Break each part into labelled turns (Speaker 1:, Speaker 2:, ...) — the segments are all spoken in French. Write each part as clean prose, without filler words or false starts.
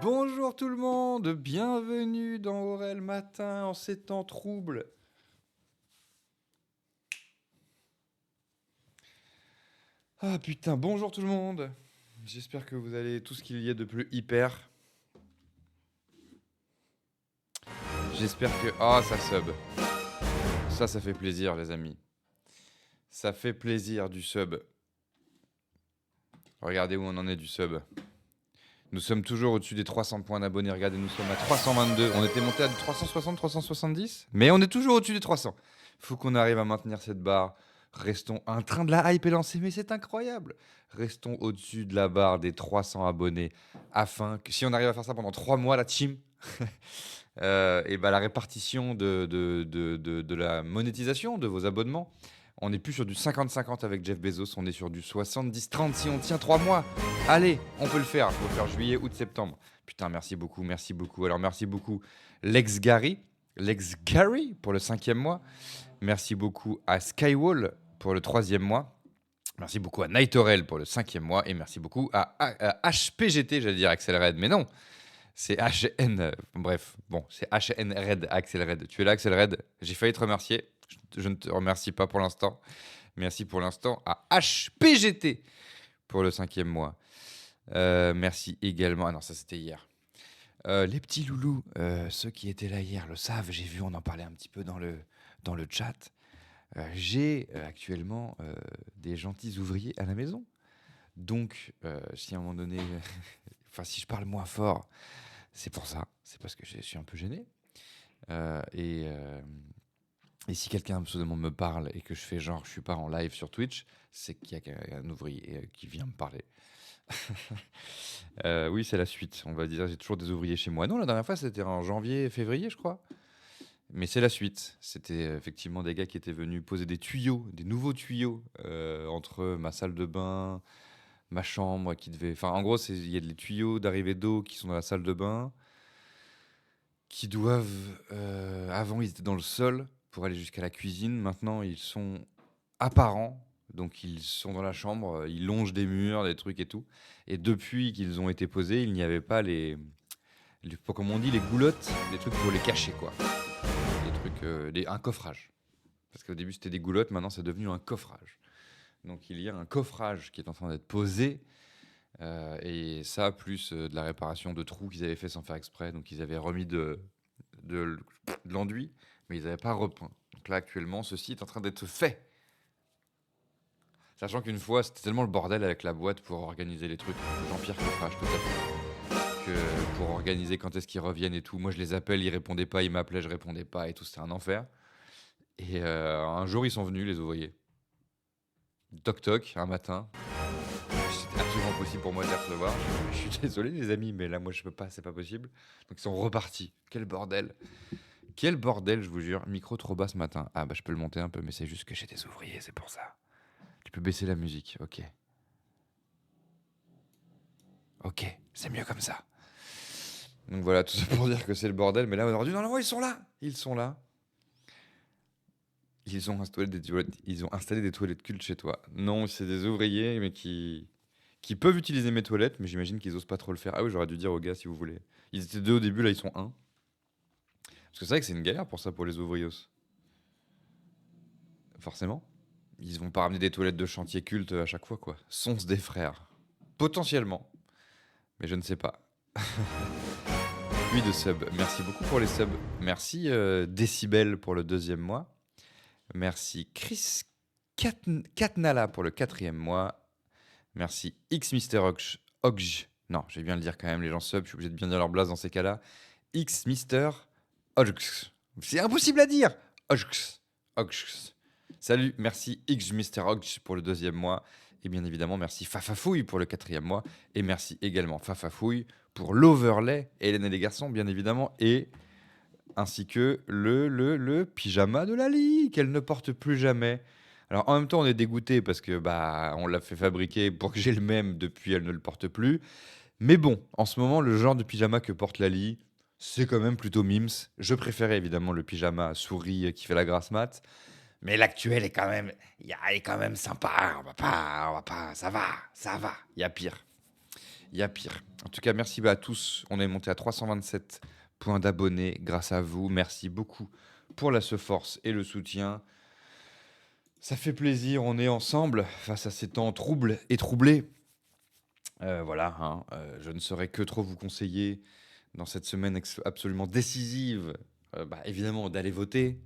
Speaker 1: Bonjour tout le monde, bienvenue dans Aurel Matin en ces temps troubles. Ah putain, bonjour tout le monde. J'espère que vous allez tout ce qu'il y a de plus hyper. J'espère que... Ah, ça sub. Ça fait plaisir les amis. Ça fait plaisir du sub. Regardez où on en est du sub. Nous sommes toujours au-dessus des 300 points d'abonnés. Regardez, nous sommes à 322. On était monté à 360, 370. Mais on est toujours au-dessus des 300. Faut qu'on arrive à maintenir cette barre. Restons... Un train de la hype est lancé, mais c'est incroyable. Restons au-dessus de la barre des 300 abonnés. Afin que, si on arrive à faire ça pendant 3 mois, la team, et bah, la répartition de la monétisation de vos abonnements, on n'est plus sur du 50-50 avec Jeff Bezos, on est sur du 70-30 si on tient 3 mois. Allez, on peut le faire. Il faut le faire juillet, août, septembre. Putain, merci beaucoup, merci beaucoup. Alors, merci beaucoup Lex Gary pour le 5e mois. Merci beaucoup à Skywall pour le 3e mois. Merci beaucoup à Nightorel pour le 5e mois. Et merci beaucoup à HPGT, j'allais dire Axel Red, mais non. C'est HN. Bref, bon, c'est HN Red, Axel Red. Tu es là, Axel Red. J'ai failli te remercier. Je ne te remercie pas pour l'instant. Merci pour l'instant à HPGT pour le 5e mois. Merci également. Ah non, ça c'était hier. Les petits loulous, ceux qui étaient là hier le savent. J'ai vu, on en parlait un petit peu dans le chat. J'ai actuellement des gentils ouvriers à la maison. Donc, si à un moment donné, enfin, si je parle moins fort, c'est pour ça. C'est parce que je suis un peu gêné. Et si quelqu'un absolument me parle et que je fais genre je suis pas en live sur Twitch, c'est qu'il y a un ouvrier qui vient me parler. Oui, c'est la suite. On va dire j'ai toujours des ouvriers chez moi. Non, la dernière fois c'était en janvier, février, je crois. Mais c'est la suite. C'était effectivement des gars qui étaient venus poser des tuyaux, des nouveaux tuyaux entre ma salle de bain, ma chambre qui devait. Enfin, en gros, il y a des tuyaux d'arrivée d'eau qui sont dans la salle de bain, qui doivent. Avant, ils étaient dans le sol pour aller jusqu'à la cuisine. Maintenant, ils sont apparents. Donc, ils sont dans la chambre, ils longent des murs, des trucs et tout. Et depuis qu'ils ont été posés, il n'y avait pas comme on dit, les goulottes, des trucs pour les cacher, quoi. Des trucs, un coffrage. Parce qu'au début, c'était des goulottes, maintenant, c'est devenu un coffrage. Donc, il y a un coffrage qui est en train d'être posé. Et ça, plus de la réparation de trous qu'ils avaient fait sans faire exprès. Donc, ils avaient remis de l'enduit, mais ils n'avaient pas repeint. Donc là, actuellement, ceci est en train d'être fait. Sachant qu'une fois, c'était tellement le bordel avec la boîte pour organiser les trucs. Jean-Pierre Coffrage, tout à fait. Que pour organiser quand est-ce qu'ils reviennent et tout. Moi, je les appelle, ils répondaient pas, ils m'appelaient, je répondais pas et tout. C'était un enfer. Et un jour, ils sont venus, les ouvriers. Toc toc, un matin. C'était absolument possible pour moi de les recevoir. Je suis désolé, les amis, mais là, moi, je peux pas, c'est pas possible. Donc, ils sont repartis. Quel bordel. Quel bordel, je vous jure. Micro trop bas ce matin. Ah, bah, je peux le monter un peu, mais c'est juste que j'ai des ouvriers, c'est pour ça. Tu peux baisser la musique, ok. Ok, c'est mieux comme ça. Donc voilà, tout ça pour dire que c'est le bordel. Mais là, on aurait dit, non, non, ils sont là. Ils sont là. Ils ont installé des toilettes cultes chez toi. Non, c'est des ouvriers, mais qui peuvent utiliser mes toilettes, mais j'imagine qu'ils osent pas trop le faire. Ah oui, j'aurais dû dire aux gars si vous voulez. Ils étaient deux au début, là ils sont un. Parce que c'est vrai que c'est une galère pour ça, pour les ouvriers. Forcément. Ils vont pas ramener des toilettes de chantier culte à chaque fois, quoi. Sont-ce des frères? Potentiellement. Mais je ne sais pas. Oui, de sub. Merci beaucoup pour les subs. Merci Décibel pour le 2e mois. Merci Chris Katnala pour le 4e mois. Merci X Mister Ogj. Non, je vais bien le dire quand même, les gens sub, je suis obligé de bien dire leur blase dans ces cas-là. X Mister Ogj. C'est impossible à dire. Ogj. Salut, merci X Mister Ogj pour le 2e mois. Et bien évidemment, merci Fafafouille pour le 4e mois. Et merci également Fafafouille pour l'overlay. Hélène et les garçons, bien évidemment. Et ainsi que le pyjama de Lali, qu'elle ne porte plus jamais. Alors en même temps, on est dégoûté parce que on l'a fait fabriquer pour que j'ai le même depuis, elle ne le porte plus. Mais bon, en ce moment, le genre de pyjama que porte Lali, c'est quand même plutôt mims. Je préférais évidemment le pyjama souris qui fait la grasse mat. Mais l'actuel est quand même, il est quand même sympa. On va pas, ça va. Il y a pire. En tout cas, merci à tous. On est monté à 327 points d'abonnés grâce à vous. Merci beaucoup pour la force et le soutien. Ça fait plaisir, on est ensemble face à ces temps troubles et troublés. Voilà, hein, je ne saurais que trop vous conseiller dans cette semaine absolument décisive, évidemment d'aller voter,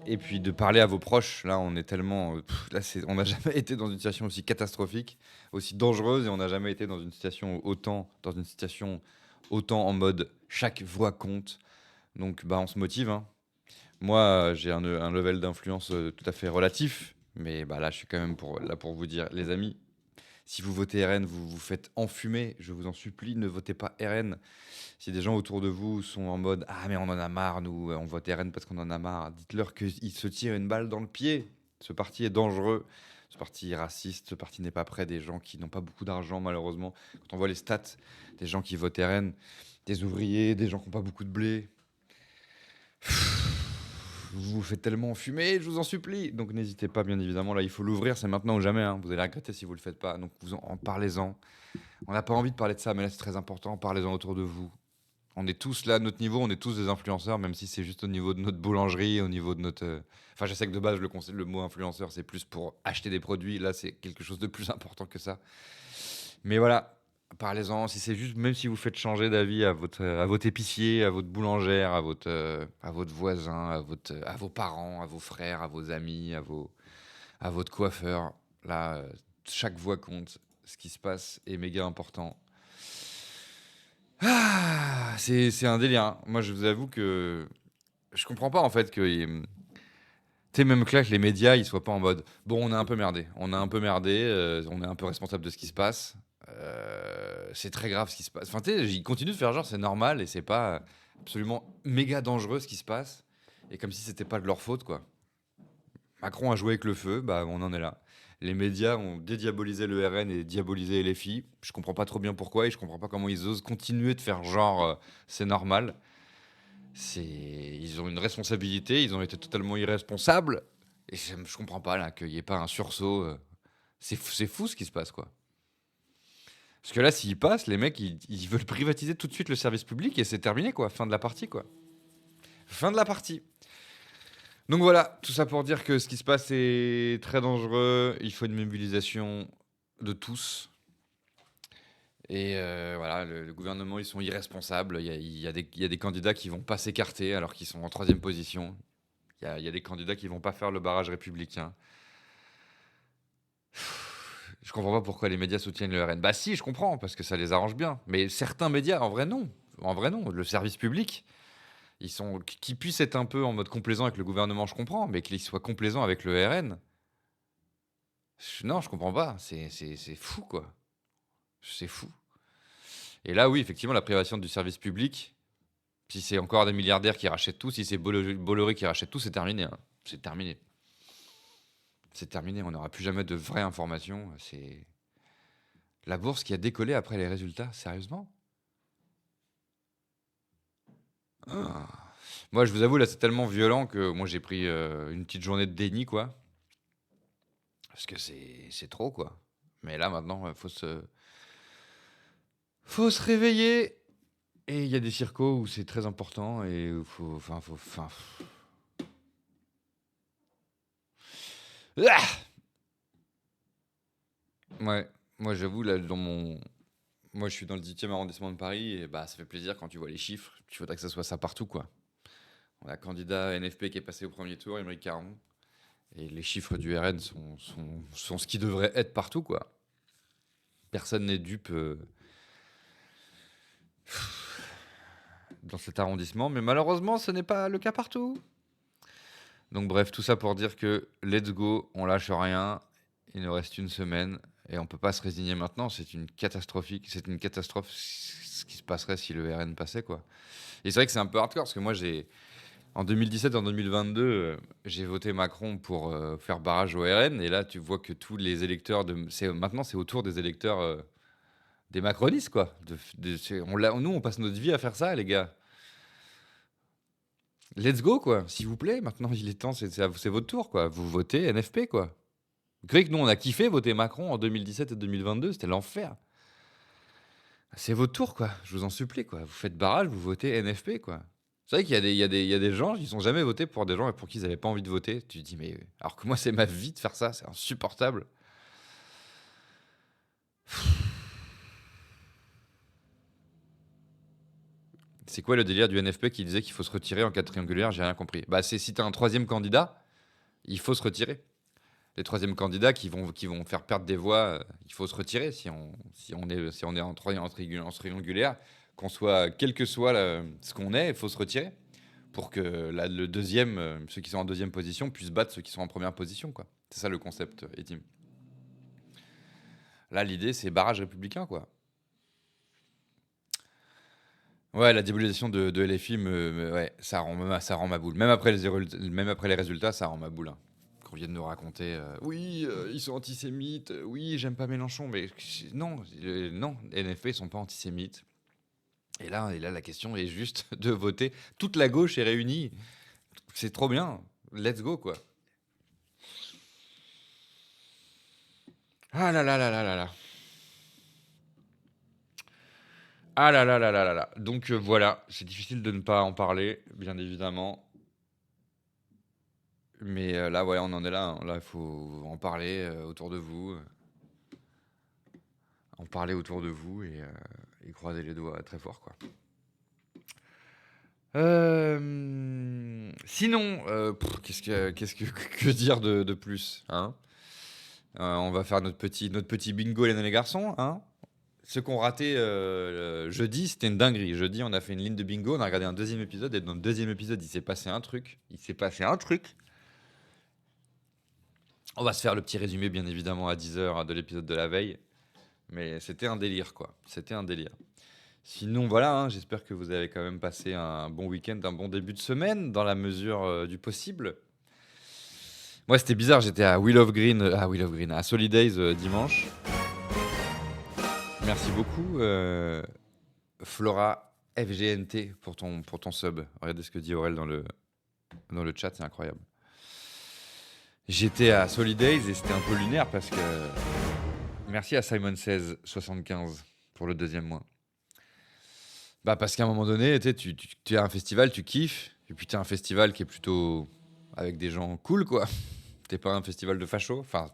Speaker 1: et puis de parler à vos proches. Là, on est tellement, on n'a jamais été dans une situation aussi catastrophique, aussi dangereuse, et on n'a jamais été dans une situation autant en mode chaque voix compte. Donc, on se motive, hein. Moi, j'ai un level d'influence tout à fait relatif, mais là, je suis quand même là pour vous dire, les amis, si vous votez RN, vous vous faites enfumer. Je vous en supplie, ne votez pas RN. Si des gens autour de vous sont en mode ah mais on en a marre, nous on vote RN parce qu'on en a marre, dites-leur qu'ils se tirent une balle dans le pied. Ce parti est dangereux, ce parti est raciste, ce parti n'est pas près des gens qui n'ont pas beaucoup d'argent malheureusement. Quand on voit les stats des gens qui votent RN, des ouvriers, des gens qui n'ont pas beaucoup de blé, vous vous faites tellement enfumer, je vous en supplie. Donc n'hésitez pas, bien évidemment, là il faut l'ouvrir, c'est maintenant ou jamais, hein. Vous allez regretter si vous le faites pas, donc parlez-en. On n'a pas envie de parler de ça, mais là c'est très important, parlez-en autour de vous. On est tous là, à notre niveau, on est tous des influenceurs, même si c'est juste au niveau de notre boulangerie, au niveau de notre... Enfin, je sais que de base, le mot influenceur, c'est plus pour acheter des produits. Là, c'est quelque chose de plus important que ça. Mais voilà, parlez-en. Si c'est juste, même si vous faites changer d'avis à votre épicier, à votre boulangère, à votre voisin, à vos parents, à vos frères, à vos amis, à votre coiffeur. Là, chaque voix compte. Ce qui se passe est méga important. C'est un délire, hein. Moi, je vous avoue que je comprends pas en fait que tu sais, même que là, que les médias ils soient pas en mode bon, on a un peu merdé, on est un peu responsable de ce qui se passe. C'est très grave ce qui se passe. Enfin, tu sais, ils continuent de faire genre c'est normal et c'est pas absolument méga dangereux ce qui se passe. Et comme si c'était pas de leur faute, quoi. Macron a joué avec le feu, on en est là. Les médias ont dédiabolisé le RN et diabolisé LFI. Je comprends pas trop bien pourquoi et je comprends pas comment ils osent continuer de faire genre c'est normal. Ils ont une responsabilité, ils ont été totalement irresponsables. Et je comprends pas là qu'il y ait pas un sursaut. C'est fou ce qui se passe, quoi. Parce que là, s'ils passent, les mecs, ils veulent privatiser tout de suite le service public et c'est terminé, quoi. Fin de la partie, quoi. Fin de la partie. Donc voilà, tout ça pour dire que ce qui se passe est très dangereux. Il faut une mobilisation de tous. Et voilà, le gouvernement, ils sont irresponsables. Il y a des candidats qui vont pas s'écarter alors qu'ils sont en troisième position. Il y a des candidats qui vont pas faire le barrage républicain. Je comprends pas pourquoi les médias soutiennent le RN. Bah si, je comprends, parce que ça les arrange bien. Mais certains médias, en vrai, non. En vrai, non. Le service public, qu'ils puissent être un peu en mode complaisant avec le gouvernement, je comprends. Mais qu'ils soient complaisants avec le RN, non, je comprends pas. C'est fou, quoi. C'est fou. Et là, oui, effectivement, la privation du service public, si c'est encore des milliardaires qui rachètent tout, si c'est Bolloré qui rachète tout, c'est terminé, hein. C'est terminé. C'est terminé, on n'aura plus jamais de vraies informations. C'est la bourse qui a décollé après les résultats, sérieusement. Ah. Moi, je vous avoue, là, c'est tellement violent que moi, j'ai pris une petite journée de déni, quoi. Parce que c'est trop, quoi. Mais là, maintenant, faut se réveiller. Et il y a des circos où c'est très important et où Ah ouais, moi j'avoue, là, moi je suis dans le 10e arrondissement de Paris et ça fait plaisir quand tu vois les chiffres. Tu voudrais que ça soit ça partout, quoi. On a candidat NFP qui est passé au premier tour, Émeric Caron. Et les chiffres du RN sont ce qui devrait être partout, quoi. Personne n'est dupe dans cet arrondissement, mais malheureusement, ce n'est pas le cas partout. Donc bref, tout ça pour dire que let's go, on lâche rien. Il nous reste une semaine et on peut pas se résigner maintenant. C'est une catastrophe ce qui se passerait si le RN passait, quoi. Et c'est vrai que c'est un peu hardcore parce que moi en 2017, en 2022, j'ai voté Macron pour faire barrage au RN et là tu vois que tous les électeurs maintenant c'est au tour des électeurs des macronistes, quoi. Nous on passe notre vie à faire ça, les gars. Let's go, quoi. S'il vous plaît, maintenant il est temps, c'est votre tour, quoi. Vous votez NFP, quoi. Vous croyez que nous on a kiffé voter Macron en 2017 et 2022, c'était l'enfer. C'est votre tour, quoi. Je vous en supplie, quoi. Vous faites barrage, vous votez NFP, quoi. C'est vrai qu'il y a il y a des gens qui sont jamais votés pour des gens pour qui ils avaient pas envie de voter. Tu te dis, mais alors que moi, c'est ma vie de faire ça, c'est insupportable. C'est quoi le délire du NFP qui disait qu'il faut se retirer en cas de triangulaire? J'ai rien compris. Bah, c'est si t'as un troisième candidat, il faut se retirer. Les troisièmes candidats qui vont faire perdre des voix, il faut se retirer si on est en triangulaire, qu'on soit, quel que soit ce qu'on est, il faut se retirer pour que le deuxième, ceux qui sont en deuxième position puissent battre ceux qui sont en première position, quoi. C'est ça le concept, Etim. Là, l'idée, c'est barrage républicain, quoi. Ouais, la diabolisation de LFI, ouais, ça rend ma boule. Même après les résultats, ça rend ma boule, hein. Qu'on vienne nous raconter, oui, ils sont antisémites, oui, j'aime pas Mélenchon, mais non, non, les NFP, ils sont pas antisémites. Et là, la question est juste de voter. Toute la gauche est réunie. C'est trop bien. Let's go, quoi. Ah là là là là là là. Ah là là là là là là. Donc voilà, c'est difficile de ne pas en parler, bien évidemment. Mais là, ouais, on en est là, hein. Là, il faut en parler autour de vous. En parler autour de vous et croiser les doigts très fort, quoi. Sinon, que dire de plus, hein? On va faire notre petit bingo, les garçons, hein? Ceux qui ont raté jeudi, c'était une dinguerie. Jeudi, on a fait une ligne de bingo, on a regardé un deuxième épisode, et dans le deuxième épisode, il s'est passé un truc. Il s'est passé un truc. On va se faire le petit résumé, bien évidemment, à 10h de l'épisode de la veille. Mais c'était un délire, quoi. C'était un délire. Sinon, voilà, hein, j'espère que vous avez quand même passé un bon week-end, un bon début de semaine, dans la mesure du possible. Moi, c'était bizarre, j'étais à à Solidays dimanche. Merci beaucoup, Flora FGNT, pour ton sub. Regardez ce que dit Aurel dans le chat, c'est incroyable. J'étais à Solidays et c'était un peu lunaire parce que... Merci à Simon1675 pour le deuxième mois. Bah parce qu'à un moment donné, tu as un festival, tu kiffes, et puis tu as un festival qui est plutôt avec des gens cool, quoi. T'es pas un festival de facho. Enfin,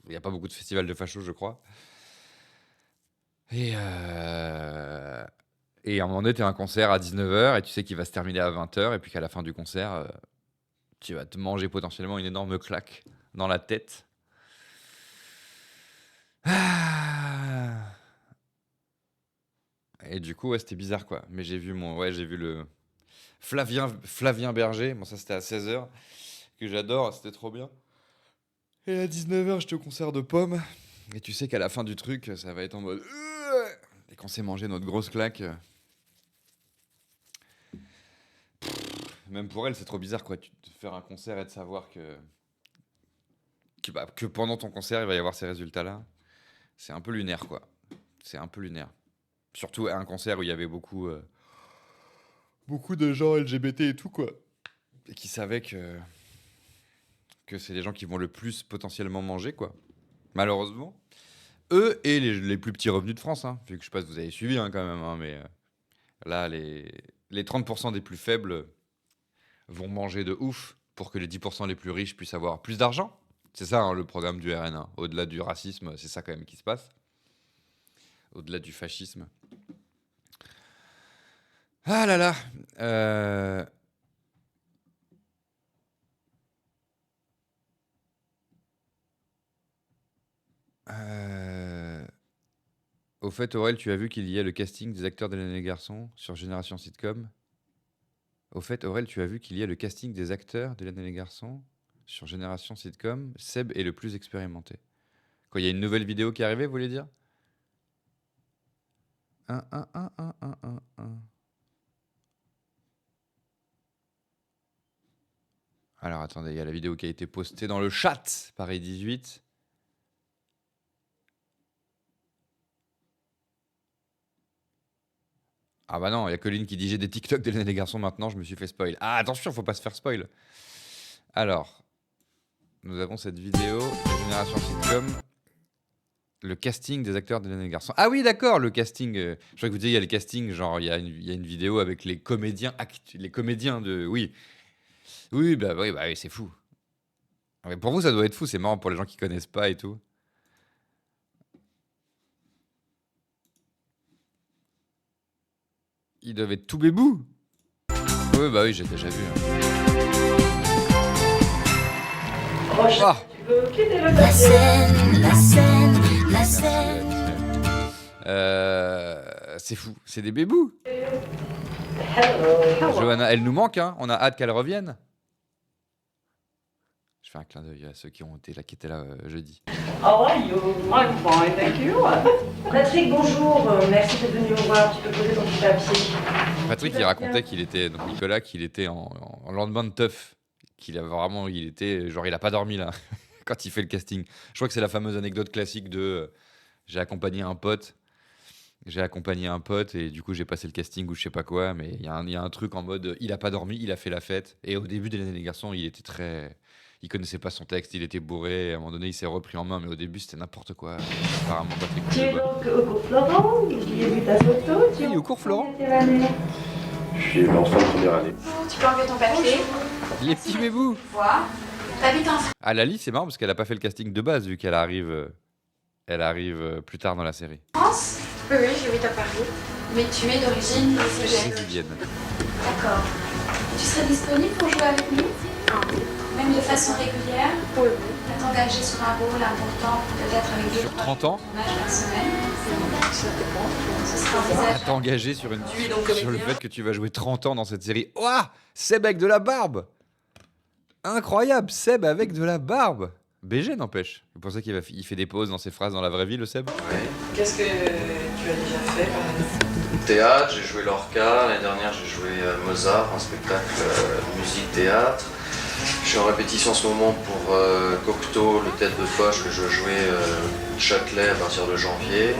Speaker 1: il n'y a pas beaucoup de festivals de facho, je crois. Et à un moment donné, tu as un concert à 19h et tu sais qu'il va se terminer à 20h et puis qu'à la fin du concert, tu vas te manger potentiellement une énorme claque dans la tête. Ah. Et du coup, ouais, c'était bizarre, quoi. Mais j'ai vu le Flavien Berger. Bon, ça, c'était à 16h, que j'adore, c'était trop bien. Et à 19h, j'étais au concert de Pommes. Et tu sais qu'à la fin du truc, ça va être en mode... Et qu'on s'est mangé notre grosse claque. Même pour elle, c'est trop bizarre, quoi. De faire un concert et de savoir que pendant ton concert, il va y avoir ces résultats-là. C'est un peu lunaire, quoi. C'est un peu lunaire. Surtout à un concert où il y avait beaucoup de gens LGBT et tout, quoi. Et qui savaient que c'est les gens qui vont le plus potentiellement manger, quoi. Malheureusement. Eux et les plus petits revenus de France, hein. Vu que je sais pas si vous avez suivi, hein, quand même, hein, mais là, les 30% des plus faibles vont manger de ouf pour que les 10% les plus riches puissent avoir plus d'argent. C'est ça, hein, le programme du RN. Au-delà du racisme, c'est ça quand même qui se passe. Au-delà du fascisme. Ah là là. Au fait, Aurel, tu as vu qu'il y a le casting des acteurs de l'année garçon sur Génération Sitcom? Au fait, Aurel, tu as vu qu'il y a le casting des acteurs de l'année garçon sur Génération Sitcom? Seb est le plus expérimenté. Quand il y a une nouvelle vidéo qui est arrivée, vous voulez dire? Alors attendez, il y a la vidéo qui a été postée dans le chat, Paris 18. Ah bah non, il y a Colline qui dit j'ai des TikTok de l'année des garçons maintenant, je me suis fait spoil. Ah attention, faut pas se faire spoil. Alors, nous avons cette vidéo de Génération Sitcom. Le casting des acteurs d'Hélène et les garçons. Ah oui, d'accord, le casting. Je crois que vous disiez, il y a le casting, genre, il y a une vidéo avec les comédiens, les comédiens de. Oui. Oui, c'est fou. Ah, mais pour vous, ça doit être fou, c'est marrant pour les gens qui connaissent pas et tout. Ils doivent être tout bébous. Oui, bah oui, j'ai déjà vu. Ah,
Speaker 2: La scène, la scène, la
Speaker 1: merci,
Speaker 2: scène.
Speaker 1: c'est fou, c'est des bébous. Johanna, elle nous manque, hein. On a hâte qu'elle revienne. Je fais un clin d'œil à ceux qui étaient là jeudi.
Speaker 3: How are you? I'm fine, thank you.
Speaker 4: Patrick, bonjour. Merci d'être venu me voir. Tu peux poser ton petit papier.
Speaker 1: Patrick, il racontait qu'il était, donc Nicolas, qu'il était en lendemain de teuf. Qu'il a vraiment, il était, genre, il a pas dormi là, quand il fait le casting. Je crois que c'est la fameuse anecdote classique de j'ai accompagné un pote. J'ai accompagné un pote et du coup j'ai passé le casting ou je sais pas quoi, mais il y a un truc en mode il a pas dormi, il a fait la fête. Et au début d'Hélène et les garçons, il était très. Il connaissait pas son texte, il était bourré. À un moment donné, il s'est repris en main, mais au début c'était n'importe quoi. Apparemment, Patrick.
Speaker 4: Tu es donc au cours Florent. J'ai vu ta photo. Tu
Speaker 1: Il est au cours Florent.
Speaker 5: Je suis l'enfant de première année.
Speaker 6: Tu peux enlever ton papier,
Speaker 1: Les petits bébous.
Speaker 6: voir. T'habites en
Speaker 1: Ah, Lali, c'est marrant parce qu'elle a pas fait le casting de base vu qu'elle arrive, plus tard dans la série.
Speaker 6: France? Oui, j'habite à Paris. Mais tu es d'origine brésilienne.
Speaker 1: Brésilienne.
Speaker 6: D'accord. Tu serais disponible pour jouer avec nous? Même de façon régulière? Oui. À t'engager sur un rôle important, peut-être avec
Speaker 1: Sur 30 ans,
Speaker 6: tournages par semaine? Ce sera
Speaker 1: à
Speaker 6: envisageable.
Speaker 1: t'engager sur le fait que tu vas jouer 30 ans dans cette série. Ouah, Seb avec de la barbe. Incroyable, Seb avec de la barbe. BG n'empêche. Vous pensez il fait des pauses dans ses phrases dans la vraie vie, le Seb?
Speaker 3: Qu'est-ce que tu as déjà fait par exemple?
Speaker 5: Théâtre, j'ai joué Lorca. L'année dernière, j'ai joué Mozart, un spectacle musique-théâtre. Je suis en répétition en ce moment pour Cocteau, le tête de poche, que je jouais Châtelet à partir de janvier.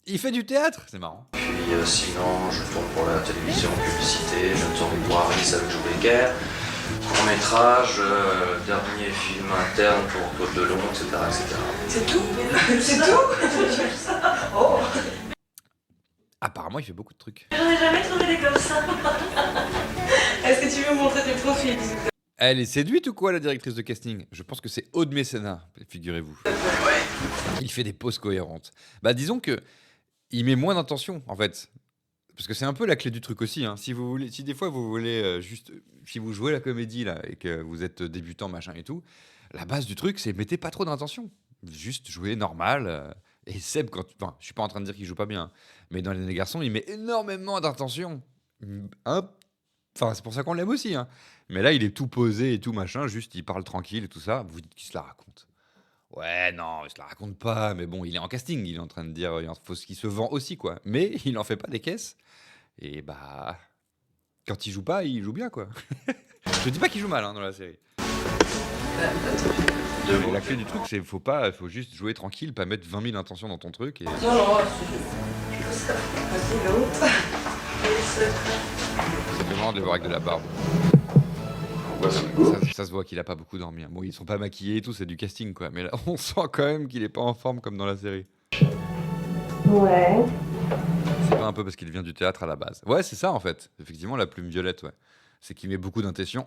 Speaker 1: Il fait du théâtre, c'est marrant.
Speaker 5: Puis sinon, je tourne pour la télévision, publicité, je tourne pour Harris avec Joe Becker. Court-métrage, dernier film interne pour Claude Delon, etc. etc.
Speaker 3: C'est tout? C'est tout? Oh!
Speaker 1: Apparemment, il fait beaucoup de trucs.
Speaker 4: J'en ai jamais trouvé des comme ça.
Speaker 3: Est-ce que tu veux me montrer tes profils?
Speaker 1: Elle est séduite ou quoi, la directrice de casting? Je pense que c'est Aude Mécénat, figurez-vous. Il fait des pauses cohérentes. Bah, disons que il met moins d'intention, en fait. Parce que c'est un peu la clé du truc aussi. Hein. Si des fois vous voulez si vous jouez la comédie là et que vous êtes débutant machin et tout, la base du truc c'est mettez pas trop d'intention. Juste jouer normal. Et Seb, enfin, je suis pas en train de dire qu'il joue pas bien, hein, mais dans les garçons, il met énormément d'intention. Enfin, c'est pour ça qu'on l'aime aussi. Hein. Mais là, il est tout posé et tout machin. Juste, il parle tranquille et tout ça. Vous dites qu'il se la raconte. Ouais, non, il se la raconte pas. Mais bon, il est en casting. Il est en train de dire il faut ce qui se vend aussi, quoi. Mais il en fait pas des caisses. Et bah, quand il joue pas, il joue bien, quoi. Je dis pas qu'il joue mal hein, dans la série. Mais la clé du truc, c'est faut juste jouer tranquille, pas mettre 20 000 intentions dans ton truc. Et...
Speaker 3: Non, c'est l'autre.
Speaker 1: C'est vraiment de le voir avec de la barbe. Ça se voit qu'il a pas beaucoup dormi. Hein. Bon, ils sont pas maquillés et tout, c'est du casting, quoi. Mais là, on sent quand même qu'il est pas en forme comme dans la série.
Speaker 4: Ouais.
Speaker 1: C'est pas un peu parce qu'il vient du théâtre à la base. Ouais, c'est ça en fait. Effectivement, la plume violette, ouais. C'est qu'il met beaucoup d'intention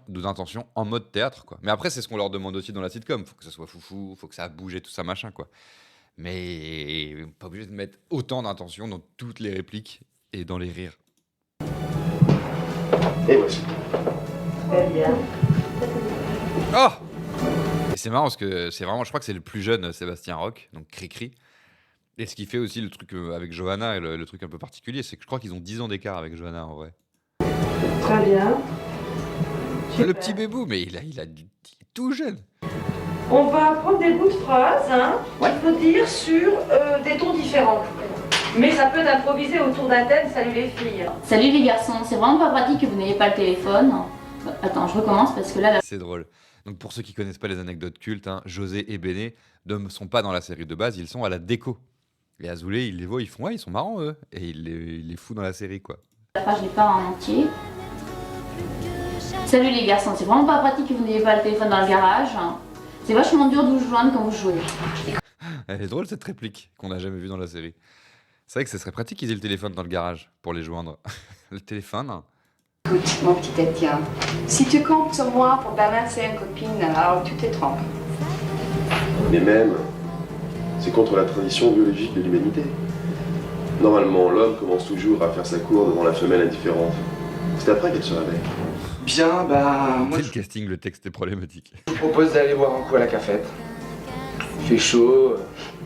Speaker 1: en mode théâtre, quoi. Mais après, c'est ce qu'on leur demande aussi dans la sitcom. Faut que ça soit foufou, faut que ça bouge et tout ça, machin, quoi. Mais pas obligé de mettre autant d'intention dans toutes les répliques et dans les rires.
Speaker 5: Et voici.
Speaker 4: Très bien.
Speaker 1: Oh! Et c'est marrant parce que c'est vraiment, je crois que c'est le plus jeune Sébastien Roch, donc Cricri. Et ce qui fait aussi le truc avec Johanna, et le truc un peu particulier, c'est que je crois qu'ils ont 10 ans d'écart avec Johanna en vrai.
Speaker 4: Très bien.
Speaker 1: Le petit bébou, mais il est tout jeune.
Speaker 4: On va prendre des bouts de phrases, hein, qu'il faut dire sur des tons différents. Mais ça peut improviser autour d'un thème. Salut les filles.
Speaker 7: Salut les garçons, c'est vraiment pas pratique que vous n'ayez pas le téléphone. Attends, je recommence parce que là...
Speaker 1: C'est drôle. Donc pour ceux qui connaissent pas les anecdotes cultes, hein, José et Béné ne sont pas dans la série de base, ils sont à la déco. Et Azoulay, il les voit, ils font ouais, ils sont marrants eux. Et il les fout dans la série, quoi.
Speaker 7: La phrase, je l'ai pas en entier. Salut les garçons, c'est vraiment pas pratique que vous n'ayez pas le téléphone dans le garage. C'est vachement dur de vous joindre quand vous jouez.
Speaker 1: Elle est drôle cette réplique qu'on n'a jamais vue dans la série. C'est vrai que ce serait pratique qu'ils aient le téléphone dans le garage pour les joindre. Le téléphone.
Speaker 8: Écoute, mon petit Étienne, si tu comptes sur moi pour balancer une copine, alors tu te trompes.
Speaker 9: Mais même, c'est contre la tradition biologique de l'humanité. Normalement, l'homme commence toujours à faire sa cour devant la femelle indifférente. C'est après qu'elle se réveille.
Speaker 10: Bien, bah, moi
Speaker 1: C'est
Speaker 10: je
Speaker 1: le casting, le texte est problématique.
Speaker 10: vous propose d'aller boire un coup à la cafette. Il fait chaud,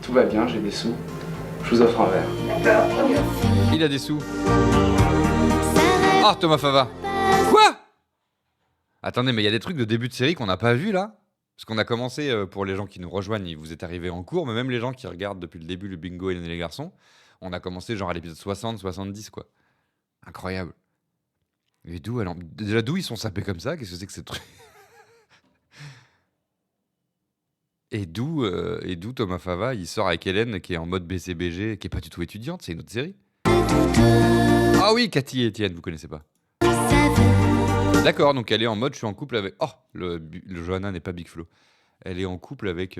Speaker 10: tout va bien, j'ai des sous. Je vous offre un verre.
Speaker 1: Il a des sous. Ah, Thomas Fava. Quoi? Attendez, mais il y a des trucs de début de série qu'on n'a pas vu là? Parce qu'on a commencé, pour les gens qui nous rejoignent, vous êtes arrivés en cours, mais même les gens qui regardent depuis le début le bingo et les garçons, on a commencé genre à l'épisode 60, 70 quoi. Incroyable. Et d'où alors? Déjà d'où ils sont sapés comme ça? Qu'est-ce que c'est que ces trucs? Et d'où Thomas Fava, il sort avec Hélène qui est en mode BCBG, qui est pas du tout étudiante, c'est une autre série. Ah oui, Cathy et Étienne, vous connaissez pas. D'accord, donc elle est en mode je suis en couple avec... Oh, le Johanna n'est pas Big Flo. Elle est en couple avec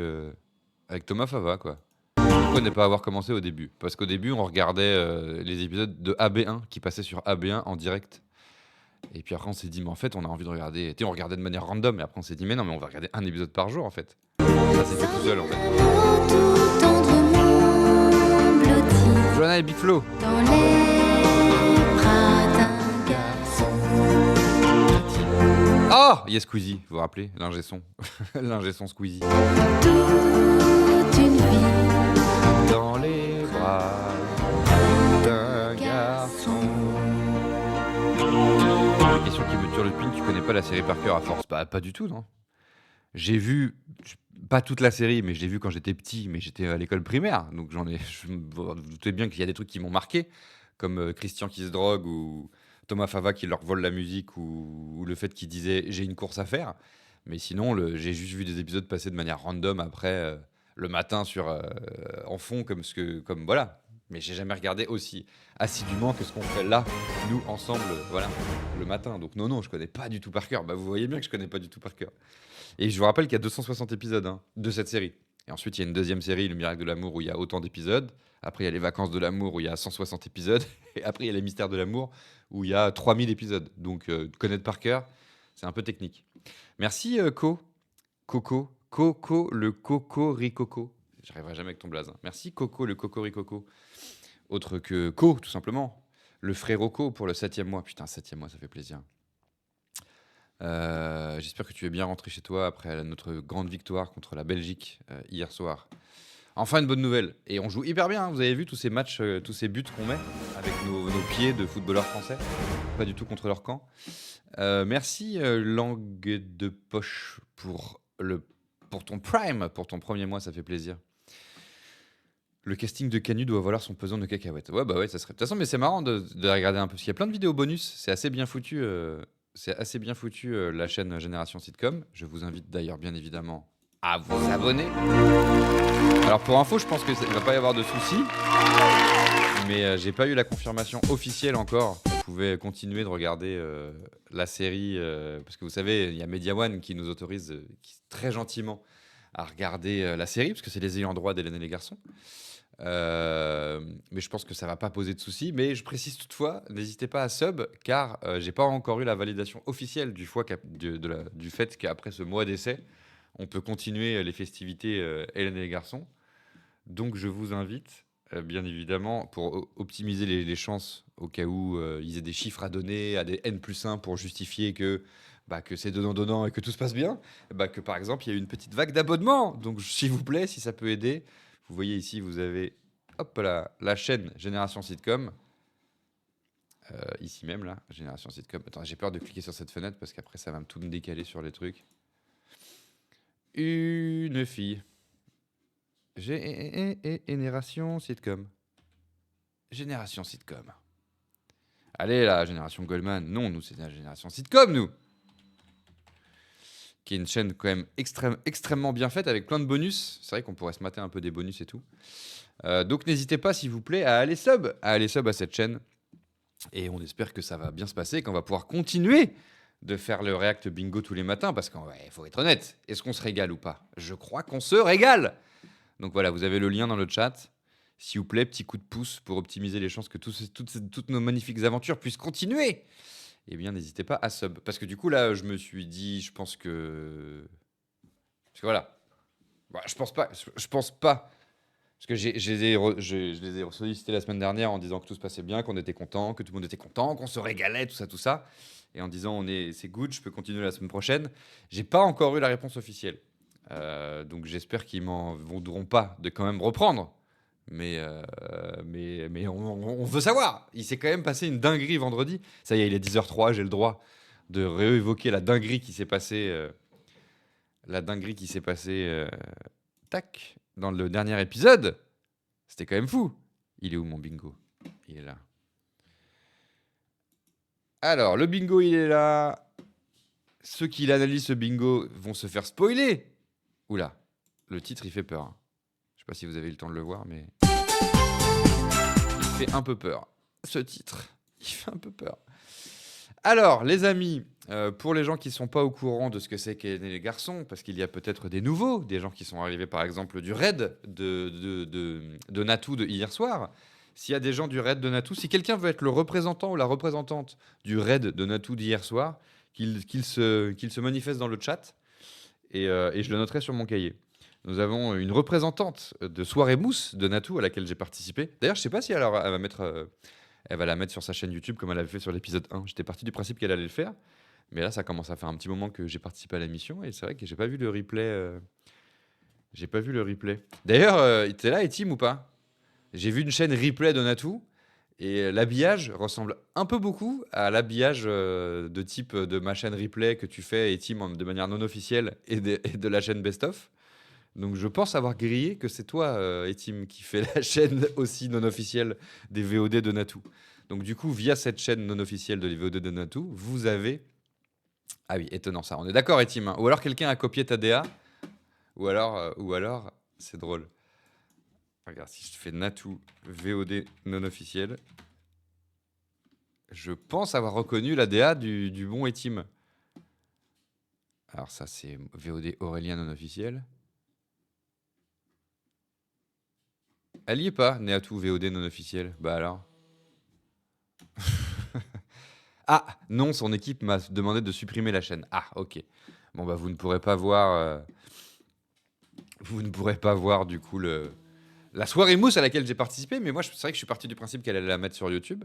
Speaker 1: Thomas Fava, quoi. Pourquoi ne pas avoir commencé au début? Parce qu'au début, on regardait les épisodes de AB1 qui passaient sur AB1 en direct. Et puis après, on s'est dit, mais en fait, on a envie de regarder... Tu sais, on regardait de manière random, et après, on s'est dit, mais non, mais on va regarder un épisode par jour, en fait. Ça s'est fait tout seul, en fait. Johanna et Big Flo.
Speaker 2: Dans les bras d'un garçon.
Speaker 1: Oh, il y a Squeezie, vous vous rappelez? L'ingé son. L'ingé son Squeezie.
Speaker 2: Toute une vie.
Speaker 1: Dans les bras d'un garçon. La question qui me tue le pin, tu connais pas la série par cœur à force? Pas du tout, non. J'ai vu, pas toute la série, mais je l'ai vu quand j'étais petit, mais j'étais à l'école primaire, donc vous doutez bien qu'il y a des trucs qui m'ont marqué, comme Christian qui se drogue, ou Thomas Fava qui leur vole la musique, ou le fait qu'il disait « j'ai une course à faire ». Mais sinon, j'ai juste vu des épisodes passer de manière random après, le matin en fond, comme voilà. Mais j'ai jamais regardé aussi assidûment que ce qu'on fait là, nous, ensemble, voilà, le matin. Donc non, je connais pas du tout par cœur. Bah, vous voyez bien que je connais pas du tout par cœur. Et je vous rappelle qu'il y a 260 épisodes de cette série. Et ensuite, il y a une deuxième série, Le Miracle de l'amour, où il y a autant d'épisodes. Après, il y a Les Vacances de l'amour, où il y a 160 épisodes. Et après, il y a Les Mystères de l'amour, où il y a 3000 épisodes. Donc, connaître par cœur, c'est un peu technique. Merci, Coco, le Cocoricoco. J'arriverai jamais avec ton blaze. Merci, Coco, le Cocoricoco. Autre que Co, tout simplement. Le frérot Co pour le 7e mois. Putain, 7e mois, ça fait plaisir. J'espère que tu es bien rentré chez toi après notre grande victoire contre la Belgique hier soir. Enfin, une bonne nouvelle. Et on joue hyper bien, hein. Vous avez vu tous ces matchs, tous ces buts qu'on met avec nos pieds de footballeurs français. Pas du tout contre leur camp. Merci, Langue de Poche, pour ton Prime, pour ton premier mois, ça fait plaisir. Le casting de Canu doit valoir son pesant de cacahuètes. Ouais, ça serait. De toute façon, mais c'est marrant de regarder un peu. Parce qu'il y a plein de vidéos bonus. C'est assez bien foutu. La chaîne Génération Sitcom. Je vous invite d'ailleurs, bien évidemment, à vous abonner. Alors, pour info, je pense qu'il ne va pas y avoir de soucis. Mais j'ai pas eu la confirmation officielle encore qu'on pouvait continuer de regarder la série. Parce que vous savez, il y a Media One qui nous autorise très gentiment à regarder la série. Parce que c'est les ayants droit d'Hélène et les garçons. Mais je pense que ça va pas poser de soucis. Mais je précise toutefois, n'hésitez pas à sub, car j'ai pas encore eu la validation officielle du fait qu'après ce mois d'essai, on peut continuer les festivités Hélène et les garçons. Donc je vous invite, bien évidemment, pour optimiser les chances au cas où ils aient des chiffres à donner, à des N+1 pour justifier que c'est donnant-donnant et que tout se passe bien, que par exemple il y a eu une petite vague d'abonnements. Donc s'il vous plaît, si ça peut aider. Vous voyez ici, vous avez la chaîne Génération Sitcom. Ici même, là, Génération Sitcom. Attends, j'ai peur de cliquer sur cette fenêtre parce qu'après, ça va tout me décaler sur les trucs. Une fille. Génération Sitcom. Génération Sitcom. Allez, là, Génération Goldman. Non, nous, c'est la Génération Sitcom, nous. Qui est une chaîne quand même extrêmement bien faite avec plein de bonus. C'est vrai qu'on pourrait se mater un peu des bonus et tout. Donc n'hésitez pas, s'il vous plaît, à aller sub à cette chaîne. Et on espère que ça va bien se passer, qu'on va pouvoir continuer de faire le React Bingo tous les matins, parce qu'il faut être honnête. Est-ce qu'on se régale ou pas? Je crois qu'on se régale. Donc voilà, vous avez le lien dans le chat. S'il vous plaît, petit coup de pouce pour optimiser les chances que toutes nos magnifiques aventures puissent continuer. Eh bien, n'hésitez pas à sub. Parce que du coup, là, je me suis dit, je pense que... Parce que voilà. Bah, je pense pas. Parce que je les ai sollicités la semaine dernière en disant que tout se passait bien, qu'on était content, que tout le monde était content, qu'on se régalait, tout ça. Et en disant, c'est good, je peux continuer la semaine prochaine. J'ai pas encore eu la réponse officielle. Donc j'espère qu'ils m'en voudront pas de quand même reprendre. Mais on veut savoir. Il s'est quand même passé une dinguerie vendredi. Ça y est, il est 10h03, j'ai le droit de réévoquer la dinguerie qui s'est passée. Tac, dans le dernier épisode. C'était quand même fou. Il est où mon bingo? Il est là. Alors, le bingo, il est là. Ceux qui l'analysent, ce bingo, vont se faire spoiler. Oula, le titre, il fait peur. Je sais pas si vous avez eu le temps de le voir, mais... Il fait un peu peur. Ce titre, il fait un peu peur. Alors, les amis, pour les gens qui ne sont pas au courant de ce que c'est qu'Hélène et les garçons, parce qu'il y a peut-être des nouveaux, des gens qui sont arrivés par exemple du raid de Natou de hier soir. S'il y a des gens du raid de Natou, si quelqu'un veut être le représentant ou la représentante du raid de Natou d'hier soir, qu'il se manifeste dans le chat et je le noterai sur mon cahier. Nous avons une représentante de Soirée Mousse de Natou à laquelle j'ai participé. D'ailleurs, je ne sais pas si elle va mettre... Elle va la mettre sur sa chaîne YouTube comme elle avait fait sur l'épisode 1. J'étais parti du principe qu'elle allait le faire. Mais là, ça commence à faire un petit moment que j'ai participé à l'émission. Et c'est vrai que j'ai pas vu le replay. D'ailleurs, t'es là, Etim, ou pas? J'ai vu une chaîne replay de Natou. Et l'habillage ressemble un peu beaucoup à l'habillage de type de ma chaîne replay que tu fais, Etim, de manière non officielle et de la chaîne Best of. Donc je pense avoir grillé que c'est toi, Etim, qui fait la chaîne aussi non officielle des VOD de Natou. Donc du coup, via cette chaîne non officielle de les VOD de Natou, vous avez... Ah oui, étonnant ça. On est d'accord, Etim, hein. Ou alors quelqu'un a copié ta DA, ou alors, c'est drôle. Regarde, si je fais Natou VOD non officiel, je pense avoir reconnu la DA du bon Etim. Alors ça, c'est VOD Aurélien non officiel. Elle y est pas, Natou VOD non officiel. Bah alors. Ah, non, son équipe m'a demandé de supprimer la chaîne. Ah, ok. Bon, bah, vous ne pourrez pas voir du coup la soirée mousse à laquelle j'ai participé. Mais moi, c'est vrai que je suis parti du principe qu'elle allait la mettre sur YouTube.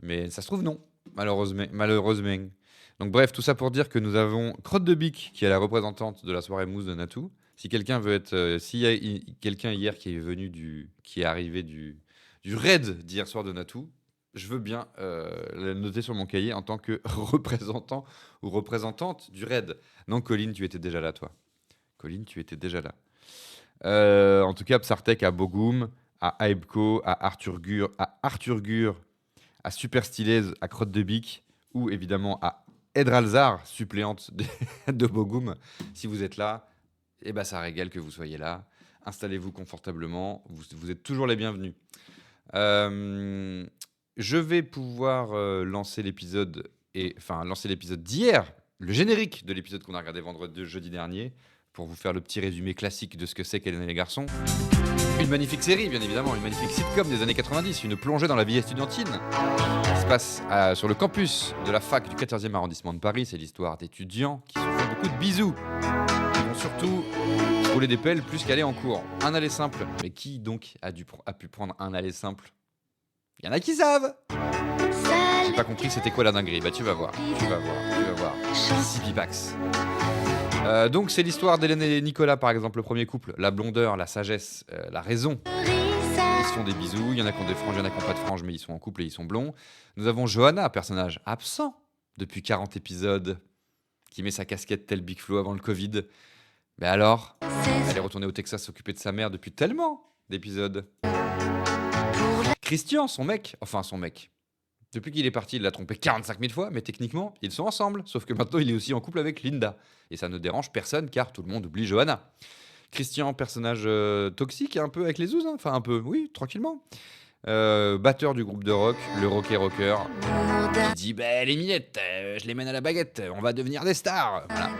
Speaker 1: Mais ça se trouve, non. Malheureusement. Donc, bref, tout ça pour dire que nous avons Crotte de Bic, qui est la représentante de la soirée mousse de Natou. Si quelqu'un veut être... S'il y a quelqu'un hier qui est arrivé du raid d'hier soir de Natou, je veux bien le noter sur mon cahier en tant que représentant ou représentante du raid. Non, Colline, tu étais déjà là, toi. Colline, tu étais déjà là. En tout cas, Psartek à Bogoum, à Aebko, à Arthur Gur, à Super Stylaise, à Crotte de Bic, ou évidemment à Edralzar, suppléante de Bogoum. Si vous êtes là, eh ben, ça régale que vous soyez là. Installez-vous confortablement. Vous êtes toujours les bienvenus. Je vais pouvoir lancer l'épisode d'hier, le générique de l'épisode qu'on a regardé jeudi dernier, pour vous faire le petit résumé classique de ce que c'est qu'Hélène et les garçons. Une magnifique série, bien évidemment, une magnifique sitcom des années 90, une plongée dans la vie estudiantine qui se passe sur le campus de la fac du 14e arrondissement de Paris. C'est l'histoire d'étudiants qui se font beaucoup de bisous. Ils vont surtout se rouler des pelles plus qu'aller en cours. Un aller simple. Mais qui donc a pu prendre un aller simple? Il y en a qui savent. J'ai pas compris c'était quoi la dinguerie. Bah tu vas voir. Sipipax. Donc c'est l'histoire d'Hélène et Nicolas, par exemple, le premier couple. La blondeur, la sagesse, la raison. Ils se font des bisous. Il y en a qui ont des franges, il y en a qui n'ont pas de franges, mais ils sont en couple et ils sont blonds. Nous avons Johanna, personnage absent depuis 40 épisodes, qui met sa casquette tel Big Flo avant le Covid. Mais alors, elle est retournée au Texas s'occuper de sa mère depuis tellement d'épisodes. Christian, son mec, depuis qu'il est parti, il l'a trompé 45 000 fois, mais techniquement, ils sont ensemble. Sauf que maintenant, il est aussi en couple avec Linda. Et ça ne dérange personne, car tout le monde oublie Johanna. Christian, personnage toxique, un peu avec les zouzes, hein. Enfin un peu, oui, tranquillement. Batteur du groupe de rock, le Rocker, qui dit les minettes, je les mène à la baguette, on va devenir des stars. Voilà,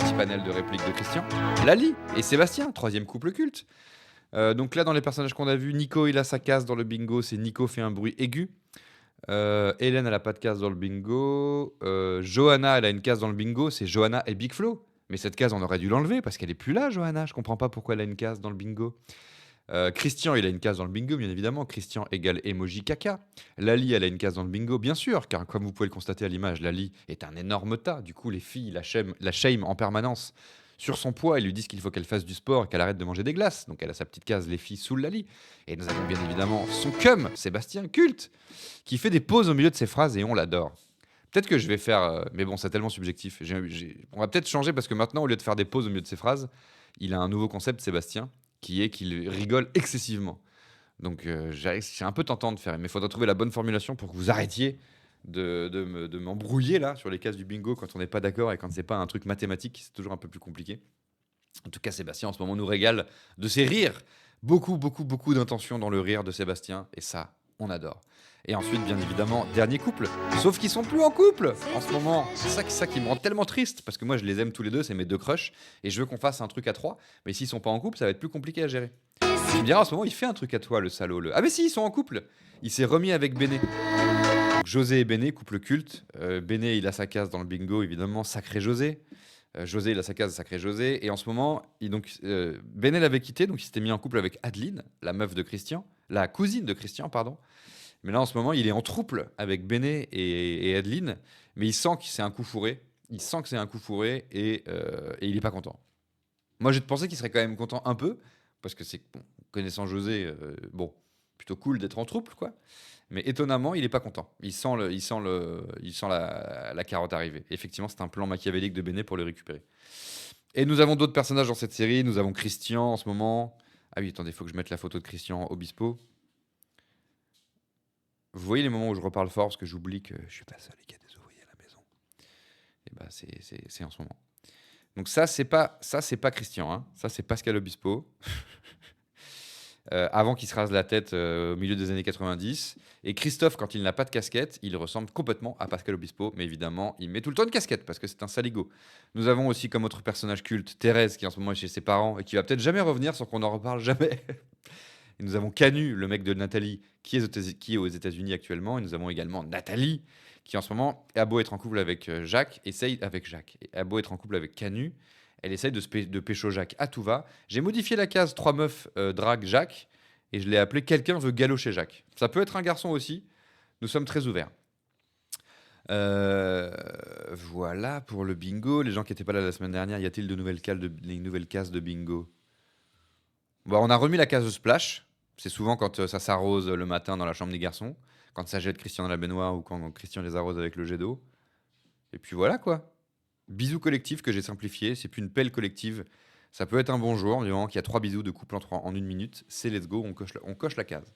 Speaker 1: petit panel de répliques de Christian. Lali et Sébastien, troisième couple culte. Donc là, dans les personnages qu'on a vus, Nico, il a sa case dans le bingo, c'est Nico fait un bruit aigu. Hélène, elle a pas de case dans le bingo. Johanna, elle a une case dans le bingo, c'est Johanna et Big Flo. Mais cette case, on aurait dû l'enlever parce qu'elle est plus là, Johanna. Je comprends pas pourquoi elle a une case dans le bingo. Christian, il a une case dans le bingo, bien évidemment. Christian égale emoji caca. Lali, elle a une case dans le bingo, bien sûr, car comme vous pouvez le constater à l'image, Lali est un énorme tas. Du coup, les filles la shame en permanence sur son poids et lui disent qu'il faut qu'elle fasse du sport et qu'elle arrête de manger des glaces. Donc elle a sa petite case, les filles sous Lali. Et nous avons bien évidemment son cum, Sébastien Culte, qui fait des pauses au milieu de ses phrases et on l'adore. Peut-être que je vais faire... mais bon, c'est tellement subjectif. On va peut-être changer parce que maintenant, au lieu de faire des pauses au milieu de ses phrases, il a un nouveau concept, Sébastien, qui est qu'il rigole excessivement. Donc c'est un peu tentant de faire, mais il faudra trouver la bonne formulation pour que vous arrêtiez de m'embrouiller là sur les cases du bingo quand on n'est pas d'accord et quand c'est pas un truc mathématique, c'est toujours un peu plus compliqué. En tout cas, Sébastien en ce moment nous régale de ses rires. Beaucoup d'intention dans le rire de Sébastien et ça, on adore. Et ensuite, bien évidemment, dernier couple. Sauf qu'ils sont plus en couple en ce moment. C'est ça qui me rend tellement triste parce que moi je les aime tous les deux, c'est mes deux crushs et je veux qu'on fasse un truc à trois. Mais s'ils sont pas en couple, ça va être plus compliqué à gérer. Tu me diras en ce moment, il fait un truc à toi, le salaud. Ah mais si, ils sont en couple. Il s'est remis avec Béné. Donc, José et Béné, couple culte. Béné, il a sa case dans le bingo, évidemment. Sacré José. José, il a sa case, sacré José. Et en ce moment, Béné l'avait quitté, donc il s'était mis en couple avec Adeline, la meuf de Christian, la cousine de Christian, pardon. Mais là, en ce moment, il est en trouble avec Béné et Adeline, mais il sent que c'est un coup fourré. Il sent que c'est un coup fourré et il est pas content. Moi, j'ai pensé qu'il serait quand même content un peu, parce que c'est, bon, connaissant José, bon, plutôt cool d'être en trouble, quoi. Mais étonnamment, il est pas content. Il sent la carotte arriver. Et effectivement, c'est un plan machiavélique de Béné pour le récupérer. Et nous avons d'autres personnages dans cette série. Nous avons Christian en ce moment. Ah oui, attendez, il faut que je mette la photo de Christian Obispo. Vous voyez les moments où je reparle fort parce que j'oublie que je suis pas seul et qu'il y a des ouvriers à la maison. Et bah c'est en ce moment. Donc ça c'est pas Christian, hein. Ça c'est Pascal Obispo. Avant qu'il se rase la tête au milieu des années 90. Et Christophe, quand il n'a pas de casquette, il ressemble complètement à Pascal Obispo. Mais évidemment, il met tout le temps une casquette parce que c'est un saligo. Nous avons aussi comme autre personnage culte Thérèse qui en ce moment est chez ses parents et qui va peut-être jamais revenir sans qu'on en reparle jamais. Et nous avons Canu, le mec de Nathalie, qui est aux États-Unis actuellement. Et nous avons également Nathalie, qui en ce moment a beau être en couple avec Jacques, a beau être en couple avec Canu, elle essaye de pécho Jacques à tout va. J'ai modifié la case 3 meufs drague Jacques et je l'ai appelé quelqu'un veut galocher Jacques. Ça peut être un garçon aussi. Nous sommes très ouverts. Voilà pour le bingo. Les gens qui n'étaient pas là la semaine dernière, y a-t-il de nouvelles cases de bingo? Bon, on a remis la case de splash. C'est souvent quand ça s'arrose le matin dans la chambre des garçons, quand ça jette Christian dans la baignoire ou quand Christian les arrose avec le jet d'eau. Et puis voilà quoi. Bisous collectif que j'ai simplifié, c'est plus une pelle collective. Ça peut être un bon jour, du moment qu'il y a 3 bisous de couple en 1 minute. C'est let's go, on coche la case.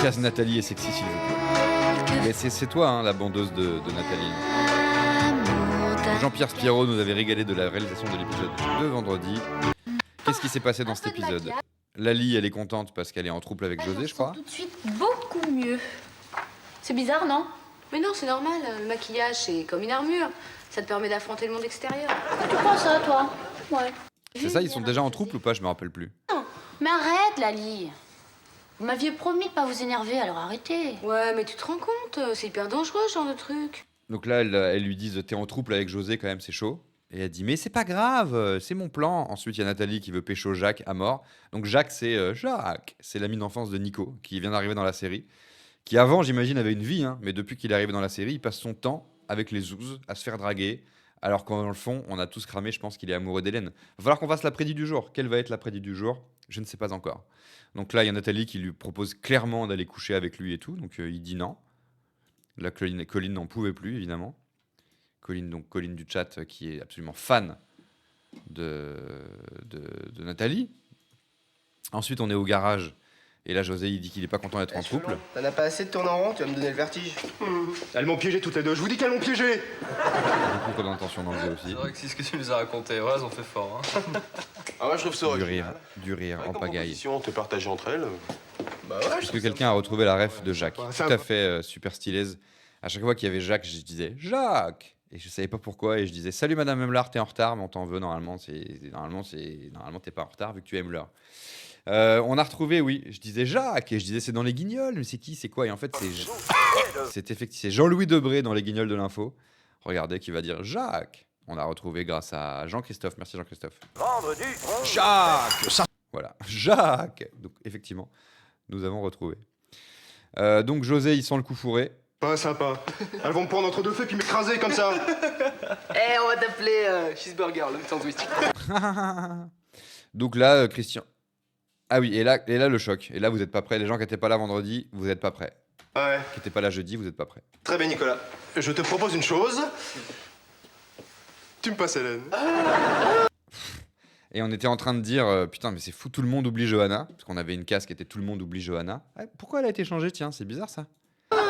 Speaker 1: Case Nathalie est sexy s'il vous plaît. Mais c'est toi hein, la bandeuse de Nathalie. Jean-Pierre Spiro nous avait régalé de la réalisation de l'épisode de vendredi. Qu'est-ce qui s'est passé dans cet épisode? Lali, elle est contente parce qu'elle est en trouble avec José, je crois.
Speaker 6: Tout de suite beaucoup mieux. C'est bizarre, non?
Speaker 8: Mais non, c'est normal. Le maquillage, c'est comme une armure. Ça te permet d'affronter le monde extérieur.
Speaker 7: Tu crois ça, toi? Ouais.
Speaker 1: C'est ça, ils sont déjà en trouble ou pas? Je me rappelle plus.
Speaker 7: Non, mais arrête, Lali. Vous m'aviez promis de pas vous énerver, alors arrêtez.
Speaker 8: Ouais, mais tu te rends compte, c'est hyper dangereux ce genre de truc.
Speaker 1: Donc là, elles lui disent t'es en trouble avec José quand même, c'est chaud. Et elle dit mais c'est pas grave, c'est mon plan. Ensuite, il y a Nathalie qui veut pécho Jacques à mort. Donc Jacques, c'est l'ami d'enfance de Nico qui vient d'arriver dans la série. Qui avant, j'imagine, avait une vie, hein, mais depuis qu'il est arrivé dans la série, il passe son temps avec les zouzes à se faire draguer. Alors qu'en le fond, on a tous cramé, je pense qu'il est amoureux d'Hélène. Va falloir qu'on fasse la prédit du jour. Quelle va être la prédit du jour? Je ne sais pas encore. Donc là, il y a Nathalie qui lui propose clairement d'aller coucher avec lui et tout. Donc il dit non. Là, Colline n'en pouvait plus, évidemment. Colline du chat, qui est absolument fan de Nathalie. Ensuite, on est au garage. Et là, José, il dit qu'il est pas content d'être en couple.
Speaker 10: T'en as pas assez de tourner en rond, tu vas me donner le vertige. Elles m'ont piégé toutes les deux, je vous dis qu'elles m'ont piégé.
Speaker 1: Beaucoup d'intention dans le jeu aussi.
Speaker 5: C'est vrai que c'est ce que tu nous as raconté. Ouais, elles ont fait fort. Hein.
Speaker 9: Ah ouais, je trouve ça
Speaker 1: Du rire en pagaille.
Speaker 9: on te partage entre elles.
Speaker 10: Bah ouais,
Speaker 1: Est-ce que quelqu'un a retrouvé la ref de Jacques?
Speaker 9: Ouais,
Speaker 1: Tout à fait super styleuse. À chaque fois qu'il y avait Jacques, je disais Jacques. Et je savais pas pourquoi. Et je disais salut Madame Emler, t'es en retard, mais on t'en veut normalement. Normalement t'es pas en retard vu que tu aimes l'heure. On a retrouvé, oui. Je disais Jacques et je disais c'est dans les Guignols. Mais c'est qui, c'est quoi? Et en fait c'est Jean-Louis Debré dans les Guignols de l'info. Regardez qui va dire Jacques. On a retrouvé grâce à Jean-Christophe. Merci Jean-Christophe. Jacques. Voilà, Jacques. Donc effectivement, nous avons retrouvé. Donc José, il sent le coup fourré.
Speaker 11: Pas sympa. Elles vont me prendre entre deux feux puis m'écraser comme ça.
Speaker 10: On va t'appeler Cheeseburger, le sandwich.
Speaker 1: Donc là, Christian. Ah oui, et là le choc. Et là, vous n'êtes pas prêts. Les gens qui n'étaient pas là vendredi, vous n'êtes pas prêts.
Speaker 11: Ouais.
Speaker 1: Qui n'étaient pas là jeudi, vous n'êtes pas prêts.
Speaker 11: Très bien, Nicolas. Je te propose une chose. Tu me passes Hélène.
Speaker 1: Et on était en train de dire, putain, mais c'est fou, tout le monde oublie Johanna. Parce qu'on avait une case qui était tout le monde oublie Johanna. Ah, pourquoi elle a été changée? Tiens, c'est bizarre ça.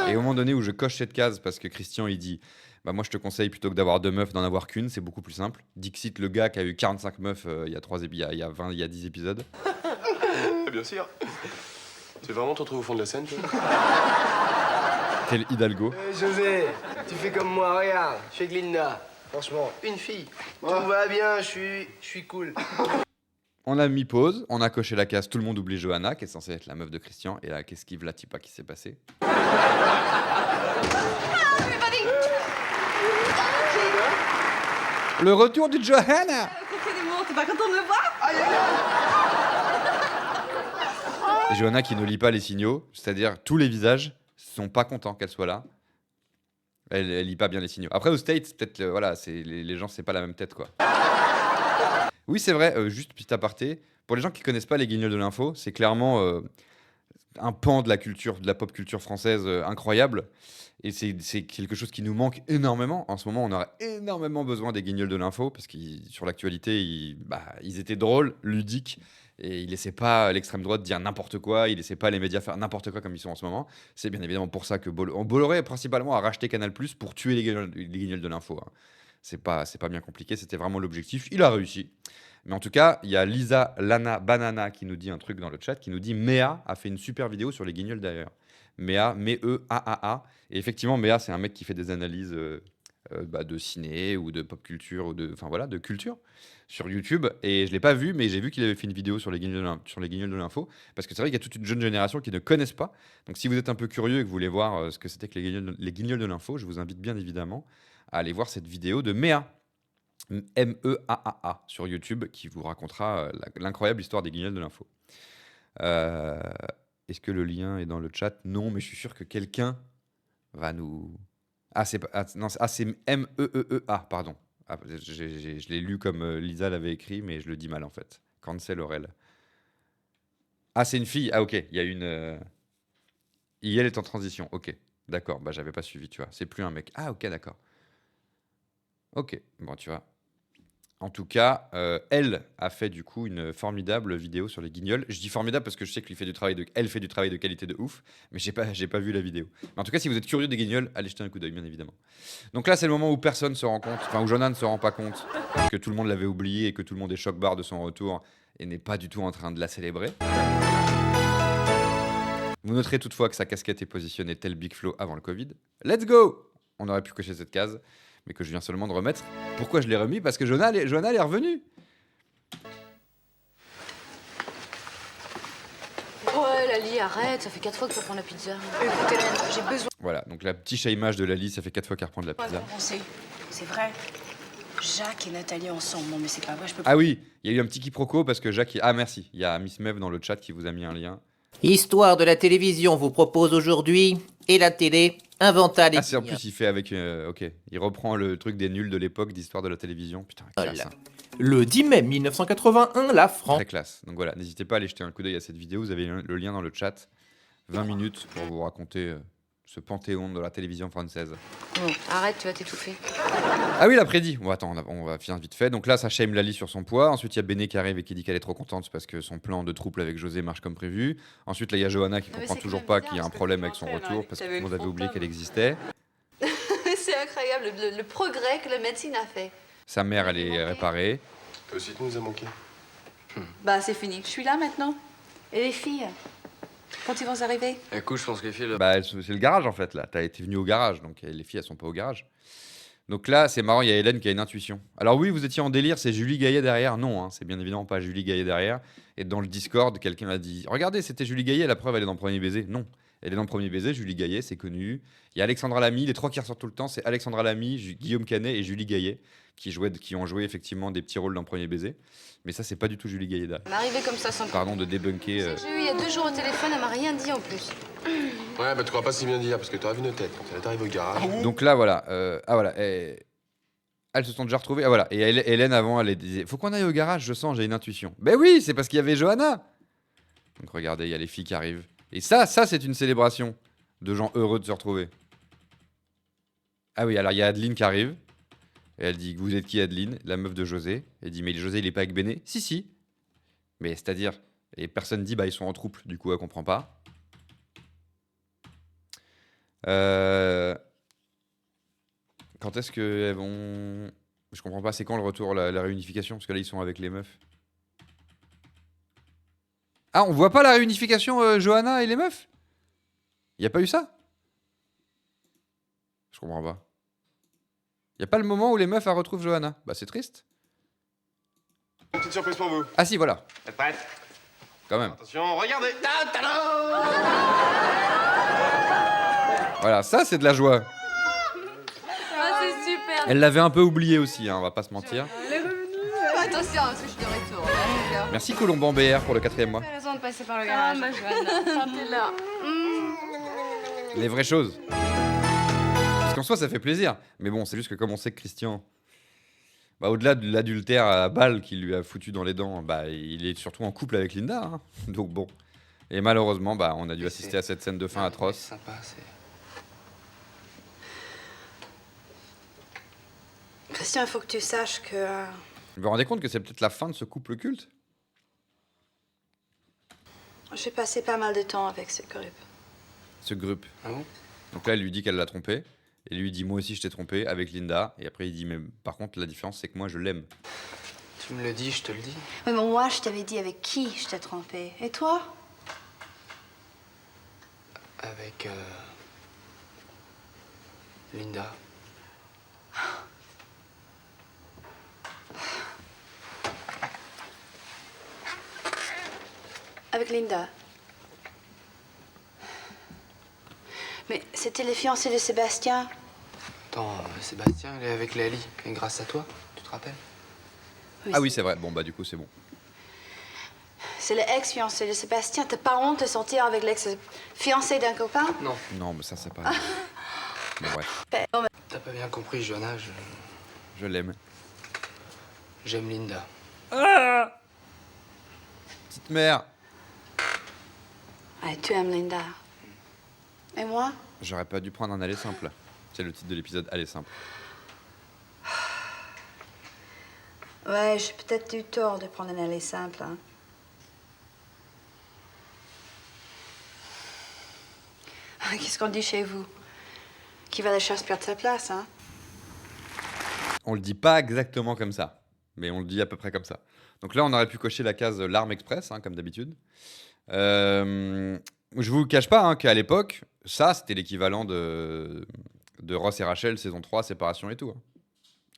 Speaker 1: Et au moment donné où je coche cette case, parce que Christian, il dit, bah moi je te conseille plutôt que d'avoir 2 meufs, d'en avoir qu'une, c'est beaucoup plus simple. Dixit, le gars qui a eu 45 meufs il y a 10 épisodes.
Speaker 11: Bien sûr. Tu veux vraiment te retrouver au fond de la scène, toi?
Speaker 1: Quel Hidalgo.
Speaker 10: José, tu fais comme moi, regarde. Je fais Glinda. Franchement, une fille. Tout va bien, je suis cool.
Speaker 1: On a mis pause, on a coché la case, tout le monde oublie Johanna, qui est censée être la meuf de Christian. Et là, qu'est-ce qui Vlatipa qui s'est passé? Le retour de Johanna.
Speaker 3: T'es pas content de me voir?
Speaker 1: Et Johanna qui ne lit pas les signaux, c'est-à-dire tous les visages sont pas contents qu'elle soit là. Elle lit pas bien les signaux. Après, aux States, peut-être, voilà, les gens, c'est pas la même tête, quoi. Oui, c'est vrai, juste petit aparté. Pour les gens qui connaissent pas les Guignols de l'info, c'est clairement un pan de la culture, de la pop culture française incroyable. Et c'est quelque chose qui nous manque énormément. En ce moment, on aurait énormément besoin des Guignols de l'info, parce que sur l'actualité, ils étaient drôles, ludiques, et ils laissaient pas l'extrême droite dire n'importe quoi, ils laissaient pas les médias faire n'importe quoi comme ils sont en ce moment. C'est bien évidemment pour ça que Bolloré, principalement, a racheté Canal+ pour tuer les Guignols de l'info. Hein. C'est pas bien compliqué, c'était vraiment l'objectif. Il a réussi. Mais en tout cas, il y a Lisa Lana Banana qui nous dit un truc dans le chat, qui nous dit Méa a fait une super vidéo sur les Guignols d'ailleurs. Méa, Méa. Et effectivement, Méa, c'est un mec qui fait des analyses de ciné ou de pop culture, ou de culture sur YouTube. Et je l'ai pas vu, mais j'ai vu qu'il avait fait une vidéo sur les Guignols de l'info. Parce que c'est vrai qu'il y a toute une jeune génération qui ne connaissent pas. Donc si vous êtes un peu curieux et que vous voulez voir ce que c'était que les Guignols de l'info, je vous invite bien évidemment à aller voir cette vidéo de Méa. Meaa sur YouTube qui vous racontera l'incroyable histoire des Guignols de l'info. Est-ce que le lien est dans le chat? Non, mais je suis sûr que quelqu'un va nous... c'est Meea, pardon. Je l'ai lu comme Lisa l'avait écrit, mais je le dis mal en fait. Cancel Aurel. Ah, c'est une fille. Ah, ok. Il y a une... elle est en transition. Ok. D'accord. Bah, j'avais pas suivi, tu vois. C'est plus un mec. Ah, ok, d'accord. Ok. Bon, tu vois. En tout cas, elle a fait du coup une formidable vidéo sur les Guignols. Je dis formidable parce que je sais qu'elle fait du travail de qualité de ouf, mais j'ai pas vu la vidéo. Mais en tout cas, si vous êtes curieux des Guignols, allez jeter un coup d'œil, bien évidemment. Donc là, c'est le moment où personne se rend compte, où Johanna ne se rend pas compte que tout le monde l'avait oublié et que tout le monde est choc-barre de son retour et n'est pas du tout en train de la célébrer. Vous noterez toutefois que sa casquette est positionnée tel Big Flo avant le Covid. Let's go! On aurait pu cocher cette case, mais que je viens seulement de remettre. Pourquoi je l'ai remis? Parce que Johanna elle est revenue.
Speaker 12: Ouais, Lali, arrête, ça fait 4 fois que tu reprends la pizza. Écoute, Hélène, j'ai besoin.
Speaker 1: Voilà, donc la petite image de Lali, ça fait 4 fois qu'elle reprend de la pizza.
Speaker 3: C'est vrai. Jacques et Nathalie ensemble. Non, mais c'est pas vrai, je peux pas.
Speaker 1: Ah oui, il y a eu un petit quiproquo parce que Jacques... Ah merci, il y a Miss Mev dans le chat qui vous a mis un lien.
Speaker 13: Histoire de la télévision vous propose aujourd'hui, et la télé inventa les...
Speaker 1: Ah c'est en plus il fait avec... ok, il reprend le truc des nuls de l'époque d'Histoire de la télévision. Putain, classe. Hein.
Speaker 13: Le 10 mai 1981, la France...
Speaker 1: Très classe. Donc voilà, n'hésitez pas à aller jeter un coup d'œil à cette vidéo. Vous avez le lien dans le chat. 20 minutes pour vous raconter ce panthéon de la télévision française.
Speaker 12: Bon, arrête, tu vas t'étouffer.
Speaker 1: Ah oui, l'après-midi. Bon, attends, on va finir vite fait. Donc là, ça shame Lali sur son poids. Ensuite, il y a Béné qui arrive et qui dit qu'elle est trop contente parce que son plan de trouble avec José marche comme prévu. Ensuite, là, il y a Johanna qui comprend toujours pas qu'il y a un problème avec son retour parce que tout le monde avait oublié qu'elle existait.
Speaker 12: C'est incroyable le progrès que la médecine a fait.
Speaker 1: Sa mère, elle est réparée.
Speaker 11: Toi aussi, tu nous as manqué.
Speaker 3: Bah, c'est fini. Je suis là maintenant. Et les filles? Quand ils vont arriver?
Speaker 5: Écoute, je pense que les filles...
Speaker 1: Bah, c'est le garage en fait là. T'as été venu au garage, donc les filles elles sont pas au garage. Donc là, c'est marrant, il y a Hélène qui a une intuition. Alors oui, vous étiez en délire, c'est Julie Gaillet derrière. Non, hein, c'est bien évidemment pas Julie Gaillet derrière. Et dans le Discord, quelqu'un m'a dit regardez, c'était Julie Gaillet, la preuve, elle est dans Premier Baiser. Non, elle est dans Premier Baiser, Julie Gaillet, c'est connu. Il y a Alexandra Lamy, les trois qui ressortent tout le temps, c'est Alexandra Lamy, Guillaume Canet et Julie Gaillet qui ont joué effectivement des petits rôles dans Premier Baiser. Mais ça, c'est pas du tout Julie Gaillet derrière.
Speaker 12: Elle m'est arrivée comme ça sans.
Speaker 1: Pardon de débunker.
Speaker 12: J'ai eu il y a 2 jours au téléphone, elle m'a rien dit en plus.
Speaker 11: Ouais, bah tu crois pas si bien dire, parce que t'aurais vu nos têtes quand elle arrive au garage.
Speaker 1: Donc là, voilà. Elles se sont déjà retrouvées. Ah voilà. Et Hélène, avant, elle disait faut qu'on aille au garage, je sens, j'ai une intuition. Ben oui, c'est parce qu'il y avait Johanna. Donc regardez, il y a les filles qui arrivent. Et ça, c'est une célébration de gens heureux de se retrouver. Ah oui, alors il y a Adeline qui arrive. Et elle dit vous êtes qui, Adeline? La meuf de José. Elle dit mais José, il est pas avec Béné? Si, si. Mais c'est-à-dire. Et personne dit bah ils sont en trouble. Du coup, elle comprend pas. Quand est-ce qu'elles vont... Je comprends pas, c'est quand le retour, la réunification? Parce que là, ils sont avec les meufs. Ah, on voit pas la réunification, Johanna et les meufs? Y a pas eu ça? Je comprends pas. Y a pas le moment où les meufs, elles retrouvent Johanna? Bah, c'est triste.
Speaker 11: Une petite surprise pour vous.
Speaker 1: Ah si, voilà.
Speaker 11: Êtes prête?
Speaker 1: Quand même.
Speaker 11: Attention, regardez.
Speaker 1: Voilà, ça, c'est de la joie.
Speaker 12: Ah, c'est super.
Speaker 1: Elle l'avait un peu oublié aussi, hein, on va pas se mentir.
Speaker 12: Attention, parce que je suis de retour. Là,
Speaker 1: Merci Colomban BR pour le 4e mois.
Speaker 12: t'as raison de passer par le garage.
Speaker 3: ma Johanna, t'es là.
Speaker 1: Les vraies choses. Parce qu'en soi, ça fait plaisir. Mais bon, c'est juste que comme on sait que Christian, bah, au-delà de l'adultère à balle qu'il lui a foutu dans les dents, bah, il est surtout en couple avec Linda. Hein. Donc bon. Et malheureusement, bah, on a dû assister à cette scène de fin atroce.
Speaker 10: Sympa, c'est...
Speaker 3: Christian, il faut que tu saches que...
Speaker 1: Vous vous rendez compte que c'est peut-être la fin de ce couple culte?
Speaker 3: J'ai passé pas mal de temps avec ce groupe.
Speaker 1: Ce groupe.
Speaker 10: Ah bon?
Speaker 1: Donc là, elle lui dit qu'elle l'a trompé. Et lui dit moi aussi je t'ai trompé avec Linda. Et après il dit mais par contre la différence c'est que moi je l'aime.
Speaker 10: Tu me le dis, je te le dis.
Speaker 3: Oui, mais moi, je t'avais dit avec qui je t'ai trompé. Et toi?
Speaker 10: Avec... Linda.
Speaker 3: Avec Linda. Mais c'était les fiancés de Sébastien.
Speaker 10: Attends, Sébastien, il est avec Lali. Et grâce à toi, tu te rappelles?
Speaker 1: Ah oui c'est vrai. Bon bah du coup c'est bon.
Speaker 3: C'est l'ex-fiancé de Sébastien. T'as pas honte de sortir avec l'ex-fiancé d'un copain?
Speaker 10: Non.
Speaker 1: Non mais ça c'est pas... Bon bref.
Speaker 10: T'as pas bien compris, Johanna,
Speaker 1: Je l'aime.
Speaker 10: j'aime Linda.
Speaker 1: Ah petite mère.
Speaker 3: Ouais, tu aimes Linda. Et moi?
Speaker 1: J'aurais pas dû prendre un aller simple. C'est le titre de l'épisode, aller simple.
Speaker 3: Ouais, j'ai peut-être eu tort de prendre un aller simple. Hein. Qu'est-ce qu'on dit chez vous? Qui va à la chasse perdre sa place, hein?
Speaker 1: On le dit pas exactement comme ça, mais on le dit à peu près comme ça. Donc là, on aurait pu cocher la case Larme Express, hein, comme d'habitude. Je vous cache pas hein, qu'à l'époque, ça, c'était l'équivalent de Ross et Rachel, saison 3, séparation et tout. Hein.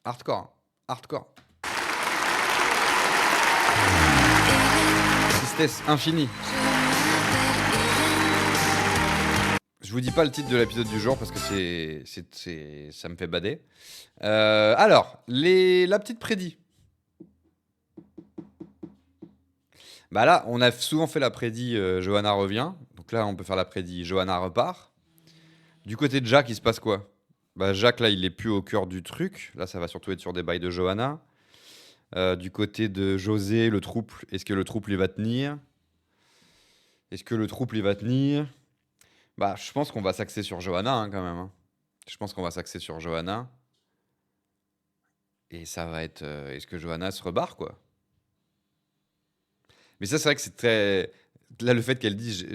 Speaker 1: Hardcore. Hein. Hardcore. Tristesse infinie. Je vous dis pas le titre de l'épisode du jour parce que ça me fait bader. Alors, la petite prédit. Bah là, on a souvent fait la prédit Johanna revient. Donc là, on peut faire la prédit Johanna repart. Du côté de Jacques, il se passe quoi? Bah Jacques, là, il est plus au cœur du truc. Là, ça va surtout être sur des bails de Johanna. Du côté de José, le trouble, est-ce que le trouble, il va tenir? Est-ce que le trouble, il va tenir? Bah, je pense qu'on va s'axer sur Johanna, hein, quand même. Hein. Je pense qu'on va s'axer sur Johanna. Et ça va être... est-ce que Johanna se rebarre, quoi? Mais ça, c'est vrai que c'est très... Là, le fait qu'elle dise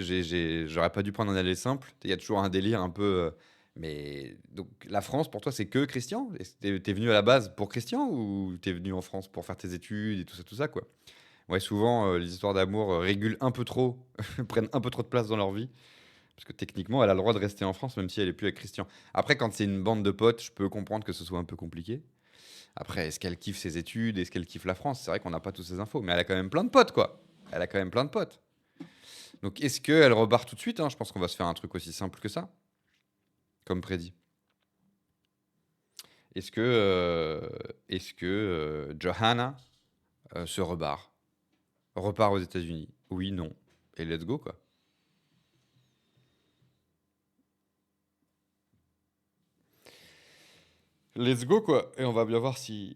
Speaker 1: j'aurais pas dû prendre un aller simple, il y a toujours un délire un peu... Mais donc, la France, pour toi, c'est que Christian? T'es venu à la base pour Christian ou t'es venu en France pour faire tes études et tout ça, quoi? Ouais, souvent, les histoires d'amour régulent un peu trop, prennent un peu trop de place dans leur vie. Parce que techniquement, elle a le droit de rester en France, même si elle est plus avec Christian. Après, quand c'est une bande de potes, je peux comprendre que ce soit un peu compliqué. Après, est-ce qu'elle kiffe ses études? Est-ce qu'elle kiffe la France? C'est vrai qu'on n'a pas toutes ces infos, mais elle a quand même plein de potes, quoi. Elle a quand même plein de potes. Donc, est-ce qu'elle repart tout de suite, hein? Je pense qu'on va se faire un truc aussi simple que ça, comme prédit. Est-ce que Johanna se repart aux États-Unis? Oui, non. Et let's go, quoi. Let's go, quoi. Et on va bien voir si...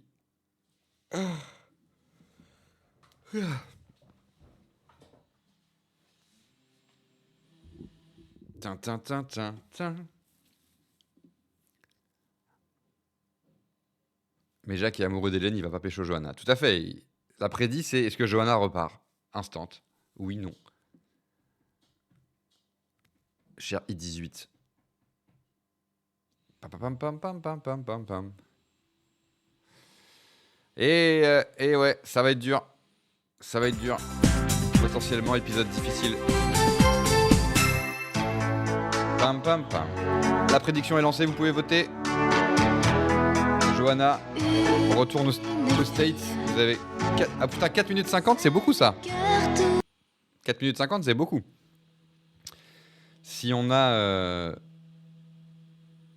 Speaker 1: Tin, tin, tin, tin, tin. Mais Jacques est amoureux d'Hélène, il va pas pécho Johanna. Tout à fait. La prédit, c'est est-ce que Johanna repart? Instant. Oui, non. Cher I18. Pam, pam, pam, pam, pam, pam, pam. Et ouais, ça va être dur. Ça va être dur. Potentiellement, épisode difficile. Pam, pam, pam. La prédiction est lancée, vous pouvez voter. Johanna retourne aux States. Vous avez 4 minutes 50, c'est beaucoup ça. 4 minutes 50, c'est beaucoup. Si on a...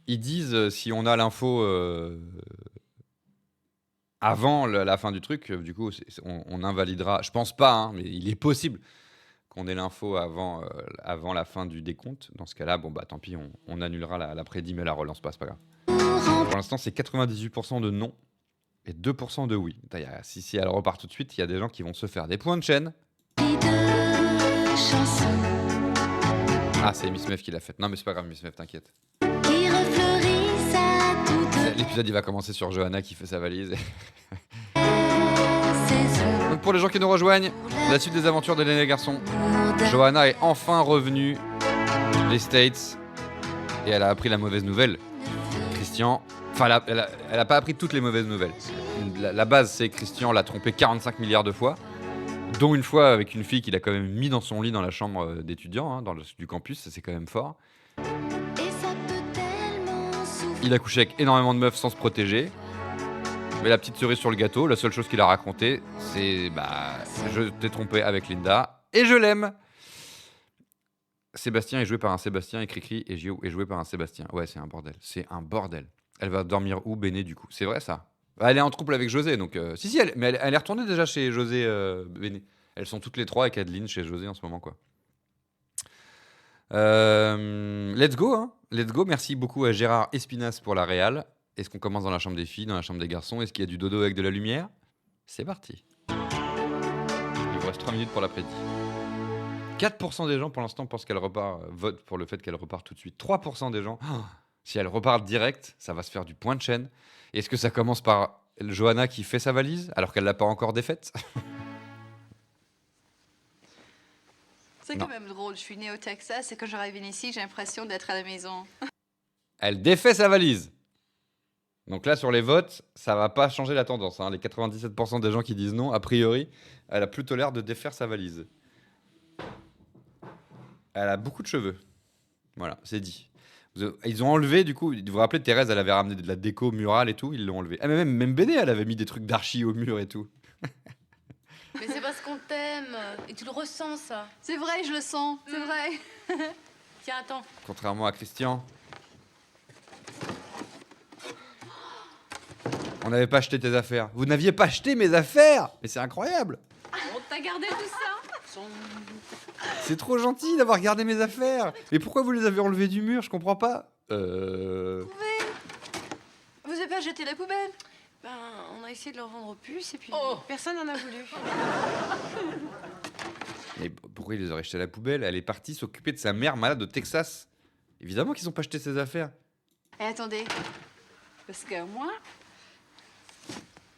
Speaker 1: ils disent, si on a l'info avant la fin du truc, du coup, on invalidera. Je pense pas, hein, mais il est possible qu'on ait l'info avant la fin du décompte. Dans ce cas-là, bon, bah tant pis, on annulera la prédit, mais la relance pas, c'est pas grave. Pour l'instant, c'est 98% de non et 2% de oui. Si elle repart tout de suite, il y a des gens qui vont se faire des points de chaîne. Ah, c'est Miss Meuf qui l'a faite. Non, mais c'est pas grave, Miss Meuf, t'inquiète. L'épisode, il va commencer sur Johanna qui fait sa valise. Donc, pour les gens qui nous rejoignent, la suite des aventures d'Hélène et les garçons. Johanna est enfin revenue des States et elle a appris la mauvaise nouvelle. Christian... Enfin, elle a pas appris toutes les mauvaises nouvelles. La base, c'est que Christian l'a trompé 45 milliards de fois, dont une fois avec une fille qu'il a quand même mis dans son lit dans la chambre d'étudiant, hein, du campus, ça c'est quand même fort. Il a couché avec énormément de meufs sans se protéger. Mais la petite cerise sur le gâteau, la seule chose qu'il a raconté, c'est je t'ai trompé avec Linda et je l'aime. Sébastien est joué par un Sébastien et Cricri est joué par un Sébastien. Ouais, c'est un bordel. C'est un bordel. Elle va dormir où, Béné, du coup? C'est vrai, ça? Elle est en couple avec José, donc... Si, elle est retournée déjà chez José, Béné. Elles sont toutes les trois avec Adeline chez José en ce moment, quoi. Let's go, hein. Let's go. Merci beaucoup à Gérard Espinas pour la réal. Est-ce qu'on commence dans la chambre des filles, dans la chambre des garçons? Est-ce qu'il y a du dodo avec de la lumière? C'est parti. Il vous reste 3 minutes pour la prédit. 4% des gens, pour l'instant, pensent qu'elle repart, votent pour le fait qu'elle repart tout de suite. 3% des gens... Si elle repart direct, ça va se faire du point de chaîne. Est-ce que ça commence par Johanna qui fait sa valise alors qu'elle l'a pas encore défaite?
Speaker 3: C'est quand même drôle. Je suis née au Texas et quand j'arrive ici, j'ai l'impression d'être à la maison.
Speaker 1: Elle défait sa valise. Donc là, sur les votes, ça va pas changer la tendance, hein. Les 97% des gens qui disent non, a priori, elle a plutôt l'air de défaire sa valise. Elle a beaucoup de cheveux. Voilà, c'est dit. Ils ont enlevé, du coup, vous vous rappelez, Thérèse, elle avait ramené de la déco murale et tout, ils l'ont enlevé. Ah, mais même BD, elle avait mis des trucs d'archi au mur et tout.
Speaker 12: Mais c'est parce qu'on t'aime et tu le ressens, ça.
Speaker 3: C'est vrai, je le sens, c'est vrai.
Speaker 12: Tiens, attends.
Speaker 1: Contrairement à Christian. On n'avait pas acheté tes affaires. Vous n'aviez pas acheté mes affaires! Mais c'est incroyable!
Speaker 12: On t'a gardé tout ça?
Speaker 1: C'est trop gentil d'avoir gardé mes affaires. Mais pourquoi vous les avez enlevées du mur? Je comprends pas.
Speaker 3: Vous avez pas jeté la poubelle?
Speaker 12: Ben, on a essayé de leur vendre aux puces et puis
Speaker 3: Personne n'en a voulu.
Speaker 1: Mais pourquoi ils les auraient jetés à la poubelle? Elle est partie s'occuper de sa mère malade au Texas. Évidemment qu'ils n'ont pas acheté ses affaires.
Speaker 3: Et attendez, parce que moi,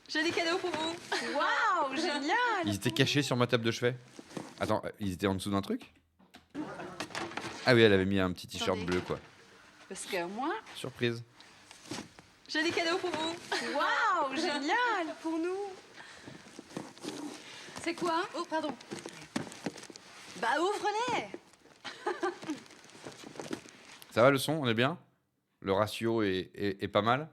Speaker 3: j'ai des cadeaux pour vous. Waouh, génial!
Speaker 1: Ils étaient cachés sur ma table de chevet. Attends, ils étaient en dessous d'un truc? Ah oui, elle avait mis un petit t-shirt bleu, quoi.
Speaker 3: Parce que moi,
Speaker 1: surprise.
Speaker 3: J'ai des cadeaux pour vous. Waouh, génial, pour nous.
Speaker 12: C'est quoi?
Speaker 3: Oh, pardon. Bah, ouvre-les.
Speaker 1: Ça va le son? On est bien? Le ratio est pas mal?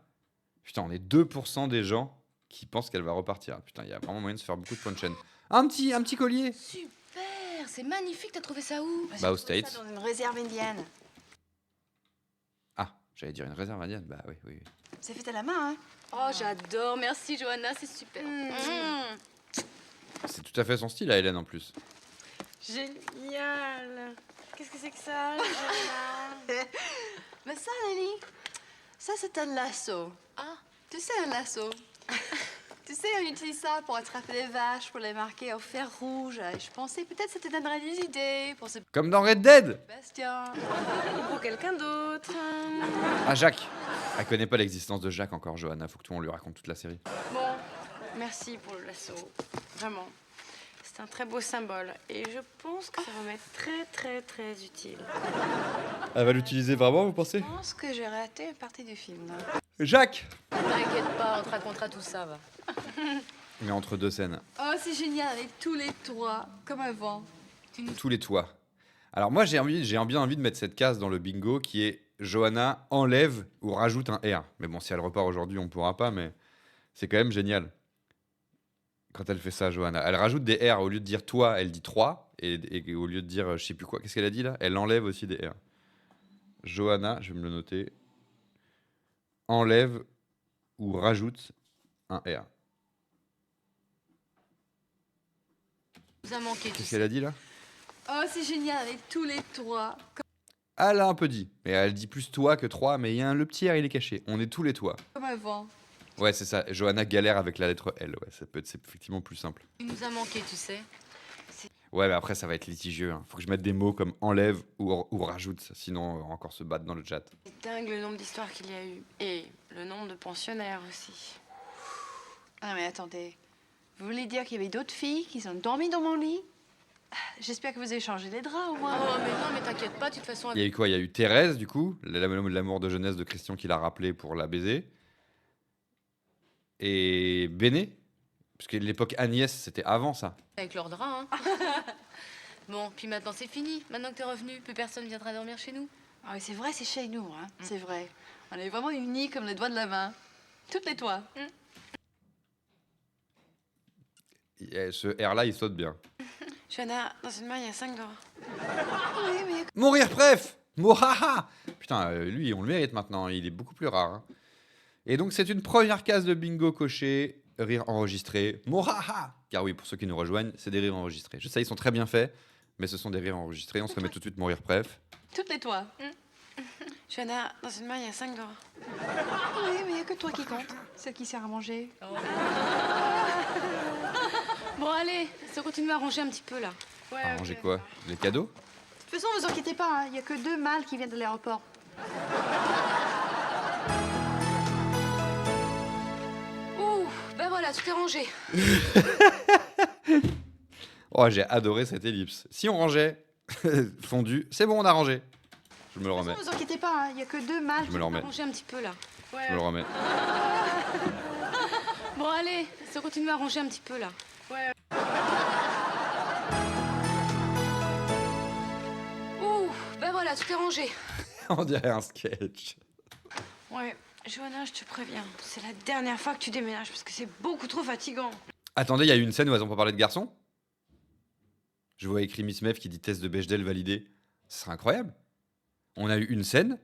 Speaker 1: Putain, on est 2% des gens qui pensent qu'elle va repartir. Putain, il y a vraiment moyen de se faire beaucoup de points de chaîne. Un petit collier.
Speaker 12: Super, c'est magnifique, t'as trouvé ça où?
Speaker 1: Bah, aux States.
Speaker 3: Dans une réserve indienne.
Speaker 1: Ah, j'allais dire une réserve indienne. Bah oui, oui.
Speaker 3: C'est fait à la main, hein.
Speaker 12: Oh, j'adore, merci Johanna, c'est super.
Speaker 1: C'est tout à fait son style à Hélène en plus.
Speaker 3: Génial. Qu'est-ce que c'est que ça? Mais ça, Nelly, ça c'est un lasso.
Speaker 12: Ah,
Speaker 3: Tu sais, un lasso. Tu sais, on utilise ça pour attraper les vaches, pour les marquer au fer rouge. Et je pensais peut-être que ça te donnerait des idées pour ce
Speaker 1: Comme dans Red Dead.
Speaker 3: Bastien. Ou pour quelqu'un d'autre.
Speaker 1: Ah, Jacques. Elle connaît pas l'existence de Jacques encore, Johanna. Faut que tout le monde lui raconte toute la série.
Speaker 14: Bon, merci pour le lasso. Vraiment. C'est un très beau symbole. Et je pense que ça va m'être très, très, très utile.
Speaker 1: Elle va l'utiliser vraiment, vous pensez?
Speaker 3: Je pense que j'ai raté une partie du film. Là.
Speaker 1: Jacques.
Speaker 12: t'inquiète pas, on te racontera tout ça, va.
Speaker 1: Mais entre deux scènes.
Speaker 3: Oh, c'est génial. Et tous les toits, comme avant.
Speaker 1: Tous les toits. Alors moi, j'ai bien envie de mettre cette case dans le bingo qui est Johanna enlève ou rajoute un R. Mais bon, si elle repart aujourd'hui, on pourra pas, mais c'est quand même génial. Quand elle fait ça, Johanna. Elle rajoute des R. Au lieu de dire toi, elle dit 3. Et au lieu de dire je sais plus quoi, qu'est-ce qu'elle a dit là? Elle enlève aussi des R. Johanna, je vais me le noter. Enlève ou rajoute un R.
Speaker 12: Nous a manqué, tu
Speaker 1: Qu'est-ce
Speaker 12: sais.
Speaker 1: qu'elle a dit là?
Speaker 3: Oh, c'est génial. Et tous les toits.
Speaker 1: Elle a un peu dit. Mais elle dit plus toi que 3, mais le petit R, il est caché. On est tous les toits.
Speaker 3: Comme avant.
Speaker 1: Ouais, c'est ça. Johanna galère avec la lettre L. Ouais, c'est effectivement plus simple.
Speaker 12: Tu nous as manqué, tu sais.
Speaker 1: Ouais, mais après, ça va être litigieux. Hein. Faut que je mette des mots comme enlève ou rajoute. Sinon, on va encore se battre dans le chat.
Speaker 14: C'est dingue le nombre d'histoires qu'il y a eu. Et le nombre de pensionnaires aussi.
Speaker 3: Ah, mais attendez. Vous voulez dire qu'il y avait d'autres filles qui ont dormi dans mon lit? J'espère que vous avez changé les draps au moins.
Speaker 12: Oh, mais non, mais t'inquiète pas, de toute façon.
Speaker 1: Il y a eu quoi? Il y a eu Thérèse, du coup, l'amour de jeunesse de Christian qui l'a rappelé pour la baiser. Et Béné. Parce que l'époque Agnès, c'était avant ça.
Speaker 12: Avec leur drap, hein. Bon, puis maintenant c'est fini. Maintenant que t'es revenu, plus personne viendra dormir chez nous.
Speaker 3: Ah oui, c'est vrai, c'est chez nous, hein. C'est vrai. On est vraiment unis comme les doigts de la main. Toutes les toits.
Speaker 1: Ce R-là, il saute bien.
Speaker 14: Johanna, dans une main, il y a 5 doigts.
Speaker 3: Oui, mais...
Speaker 1: Mourir bref. Mohaha. Putain, lui, on le mérite maintenant. Il est beaucoup plus rare. Hein. Et donc, c'est une première case de bingo cochée. Rire enregistré. Mohaha. Car oui, pour ceux qui nous rejoignent, c'est des rires enregistrés. Je sais, ils sont très bien faits, mais ce sont des rires enregistrés. On se remet tout de suite mourir bref.
Speaker 3: Toutes les toits.
Speaker 14: Johanna, dans une main, il y a 5 doigts.
Speaker 3: Oui, mais il n'y a que toi qui compte. Celle qui sert à manger.
Speaker 12: Bon, allez, ça continue à ranger un petit peu là.
Speaker 14: Ouais,
Speaker 1: Arranger quoi? Les cadeaux?
Speaker 3: De toute façon, ne vous inquiétez pas, il n'y a que 2 mâles qui viennent de l'aéroport.
Speaker 12: Ouh, ben voilà, tout est rangé.
Speaker 1: Oh, j'ai adoré cette ellipse. Si on rangeait, fondu, c'est bon, on a rangé. Je me le remets.
Speaker 3: Ne vous inquiétez pas, il n'y a que 2 mâles
Speaker 1: Je me le remets.
Speaker 12: Ranger un petit peu là.
Speaker 1: Je me le remets.
Speaker 12: Bon, allez, ça continue à ranger un petit peu là.
Speaker 14: Ouais.
Speaker 12: Ouh, ben voilà, tout est rangé.
Speaker 1: On dirait un sketch.
Speaker 14: Ouais, Johanna, je te préviens, c'est la dernière fois que tu déménages parce que c'est beaucoup trop fatigant.
Speaker 1: Attendez, il y a eu une scène où elles ont pas parlé de garçons? Je vois écrit Miss Mev qui dit test de Bechdel validé. Ce serait incroyable. On a eu une scène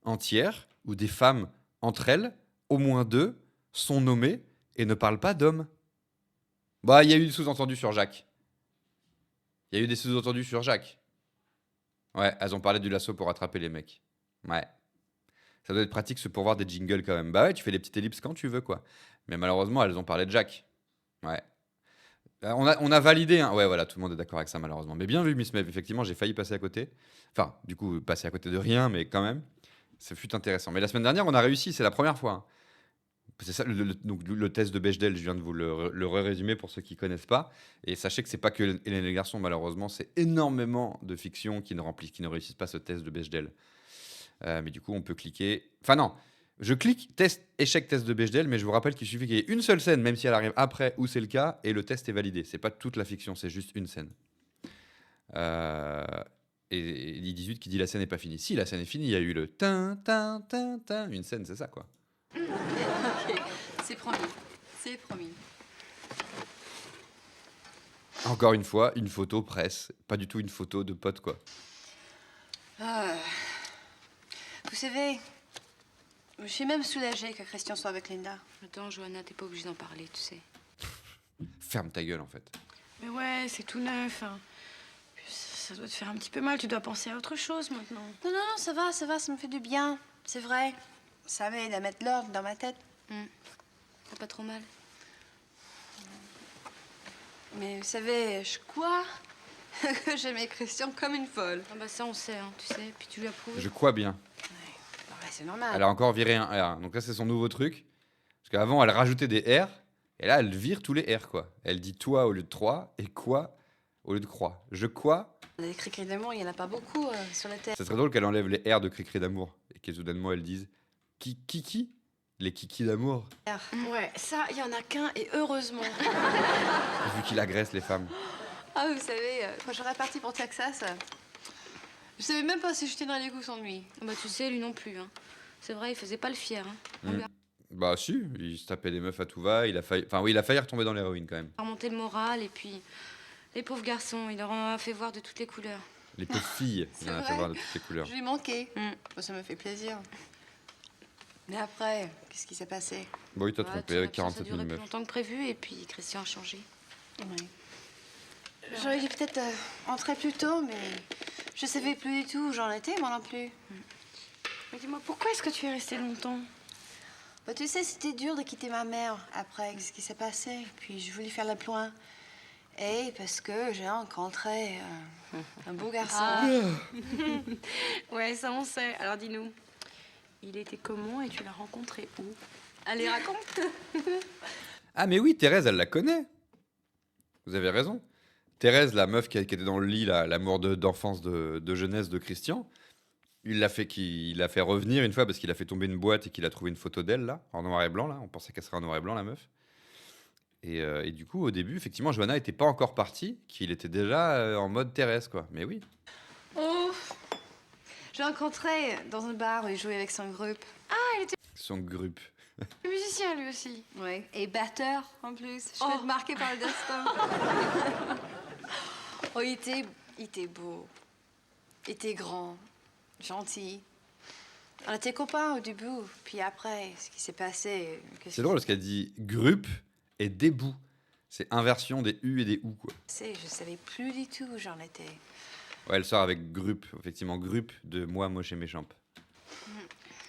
Speaker 1: entière où des femmes, entre elles, au moins 2, sont nommées et ne parlent pas d'hommes. Bah, il y a eu des sous-entendus sur Jacques. Il y a eu des sous-entendus sur Jacques. Ouais, elles ont parlé du lasso pour attraper les mecs. Ouais. Ça doit être pratique ce pourvoir des jingles quand même. Bah ouais, tu fais des petites ellipses quand tu veux, quoi. Mais malheureusement, elles ont parlé de Jacques. Ouais. On a validé, hein. Ouais, voilà, tout le monde est d'accord avec ça, malheureusement. Mais bien vu, Miss Mev, effectivement, j'ai failli passer à côté. Enfin, du coup, passer à côté de rien, mais quand même, ça fut intéressant. Mais la semaine dernière, on a réussi, c'est la première fois. Hein. C'est ça, donc, le test de Bechdel, je viens de vous le résumer pour ceux qui ne connaissent pas. Et sachez que c'est pas que Hélène et les garçons, malheureusement, c'est énormément de fictions qui ne réussissent pas ce test de Bechdel. Mais du coup, on peut cliquer... Enfin non, je clique échec test de Bechdel, mais je vous rappelle qu'il suffit qu'il y ait une seule scène, même si elle arrive après où c'est le cas, et le test est validé. C'est pas toute la fiction, c'est juste une scène. Et il 18 qui dit la scène n'est pas finie. Si, la scène est finie, il y a eu le tin, tin, tin, tin. Une scène, c'est ça, quoi.
Speaker 3: Ok, c'est promis. C'est promis.
Speaker 1: Encore une fois, une photo presse. Pas du tout une photo de pote, quoi.
Speaker 3: Vous savez, je suis même soulagée que Christian soit avec Linda.
Speaker 14: Attends, Johanna, t'es pas obligée d'en parler, tu sais.
Speaker 1: Ferme ta gueule, en fait.
Speaker 14: Mais ouais, c'est tout neuf. Hein. Puis ça doit te faire un petit peu mal. Tu dois penser à autre chose maintenant.
Speaker 3: Non, ça va, ça me fait du bien. C'est vrai. Ça m'aide à mettre l'ordre dans ma tête.
Speaker 14: T'as pas trop mal?
Speaker 3: Mais vous savez, je crois que j'aimais Christian comme une folle.
Speaker 14: Ah bah ça, on sait, hein, tu sais. Puis tu lui approuves.
Speaker 1: Je crois bien.
Speaker 3: Ouais, c'est normal.
Speaker 1: Elle a encore viré un R. Donc là, c'est son nouveau truc. Parce qu'avant, elle rajoutait des R. Et là, elle vire tous les R, quoi. Elle dit toi au lieu de 3 et quoi au lieu de croix. Je quoi.
Speaker 3: Les cris d'amour, il n'y en a pas beaucoup sur la terre.
Speaker 1: C'est très drôle qu'elle enlève les R de cri d'amour. Et que soudainement, elle dise qui les kikis d'amour.
Speaker 14: Ouais, ça, il y en a qu'un et heureusement.
Speaker 1: Vu qu'il agresse les femmes.
Speaker 3: Ah, vous savez, quand je serais partie pour Texas, je savais même pas si je tiendrais les coups sans lui.
Speaker 14: Bah tu sais, lui non plus. Hein. C'est vrai, il faisait pas le fier. Hein. On lui a
Speaker 1: Bah si, il se tapait des meufs à tout va. Il a failli retomber dans l'héroïne quand même.
Speaker 14: remonté le moral et puis les pauvres garçons, il leur en a fait voir de toutes les couleurs.
Speaker 1: Les pauvres filles, il en a fait voir de toutes les couleurs.
Speaker 3: Je lui manquais. Bon, ça me fait plaisir. Mais après, qu'est-ce qui s'est passé?
Speaker 1: Bon, il t'a trompé avec
Speaker 14: Ça
Speaker 1: 47
Speaker 14: a duré
Speaker 1: 000
Speaker 14: plus
Speaker 1: meufs.
Speaker 14: longtemps que prévu et puis Christian a changé.
Speaker 3: J'aurais dû peut-être entrer plus tôt, mais je savais plus du tout où j'en étais, moi non plus.
Speaker 14: Mais dis-moi, pourquoi est-ce que tu es restée longtemps?
Speaker 3: Bah, tu sais, c'était dur de quitter ma mère après ce qui s'est passé. Puis je voulais faire le point. Et parce que j'ai rencontré un beau garçon.
Speaker 14: Ouais, ça on sait. Alors dis-nous, il était comment et tu l'as rencontré où?
Speaker 3: Allez, raconte.
Speaker 1: Ah mais oui, Thérèse, elle la connaît. Vous avez raison. Thérèse, la meuf qui était dans le lit, l'amour d'enfance, de jeunesse de Christian, il l'a fait revenir une fois parce qu'il a fait tomber une boîte et qu'il a trouvé une photo d'elle, là, en noir et blanc, là. On pensait qu'elle serait en noir et blanc, la meuf. Et du coup, au début, effectivement, Johanna n'était pas encore partie, qu'il était déjà en mode Thérèse, quoi. Mais oui.
Speaker 3: Oh, je l'ai rencontré dans un bar où il jouait avec son groupe.
Speaker 14: Ah, il était
Speaker 1: Son groupe.
Speaker 14: musicien lui aussi.
Speaker 3: Oui, et batteur en plus. Je vais être marquée par le destin. Oh, il était beau. Il était grand, gentil. On était copains au début, puis après, ce qui s'est passé...
Speaker 1: C'est drôle parce qu'elle dit groupe et debout. C'est inversion des U et des OU, quoi.
Speaker 3: Je savais plus du tout où j'en étais.
Speaker 1: Ouais, elle sort avec groupe, effectivement, groupe de moi, moche et méchant.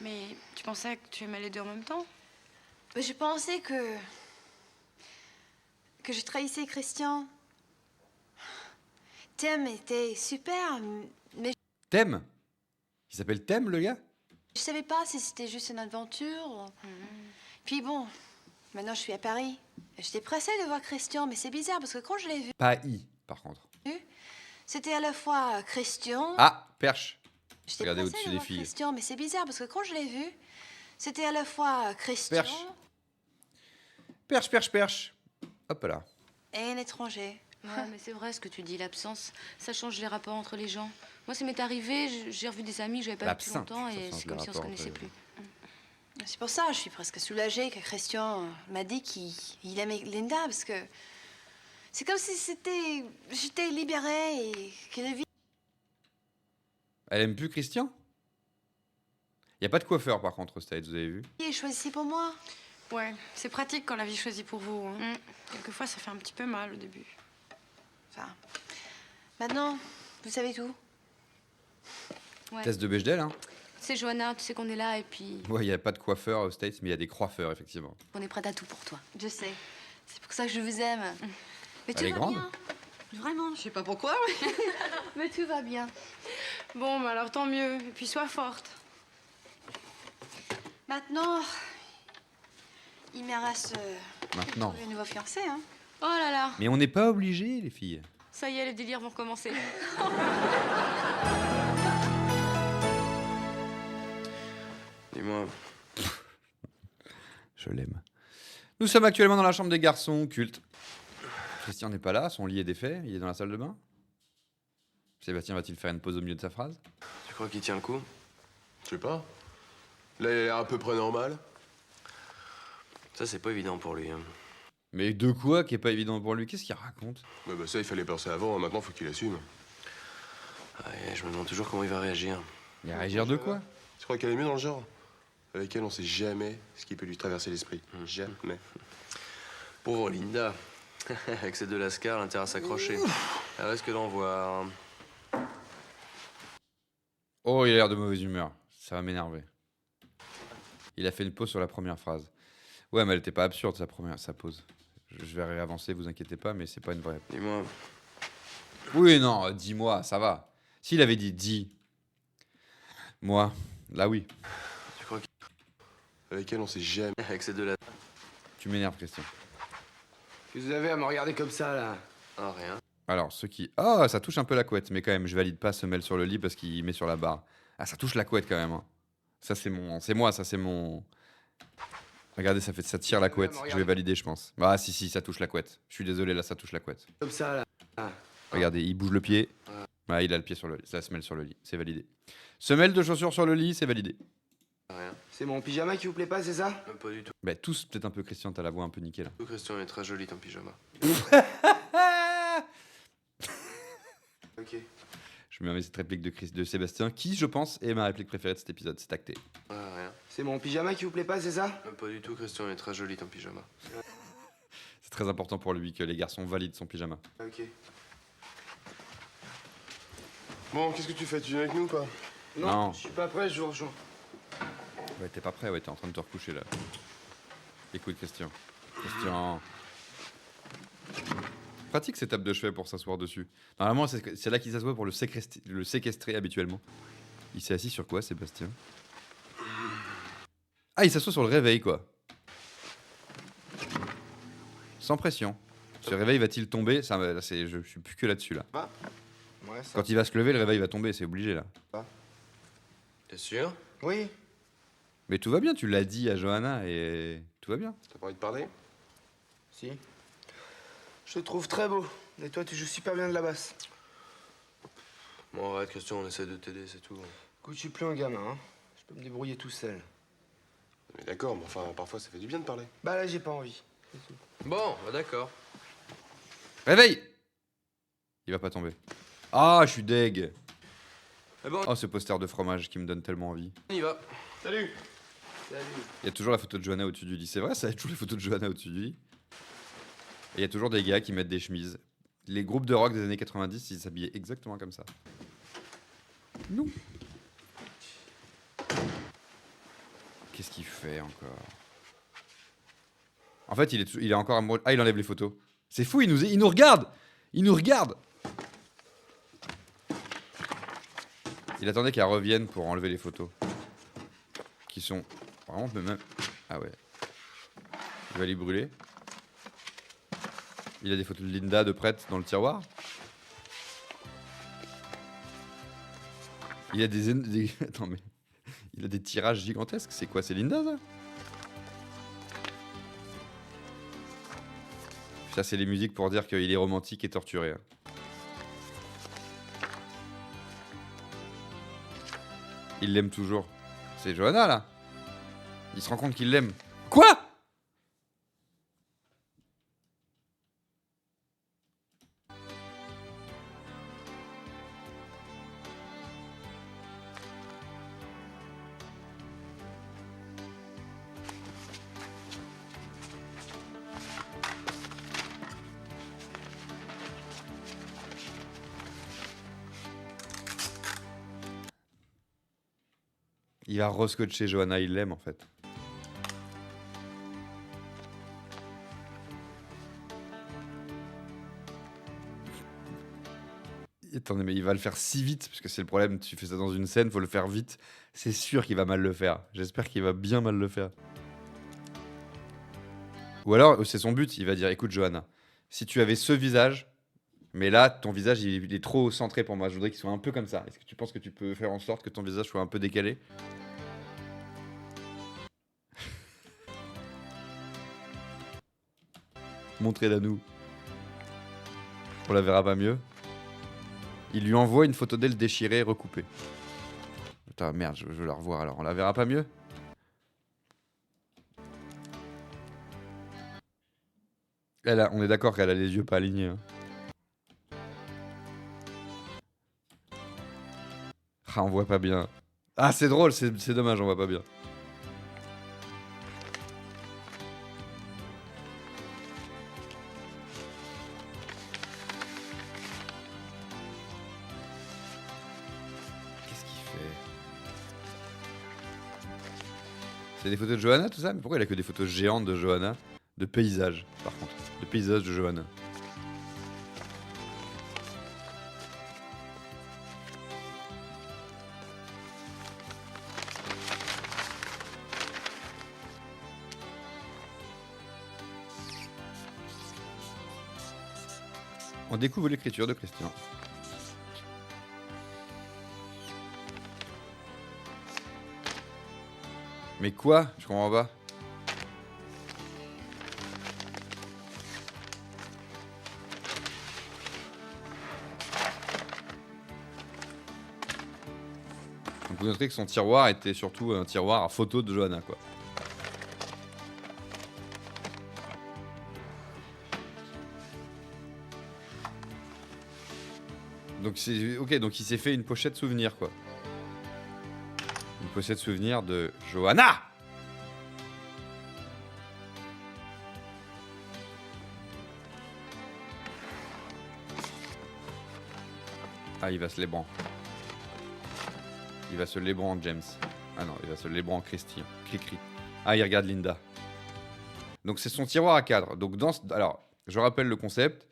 Speaker 14: Mais tu pensais que tu aimais les deux en même temps?
Speaker 3: Mais je pensais que je trahissais Christian. Thème était super, mais
Speaker 1: Thème. Il s'appelle Thème, le gars.
Speaker 3: je savais pas si c'était juste une aventure. Puis bon, maintenant je suis à Paris. J'étais pressée de voir Christian, mais c'est bizarre parce que quand je l'ai vu,
Speaker 1: Pas I, par contre.
Speaker 3: c'était à la fois Christian.
Speaker 1: Ah, perche.
Speaker 3: J'étais
Speaker 1: Regardez
Speaker 3: pressée
Speaker 1: au-dessus
Speaker 3: de
Speaker 1: des
Speaker 3: voir
Speaker 1: filles.
Speaker 3: Christian, mais c'est bizarre parce que quand je l'ai vu, c'était à la fois Christian
Speaker 1: Perche. Hop là.
Speaker 3: et un étranger.
Speaker 14: Ouais, mais c'est vrai ce que tu dis, l'absence, ça change les rapports entre les gens. Moi, ça m'est arrivé, j'ai revu des amis que j'avais pas vu depuis
Speaker 1: L'absinthe,
Speaker 14: longtemps
Speaker 1: ça
Speaker 14: et
Speaker 1: change
Speaker 14: c'est comme
Speaker 1: les
Speaker 14: si on se
Speaker 1: rapports
Speaker 14: connaissait
Speaker 1: entre
Speaker 14: plus.
Speaker 3: C'est pour ça, je suis presque soulagée que Christian m'a dit qu'il aimait Linda, parce que c'est comme si j'étais libérée et que la vie...
Speaker 1: Elle aime plus Christian. Il y a pas de coiffeur, par contre, aux States, vous avez vu.
Speaker 3: est choisie pour moi.
Speaker 14: Ouais, c'est pratique quand la vie choisit pour vous. Hein. Quelquefois, ça fait un petit peu mal au début.
Speaker 3: Enfin, maintenant, vous savez tout.
Speaker 14: Ouais.
Speaker 1: Test de Bechdel, hein.
Speaker 14: C'est Johanna, tu sais qu'on est là et puis
Speaker 1: Ouais, il y a pas de coiffeur aux States, mais il y a des coiffeurs, effectivement.
Speaker 14: on est prête à tout pour toi.
Speaker 3: Je sais. C'est pour ça que je vous aime. Mais tout
Speaker 1: Elle est
Speaker 3: va
Speaker 1: grande.
Speaker 3: bien. Vraiment, je sais pas pourquoi, mais tout va bien.
Speaker 14: Bon, bah alors tant mieux. Et puis sois forte.
Speaker 3: Maintenant, il me reste
Speaker 1: Maintenant.
Speaker 3: le nouveau fiancé, hein.
Speaker 14: Oh là là,
Speaker 1: Mais on n'est pas obligé, les filles.
Speaker 14: ça y est, les délires vont commencer.
Speaker 5: Dis-moi,
Speaker 1: Je l'aime. Nous sommes actuellement dans la chambre des garçons, culte. Christian n'est pas là, son lit est défait, il est dans la salle de bain. Sébastien va-t-il faire une pause au milieu de sa phrase?
Speaker 5: Tu crois qu'il tient le coup?
Speaker 11: Je sais pas. Là, il a l'air à peu près normal.
Speaker 5: Ça, c'est pas évident pour lui. Hein.
Speaker 1: Mais de quoi qui est pas évident pour lui? Qu'est-ce qu'il raconte?
Speaker 11: Ouais, bah ça, il fallait penser avant. Maintenant, faut qu'il assume.
Speaker 5: Ouais, je me demande toujours comment il va réagir.
Speaker 1: Il va réagir de quoi?
Speaker 11: Tu crois qu'elle est mieux dans le genre? Avec elle, on sait jamais ce qui peut lui traverser l'esprit. Jamais.
Speaker 5: Pauvre Linda. Avec ses deux lascars, elle a intérêt à s'accrocher. Elle risque d'en voir.
Speaker 1: Oh, il a l'air de mauvaise humeur. Ça va m'énerver. Il a fait une pause sur la première phrase. Ouais, mais elle était pas absurde, sa pause. Je vais réavancer, vous inquiétez pas, mais c'est pas une vraie.
Speaker 5: Dis-moi.
Speaker 1: Oui, non, dis-moi, ça va. S'il avait dit dis, moi, là oui.
Speaker 5: Tu crois qu'il...
Speaker 11: Avec elle, on sait jamais.
Speaker 5: Avec ses deux lascars.
Speaker 1: Tu m'énerves, Christian.
Speaker 10: Qu'est-ce que vous avez à me regarder comme ça, là?
Speaker 5: Ah, rien.
Speaker 1: Alors, ceux qui... Ah, ça touche un peu la couette, mais quand même, je valide pas semelle sur le lit parce qu'il met sur la barre. Ah, ça touche la couette quand même. Hein. Ça, c'est mon... C'est moi, ça, c'est mon... Regardez, ça tire la couette. Je vais valider, je pense. Ah, si, ça touche la couette. Je suis désolé, là, ça touche la couette.
Speaker 10: Comme ça, là. Ah.
Speaker 1: Regardez, il bouge le pied. Ah, il a le pied sur le lit. La semelle sur le lit, c'est validé. Semelle de chaussures sur le lit, c'est validé.
Speaker 5: Rien.
Speaker 10: C'est mon pyjama qui vous plaît pas, c'est ça?
Speaker 5: Pas du tout.
Speaker 1: Bah, tous, peut-être un peu, Christian, t'as la voix un peu niquée, là.
Speaker 5: Christian est très joli, ton pyjama.
Speaker 10: Ok.
Speaker 1: Je me mets cette réplique de Sébastien, qui, je pense, est ma réplique préférée de cet épisode. C'est acté.
Speaker 5: Rien.
Speaker 10: C'est mon pyjama qui vous plaît pas, c'est ça?
Speaker 5: Pas du tout, Christian est très joli, ton pyjama.
Speaker 1: C'est très important pour lui que les garçons valident son pyjama.
Speaker 10: Ok.
Speaker 11: Bon, qu'est-ce que tu fais? Tu viens avec nous ou pas?
Speaker 1: Non.
Speaker 10: Je suis pas prêt, je vous rejoins.
Speaker 1: Ouais, t'es pas prêt, ouais, t'es en train de te recoucher, là. Écoute, Christian. Christian... Pratique ces tables de chevet pour s'asseoir dessus. Normalement, c'est là qu'il s'assoit pour le séquestrer habituellement. Il s'est assis sur quoi, Sébastien? Ah, il s'assoit sur le réveil, quoi. Sans pression. Ce réveil va-t-il tomber? Ça, là, je suis plus que là-dessus, là.
Speaker 10: Ah. Ouais, ça...
Speaker 1: Quand il va se lever, le réveil va tomber, c'est obligé, là.
Speaker 5: T'es sûr?
Speaker 10: Oui.
Speaker 1: Mais tout va bien, tu l'as dit à Johanna et tout va bien.
Speaker 11: T'as pas envie de parler?
Speaker 10: Si. Je te trouve très beau. Et toi, tu joues super bien de la basse.
Speaker 5: Bon, arrête, Christian, on essaie de t'aider, c'est tout.
Speaker 10: Écoute, je suis plus un gamin, hein. Je peux me débrouiller tout seul.
Speaker 11: Mais d'accord, mais enfin, parfois, ça fait du bien de parler.
Speaker 10: Bah là, j'ai pas envie.
Speaker 5: Bon, bah d'accord.
Speaker 1: Réveil! Il va pas tomber. Ah, je suis deg.
Speaker 5: Bon,
Speaker 1: Oh, ce poster de fromage qui me donne tellement envie.
Speaker 5: on y va.
Speaker 11: Salut!
Speaker 10: Salut.
Speaker 1: Il y a toujours la photo de Johanna au-dessus du lit. C'est vrai, ça, il y a toujours les photos de Johanna au-dessus du lit. Et il y a toujours des gars qui mettent des chemises. Les groupes de rock des années 90, ils s'habillaient exactement comme ça. Non. Qu'est-ce qu'il fait encore? En fait, il est encore amoureux. Ah, il enlève les photos. C'est fou, il nous regarde! Il nous regarde! Il attendait qu'elle revienne pour enlever les photos. Qui sont vraiment même... Ah ouais. Il va les brûler. Il a des photos de Linda de prête dans le tiroir. Il a des... Attends, mais... Il a des tirages gigantesques. C'est quoi? C'est Linda, ça? Ça, c'est les musiques pour dire qu'il est romantique et torturé. Hein. Il l'aime toujours. C'est Johanna, là. Il se rend compte qu'il l'aime. Quoi? Il va rescotcher Johanna, il l'aime en fait. Attendez, mais il va le faire si vite, parce que c'est le problème, tu fais ça dans une scène, faut le faire vite. C'est sûr qu'il va mal le faire. J'espère qu'il va bien mal le faire. Ou alors, c'est son but, il va dire, écoute Johanna, si tu avais ce visage, mais là, ton visage, il est trop centré pour moi, je voudrais qu'il soit un peu comme ça. Est-ce que tu penses que tu peux faire en sorte que ton visage soit un peu décalé ? Montrez-la nous. On la verra pas mieux. Il lui envoie une photo d'elle déchirée, recoupée. Putain, merde, je veux la revoir alors. On la verra pas mieux? On est d'accord qu'elle a les yeux pas alignés. Hein. Ah, on voit pas bien. Ah, c'est drôle, c'est dommage, on voit pas bien. Qu'est-ce qu'il fait? C'est des photos de Johanna, tout ça? Mais pourquoi il a que des photos géantes de Johanna? De paysages, par contre. De paysages de Johanna. On découvre l'écriture de Christian. Mais quoi? Je comprends pas. Donc vous noterez que son tiroir était surtout un tiroir à photos de Johanna, quoi. Donc c'est ok, donc il s'est fait une pochette souvenir, quoi. Une pochette souvenir de Johanna. Ah, il va se lébran. Il va se lébran en James. Ah non, il va se lébran en Christian. Cri-cri. Ah, il regarde Linda. Donc c'est son tiroir à cadre. Donc alors, je rappelle le concept.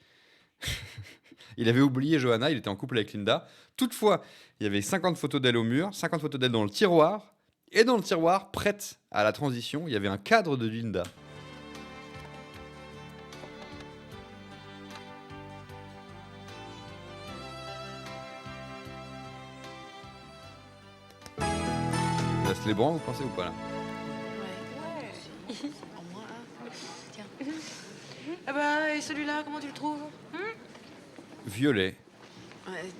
Speaker 1: Il avait oublié Johanna, il était en couple avec Linda. Toutefois, il y avait 50 photos d'elle au mur, 50 photos d'elle dans le tiroir. Et dans le tiroir, prête à la transition, il y avait un cadre de Linda. Ça se lébran, vous pensez ou pas là?
Speaker 14: Ouais. Au moins un. Tiens. Ah bah, et celui-là, comment tu le trouves?
Speaker 1: Violet.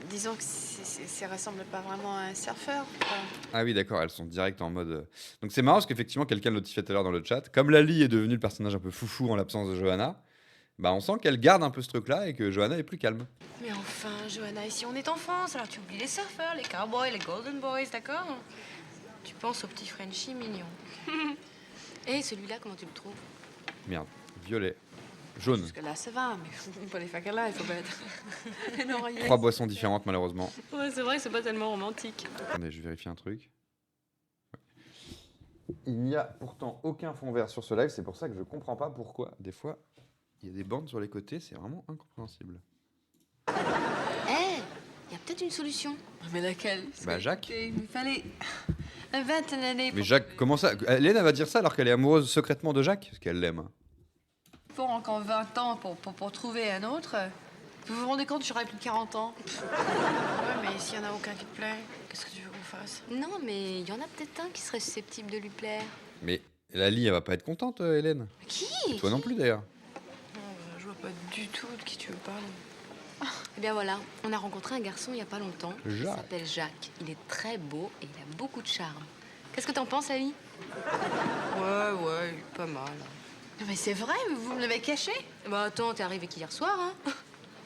Speaker 3: Disons que ça ressemble pas vraiment à un surfeur. Quoi.
Speaker 1: Ah oui, d'accord, elles sont directes en mode. Donc c'est marrant parce qu'effectivement, quelqu'un le notifiait tout à l'heure dans le chat. Comme Lali est devenue le personnage un peu foufou en l'absence de Johanna, bah on sent qu'elle garde un peu ce truc-là et que Johanna est plus calme.
Speaker 14: Mais enfin, Johanna, ici on est en France, alors tu oublies les surfeurs, les cowboys, les golden boys, d'accord? Tu penses au petit Frenchie mignon.
Speaker 12: Et celui-là, comment tu le trouves?
Speaker 1: Merde, violet. Jaune.
Speaker 14: Parce que là, ça va, mais pour les facs là, il faut pas être. Non, rien.
Speaker 1: 3 boissons différentes, malheureusement.
Speaker 14: Ouais, c'est vrai que c'est pas tellement romantique.
Speaker 1: Attendez, je vérifie un truc. Il n'y a pourtant aucun fond vert sur ce live, c'est pour ça que je comprends pas pourquoi. Des fois, il y a des bandes sur les côtés, c'est vraiment incompréhensible.
Speaker 12: Il y a peut-être une solution.
Speaker 3: Mais laquelle?
Speaker 1: Bah, Jacques.
Speaker 3: Il fallait 20 années
Speaker 1: Mais Jacques, comment ça? Hélène, elle va dire ça alors qu'elle est amoureuse secrètement de Jacques? Parce qu'elle l'aime.
Speaker 3: pour encore 20 ans pour trouver un autre. Vous vous rendez compte, j'aurais plus de 40 ans.
Speaker 14: Ouais, mais s'il y en a aucun qui te plaît, qu'est-ce que tu veux qu'on fasse?
Speaker 12: Non, mais il y en a peut-être un qui serait susceptible de lui plaire.
Speaker 1: Mais Lali, elle va pas être contente, Hélène.
Speaker 12: Qui?
Speaker 1: Toi non plus, d'ailleurs.
Speaker 14: Je vois pas du tout de qui tu veux parler.
Speaker 12: Eh bien voilà, on a rencontré un garçon il y a pas longtemps. Il
Speaker 1: Jacques.
Speaker 12: s'appelle Jacques. Il est très beau et il a beaucoup de charme. Qu'est-ce que t'en penses, Ali?
Speaker 14: Ouais, pas mal.
Speaker 3: Non mais c'est vrai, vous me l'avez caché?
Speaker 12: Bah attends, t'es arrivé qu'hier soir, hein?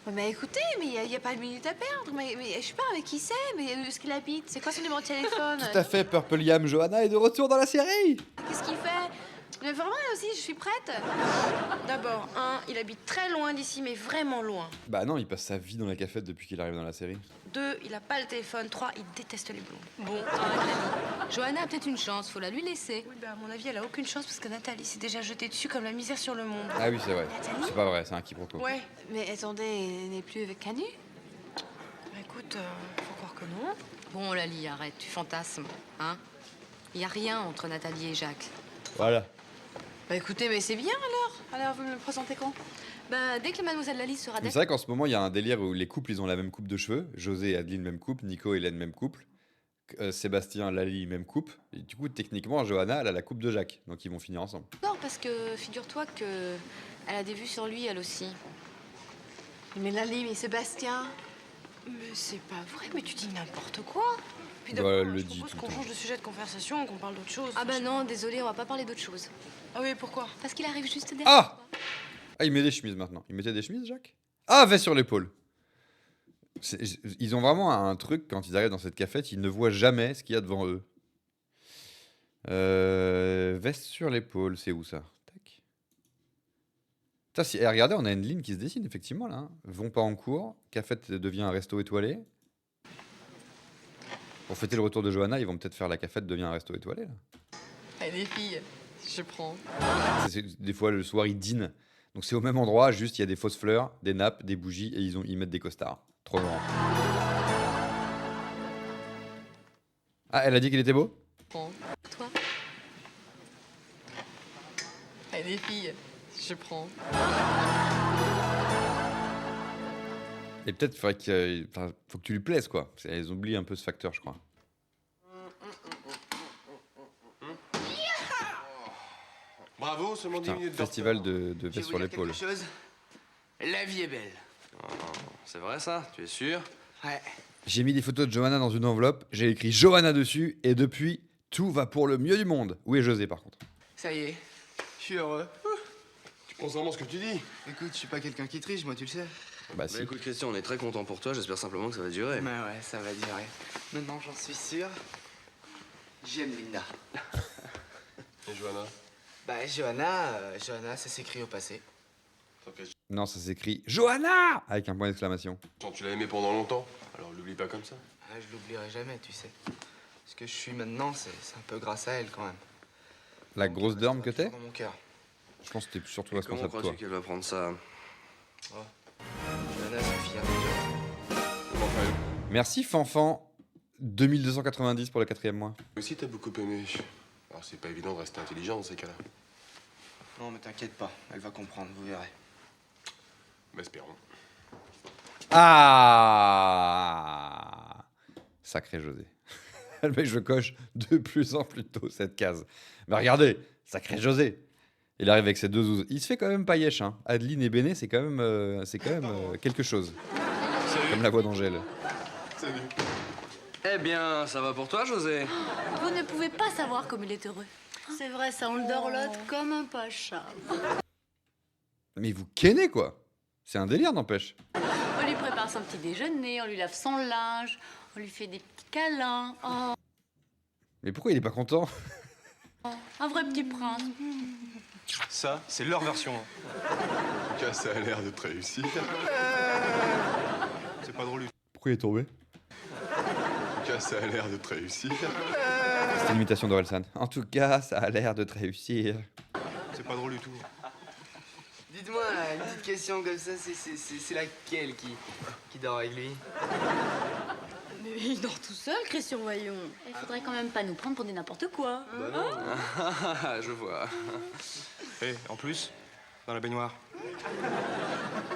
Speaker 3: Ouais, mais écoutez, mais il n'y a pas de minute à perdre. Mais je sais pas avec qui c'est, mais où est-ce qu'il habite? C'est quoi son numéro de téléphone?
Speaker 1: Tout à fait, Purple Yam, Johanna est de retour dans la série.
Speaker 3: Qu'est-ce qu'il fait? Mais vraiment, là aussi, je suis prête.
Speaker 14: D'abord, il habite très loin d'ici, mais vraiment loin.
Speaker 1: Bah non, il passe sa vie dans la cafette depuis qu'il arrive dans la série.
Speaker 14: 2, il a pas le téléphone. 3, il déteste les blondes.
Speaker 12: Bon, arrête, Lali. Johanna a peut-être une chance, faut la lui laisser.
Speaker 14: Oui, bah à mon avis, elle a aucune chance parce que Nathalie s'est déjà jetée dessus comme la misère sur le monde.
Speaker 1: Ah oui, c'est vrai. C'est pas vrai, c'est un quiproquo.
Speaker 14: Ouais.
Speaker 3: Mais attendez, elle n'est plus avec Canu?
Speaker 14: Bah écoute, faut croire que non.
Speaker 12: Bon, Lali, arrête, tu fantasmes, hein? Il y a rien entre Nathalie et Jacques.
Speaker 1: Voilà.
Speaker 3: Bah écoutez, mais c'est bien alors. Alors, vous me le présentez quand?
Speaker 12: Bah, dès que mademoiselle Lali sera
Speaker 1: Mais c'est vrai qu'en ce moment, il y a un délire où les couples, ils ont la même coupe de cheveux. José et Adeline, même coupe. Nico et Hélène, même couple. Sébastien, Lali, même coupe. Et du coup, techniquement, Johanna, elle a la coupe de Jacques. Donc, ils vont finir ensemble.
Speaker 12: Non, parce que figure-toi que elle a des vues sur lui, elle aussi.
Speaker 3: Mais Lali, mais Sébastien.
Speaker 14: Mais c'est pas vrai, mais tu dis n'importe quoi. Puis
Speaker 1: Bah,
Speaker 14: d'abord,
Speaker 1: elle le
Speaker 14: je
Speaker 1: dit
Speaker 14: propose
Speaker 1: tout le
Speaker 14: qu'on
Speaker 1: temps.
Speaker 14: change de sujet de conversation, qu'on parle d'autre chose.
Speaker 12: Ah bah non, désolé, on va pas parler d'autre chose.
Speaker 14: Ah oui, pourquoi?
Speaker 12: Parce qu'il arrive juste derrière.
Speaker 1: Ah Ah, il met des chemises maintenant. Il mettait des chemises, Jacques? Ah, veste sur l'épaule. Ils ont vraiment un truc, quand ils arrivent dans cette cafette, ils ne voient jamais ce qu'il y a devant eux. Veste sur l'épaule, c'est où ça? Tac. Putain, regardez, on a une ligne qui se dessine, effectivement, là. Hein. Vont pas en cours, cafette devient un resto étoilé. Pour fêter le retour de Johanna, ils vont peut-être faire la cafette devient un resto étoilé, là.
Speaker 12: Allez les filles, je prends.
Speaker 1: Des fois, le soir, ils dînent. Donc c'est au même endroit, juste il y a des fausses fleurs, des nappes, des bougies, et ils mettent des costards. Trop marrant. Ah, elle a dit qu'il était beau?
Speaker 12: Toi. Allez les filles, je prends.
Speaker 1: Et peut-être faut que tu lui plaises, quoi. Elles oublient un peu ce facteur, je crois.
Speaker 11: Bravo, seulement 10
Speaker 1: Putain,
Speaker 11: minutes de
Speaker 1: festival
Speaker 11: retard.
Speaker 1: de veste sur l'épaule.
Speaker 10: La vie est belle.
Speaker 5: C'est vrai ça? Tu es sûr?
Speaker 10: Ouais.
Speaker 1: J'ai mis des photos de Johanna dans une enveloppe, j'ai écrit Johanna dessus, et depuis, tout va pour le mieux du monde. Où est José, par contre?
Speaker 10: Ça y est, je suis heureux.
Speaker 11: Tu penses vraiment ce que tu dis?
Speaker 10: Écoute, je suis pas quelqu'un qui triche, moi tu le sais.
Speaker 1: Bah si.
Speaker 5: écoute Christian, on est très content pour toi, j'espère simplement que ça va durer.
Speaker 10: Mais ouais, ça va durer. Maintenant, j'en suis sûr. J'aime Linda.
Speaker 11: Et Johanna?
Speaker 10: Bah, Johanna, ça s'écrit au passé.
Speaker 1: Non, ça s'écrit Johanna avec un point d'exclamation.
Speaker 11: Tu l'as aimé pendant longtemps, alors l'oublie pas comme ça.
Speaker 10: Ah, je l'oublierai jamais, tu sais. Ce que je suis maintenant, c'est un peu grâce à elle quand même.
Speaker 1: La grosse dorme que t'es?
Speaker 10: Dans mon cœur.
Speaker 1: Je pense que t'es surtout
Speaker 5: Comment
Speaker 1: responsable de toi.
Speaker 5: crois-tu qu'elle va prendre ça?
Speaker 10: Oh. Johanna, c'est fier déjà.
Speaker 1: Merci Fanfan. 2290 pour le 4e mois.
Speaker 11: Moi aussi, t'as beaucoup aimé. Alors, c'est pas évident de rester intelligent dans ces cas-là.
Speaker 10: Non, mais t'inquiète pas, elle va comprendre, vous verrez.
Speaker 11: Bah, espérons.
Speaker 1: Ah Sacré José. Le mec, je coche de plus en plus tôt cette case. Mais regardez, sacré José. Il arrive avec ses deux zouzes. Il se fait quand même paillèche. Hein. Adeline et Béné, c'est quand même, quelque chose.
Speaker 11: Salut.
Speaker 1: Comme la voix d'Angèle.
Speaker 11: Salut.
Speaker 5: Eh bien, ça va pour toi, José?
Speaker 12: Vous ne pouvez pas savoir comme il est heureux. C'est vrai, ça, on le dorlote comme un pacha.
Speaker 1: Mais vous kennez, quoi. C'est un délire, n'empêche.
Speaker 12: On lui prépare son petit déjeuner, on lui lave son linge, on lui fait des petits câlins. Oh,
Speaker 1: Mais pourquoi il est pas content?
Speaker 12: un vrai petit prince.
Speaker 11: Ça, c'est leur version. En tout cas, ça a l'air de te réussir. C'est pas drôle.
Speaker 1: Pourquoi il est tombé?
Speaker 11: En tout cas, ça a l'air de te réussir.
Speaker 1: C'est une imitation d'Orelsan. En tout cas, ça a l'air de te réussir.
Speaker 11: C'est pas drôle du tout.
Speaker 10: Dites-moi, une petite question comme ça, c'est laquelle qui dort avec lui?
Speaker 12: Mais il dort tout seul, Christian, voyons. Il faudrait quand même pas nous prendre pour des n'importe quoi.
Speaker 10: Bah non.
Speaker 5: Je vois.
Speaker 11: Eh, en plus, dans la baignoire.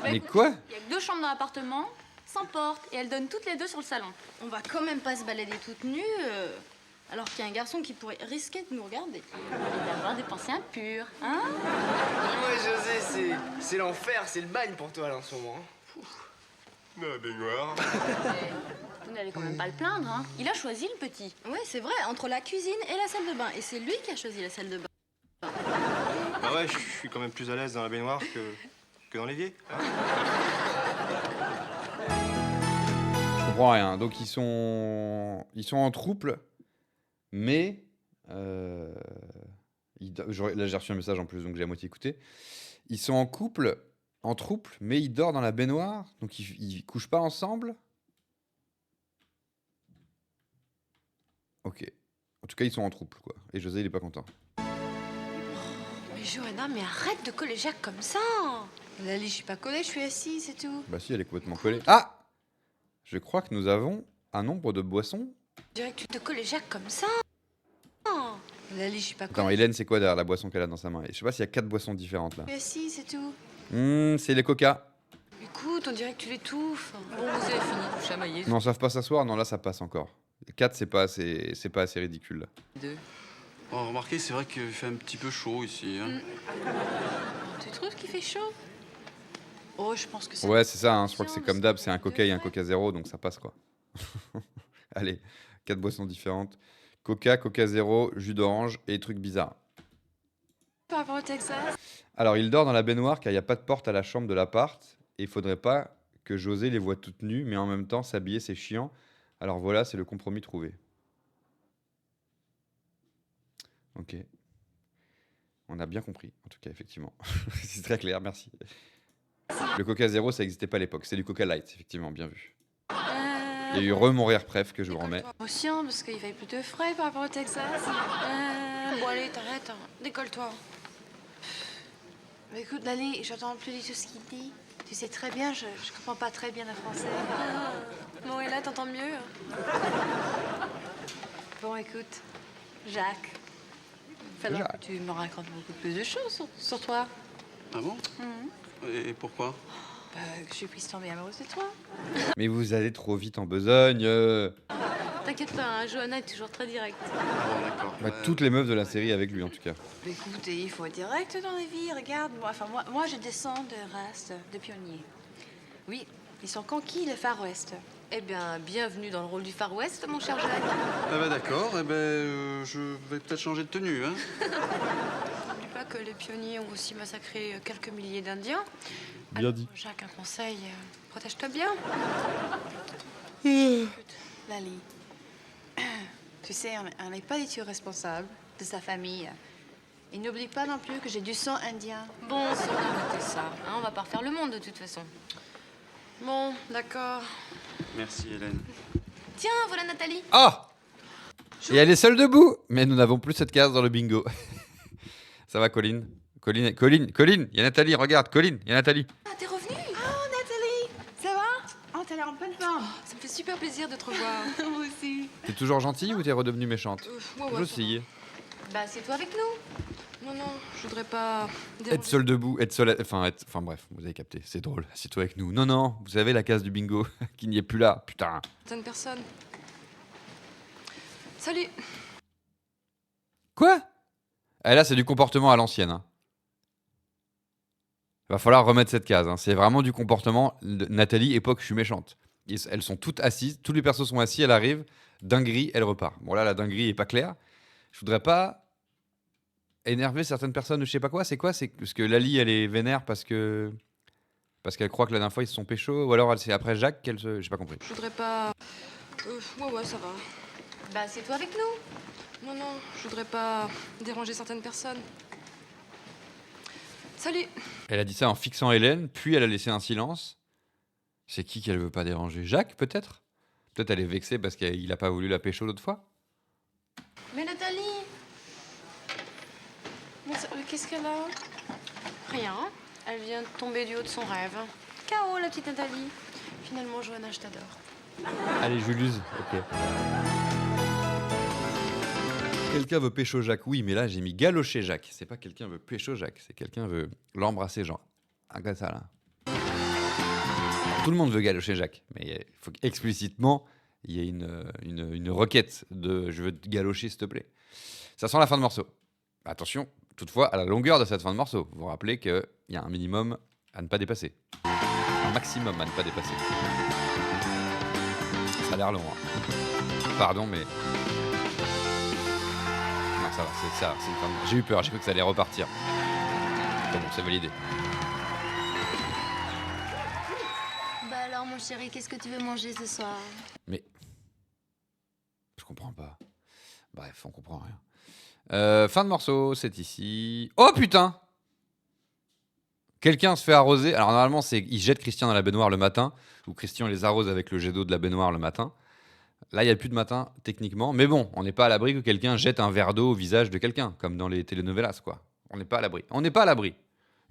Speaker 1: Mais quoi?
Speaker 12: Il y a que 2 chambres dans l'appartement, sans porte, et elles donnent toutes les 2 sur le salon.
Speaker 14: On va quand même pas se balader toute nue, alors qu'il y a un garçon qui pourrait risquer de nous regarder.
Speaker 12: Et d'avoir des pensées impures, hein?
Speaker 10: Dis-moi, José, c'est l'enfer, c'est le bagne pour toi là en ce moment.
Speaker 11: Dans la baignoire.
Speaker 12: Vous n'allez quand même pas le plaindre, hein? Il a choisi le petit.
Speaker 14: Ouais, c'est vrai, entre la cuisine et la salle de bain. Et c'est lui qui a choisi la salle de bain.
Speaker 11: Bah ouais, je suis quand même plus à l'aise dans la baignoire que dans l'évier.
Speaker 1: Je comprends rien. Donc ils sont en trouble, mais là j'ai reçu un message en plus, donc j'ai à moitié écouté. Ils sont en trouble, mais ils dorment dans la baignoire, donc ils couchent pas ensemble. Ok. En tout cas, ils sont en trouble, quoi. Et José, il est pas content.
Speaker 14: Mais Johanna, mais arrête de coller Jacques comme ça. Lali, je suis pas collée, je suis assise, c'est tout.
Speaker 1: Bah si, elle est complètement collée. Ah! Je crois que nous avons un nombre de boissons.
Speaker 14: Je dirais que tu te colles Jacques comme ça. Lali, je suis pas collée.
Speaker 1: Attends, Hélène, c'est quoi derrière la boisson qu'elle a dans sa main? Je sais pas s'il y a 4 boissons différentes, là.
Speaker 14: Je suis assise, c'est tout.
Speaker 1: C'est les coca.
Speaker 14: Écoute, on dirait que tu l'étouffes.
Speaker 12: Bon, vous avez fini de vous chamailler.
Speaker 1: Non, ils savent pas s'asseoir. Non, là, ça passe encore. 4, c'est pas assez ridicule, là.
Speaker 12: 2.
Speaker 15: Oh, remarquez, c'est vrai qu'il fait un petit peu chaud ici. Hein.
Speaker 14: Tu trouves qu'il fait chaud?
Speaker 3: Oh, je pense que c'est...
Speaker 1: Ouais, c'est ça, hein, je crois que c'est comme d'hab, c'est un Coca et un Coca Zéro, donc ça passe quoi. Allez, 4 boissons différentes. Coca, Coca Zéro, jus d'orange et trucs bizarres.
Speaker 3: Par rapport au Texas.
Speaker 1: Alors, il dort dans la baignoire car il n'y a pas de porte à la chambre de l'appart. Et il faudrait pas que José les voie toutes nues, mais en même temps, s'habiller, c'est chiant. Alors voilà, c'est le compromis trouvé. Ok. On a bien compris, en tout cas, effectivement. C'est très clair, merci. Le Coca Zéro, ça n'existait pas à l'époque. C'est du Coca Light, effectivement, bien vu. Il y a eu mon rire préf que je vous remets.
Speaker 3: Attention, parce qu'il fait plutôt frais par rapport au Texas.
Speaker 14: Bon, allez, t'arrêtes. Hein. Décolle-toi.
Speaker 3: Mais écoute, Lali, j'entends plus du tout ce qu'il dit. Tu sais très bien, je comprends pas très bien le français.
Speaker 14: Bon, et là, t'entends mieux?
Speaker 3: Bon, écoute, Jacques, il faudra que tu me racontes beaucoup plus de choses sur toi.
Speaker 15: Ah bon? Et pourquoi?
Speaker 3: Bah, que je suis prise tomber amoureuse de toi.
Speaker 1: Mais vous allez trop vite en besogne.
Speaker 12: T'inquiète pas, hein, Johanna est toujours très directe.
Speaker 15: Bon, d'accord.
Speaker 1: Bah, toutes les meufs de la série avec lui, en tout cas.
Speaker 3: Mais écoute, il faut être direct dans la vie, regarde. Moi, je descends de race de pionniers. Oui, ils sont conquis, le Far West.
Speaker 12: Eh bien, bienvenue dans le rôle du Far West, mon cher Jacques.
Speaker 15: Ah bah d'accord, eh ben, je vais peut-être changer de tenue, hein.
Speaker 14: N'oublie pas que les pionniers ont aussi massacré quelques milliers d'Indiens.
Speaker 1: Bien dit.
Speaker 14: Jacques, un conseil, protège-toi bien.
Speaker 3: Écoute, Lali, tu sais, on n'est pas du tout responsable de sa famille. Et n'oublie pas non plus que j'ai du sang indien.
Speaker 12: Bon, si on arrêtait ça, hein, on va pas refaire le monde de toute façon.
Speaker 14: Bon, d'accord.
Speaker 15: Merci, Hélène.
Speaker 12: Tiens, voilà Nathalie.
Speaker 1: Ah! Et elle est seule debout. Mais nous n'avons plus cette case dans le bingo. Ça va, Colline? Colline, il y a Nathalie, regarde, Colline, il y a Nathalie.
Speaker 3: Ah, t'es revenue? Oh, Nathalie, ça va? Oh, t'as l'air en bonne forme.
Speaker 14: Ça me fait super plaisir de te revoir.
Speaker 3: Moi aussi.
Speaker 1: T'es toujours gentille ou t'es redevenue méchante?
Speaker 14: Ouais,
Speaker 1: J'oscille.
Speaker 12: Bah, c'est toi avec nous.
Speaker 14: Non, je voudrais pas...
Speaker 1: Être seul debout, être seul... Enfin, bref, vous avez capté, c'est drôle. Assieds-toi avec nous. Non, vous savez la case du bingo qui n'y est plus là, putain.
Speaker 14: Certaines personnes. Salut.
Speaker 1: Quoi? Eh là, c'est du comportement à l'ancienne. Hein. Va falloir remettre cette case. Hein. C'est vraiment du comportement de Nathalie, époque, je suis méchante. Elles sont toutes assises, tous les persos sont assis, elle arrive, dinguerie, elle repart. Bon là, la dinguerie est pas claire. Je voudrais pas énerver certaines personnes, je sais pas quoi. C'est quoi? C'est parce que Lali, elle est vénère parce qu'elle croit que la dernière fois ils se sont pécho, ou alors c'est après Jacques qu'elle se... J'ai pas compris.
Speaker 14: Je voudrais pas... ouais, ça va.
Speaker 12: Bah, c'est toi avec nous.
Speaker 14: Non, je voudrais pas déranger certaines personnes. Salut.
Speaker 1: Elle a dit ça en fixant Hélène, puis elle a laissé un silence. C'est qui qu'elle veut pas déranger? Jacques, peut-être? Peut-être elle est vexée parce qu'il a pas voulu la pécho l'autre fois.
Speaker 12: Mais Nathalie.
Speaker 14: Qu'est-ce qu'elle a? Rien. Elle vient de tomber du haut de son rêve. K.O. la petite Nathalie. Finalement, Johanna, je t'adore.
Speaker 1: Allez, Julius, ok. Quelqu'un veut pécho Jacques, oui, mais là j'ai mis galocher Jacques. C'est pas quelqu'un veut pécho Jacques, c'est quelqu'un veut l'embrasser, genre. Un comme ça, là. Tout le monde veut galocher Jacques, mais il faut qu'explicitement il y ait une requête de je veux te galocher, s'il te plaît. Ça sent la fin de morceau. Attention, toutefois, à la longueur de cette fin de morceau. Vous vous rappelez qu'il y a un minimum à ne pas dépasser. Un maximum à ne pas dépasser. Ça a l'air long, hein. Pardon, mais... Non, ça va, c'est ça. C'est une fin de... J'ai eu peur, j'ai cru que ça allait repartir. Bon, c'est validé.
Speaker 2: Bah alors, mon chéri, qu'est-ce que tu veux manger ce soir?
Speaker 1: Mais... Je comprends pas. Bref, on comprend rien. Fin de morceau, c'est ici. Oh putain! Quelqu'un se fait arroser. Alors normalement, il jette Christian dans la baignoire le matin, ou Christian les arrose avec le jet d'eau de la baignoire le matin. Là, il n'y a plus de matin, techniquement. Mais bon, on n'est pas à l'abri que quelqu'un jette un verre d'eau au visage de quelqu'un, comme dans les telenovelas, quoi. On n'est pas à l'abri. On n'est pas à l'abri.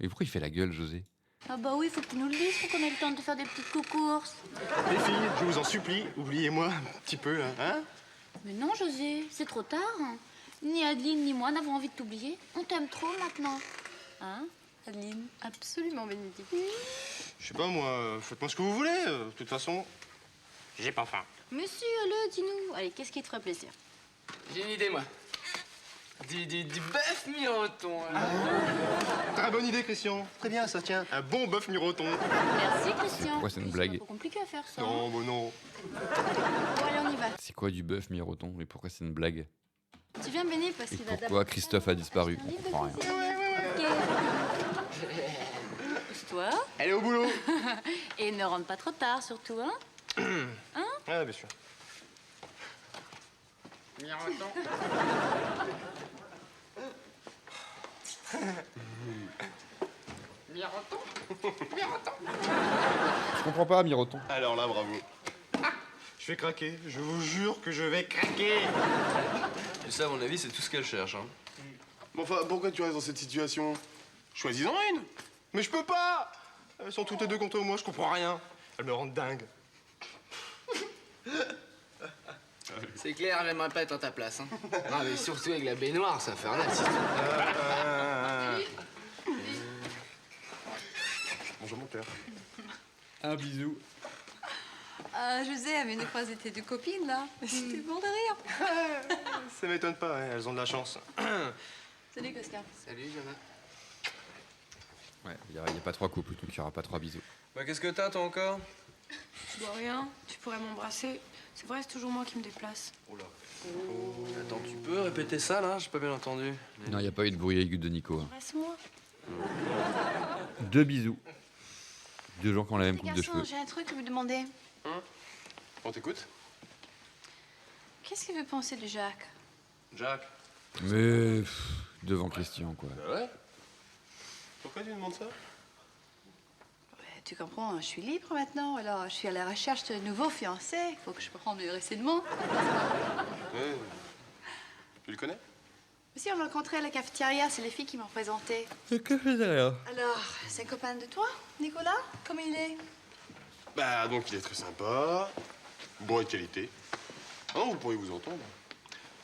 Speaker 1: Et pourquoi il fait la gueule, José?
Speaker 2: Ah bah oui, faut que tu nous le dises pour qu'on ait le temps de faire des petites courses.
Speaker 11: Les filles, je vous en supplie, oubliez-moi un petit peu, là, hein?
Speaker 2: Mais non, José, c'est trop tard. Ni Adeline ni moi n'avons envie de t'oublier. On t'aime trop maintenant. Hein, Adeline?
Speaker 14: Absolument, Bénédicte.
Speaker 11: Je sais pas, moi, faites-moi ce que vous voulez. De toute façon, j'ai pas faim.
Speaker 2: Mais si, allez, dis-nous. Allez, qu'est-ce qui te ferait plaisir?
Speaker 10: J'ai une idée, moi. Du bœuf miroton.
Speaker 11: Très bonne idée, Christian. Très bien, ça tient. Un bon bœuf miroton.
Speaker 2: Merci, Christian.
Speaker 1: Pourquoi c'est une blague?
Speaker 2: C'est un peu compliqué à faire ça.
Speaker 11: Non, bon, non.
Speaker 3: Bon, allez, on y va.
Speaker 1: C'est quoi du bœuf miroton? Mais pourquoi c'est une blague?
Speaker 3: Tu viens, Benny, parce
Speaker 1: Et
Speaker 3: qu'il va
Speaker 1: pourquoi Christophe a disparu? On comprend rien.
Speaker 2: Pousse-toi.
Speaker 11: Elle est au boulot.
Speaker 2: Et ne rentre pas trop tard, surtout, hein?
Speaker 11: Ah, bien sûr.
Speaker 10: Miroton. Miroton. Miroton.
Speaker 1: Je comprends pas, miroton.
Speaker 11: Alors là, bravo. Je vais craquer. Je vous jure que je vais craquer.
Speaker 15: Et ça, à mon avis, c'est tout ce qu'elle cherche. Hein.
Speaker 11: Bon, enfin, pourquoi tu restes dans cette situation? Choisis-en une. Mais je peux pas. Elles sont toutes les deux contre moi, je comprends rien. Elles me rendent dingue.
Speaker 10: C'est clair, j'aimerais pas être à ta place. Hein. Non, mais surtout avec la baignoire, ça fait un
Speaker 11: Bonjour, mon père.
Speaker 1: Un bisou.
Speaker 3: José avait une fois été deux copines, là. C'était bon de rire.
Speaker 11: Ça m'étonne pas, hein, elles ont de la chance.
Speaker 3: Salut, Oscar.
Speaker 10: Salut, Jonah.
Speaker 1: Ouais, il n'y a pas 3 couples, donc il n'y aura pas 3 bisous.
Speaker 15: Bah, qu'est-ce que t'as, toi, encore?
Speaker 14: Bon, rien, tu pourrais m'embrasser. C'est vrai, c'est toujours moi qui me déplace.
Speaker 15: Oh là. Attends, tu peux répéter ça, là? J'ai pas bien entendu.
Speaker 1: Non, il n'y a pas eu de bruit aigu de Nico. Hein.
Speaker 14: Embrasse-moi.
Speaker 1: 2 bisous. 2 gens qui ont la même coupe de
Speaker 3: Garçon,
Speaker 1: cheveux.
Speaker 3: j'ai un truc à vous demander.
Speaker 11: On t'écoute?
Speaker 3: Qu'est-ce qu'il veut penser de Jacques?
Speaker 11: Jacques.
Speaker 1: Mais devant Christian, quoi.
Speaker 11: Bah ouais. Pourquoi tu demandes ça?
Speaker 3: Tu comprends, je suis libre maintenant, alors je suis à la recherche de nouveaux fiancés. Il faut que je prenne du renseignements.
Speaker 11: Ouais. Tu le connais?
Speaker 3: Aussi, on l'a rencontré à la cafétéria, c'est les filles qui m'ont présenté.
Speaker 1: Le cafétéria.
Speaker 3: Alors, c'est un copain de toi, Nicolas? Comment il est?
Speaker 11: Bah, donc il est très sympa. Bon et de qualité. Ah non, vous pourriez vous entendre.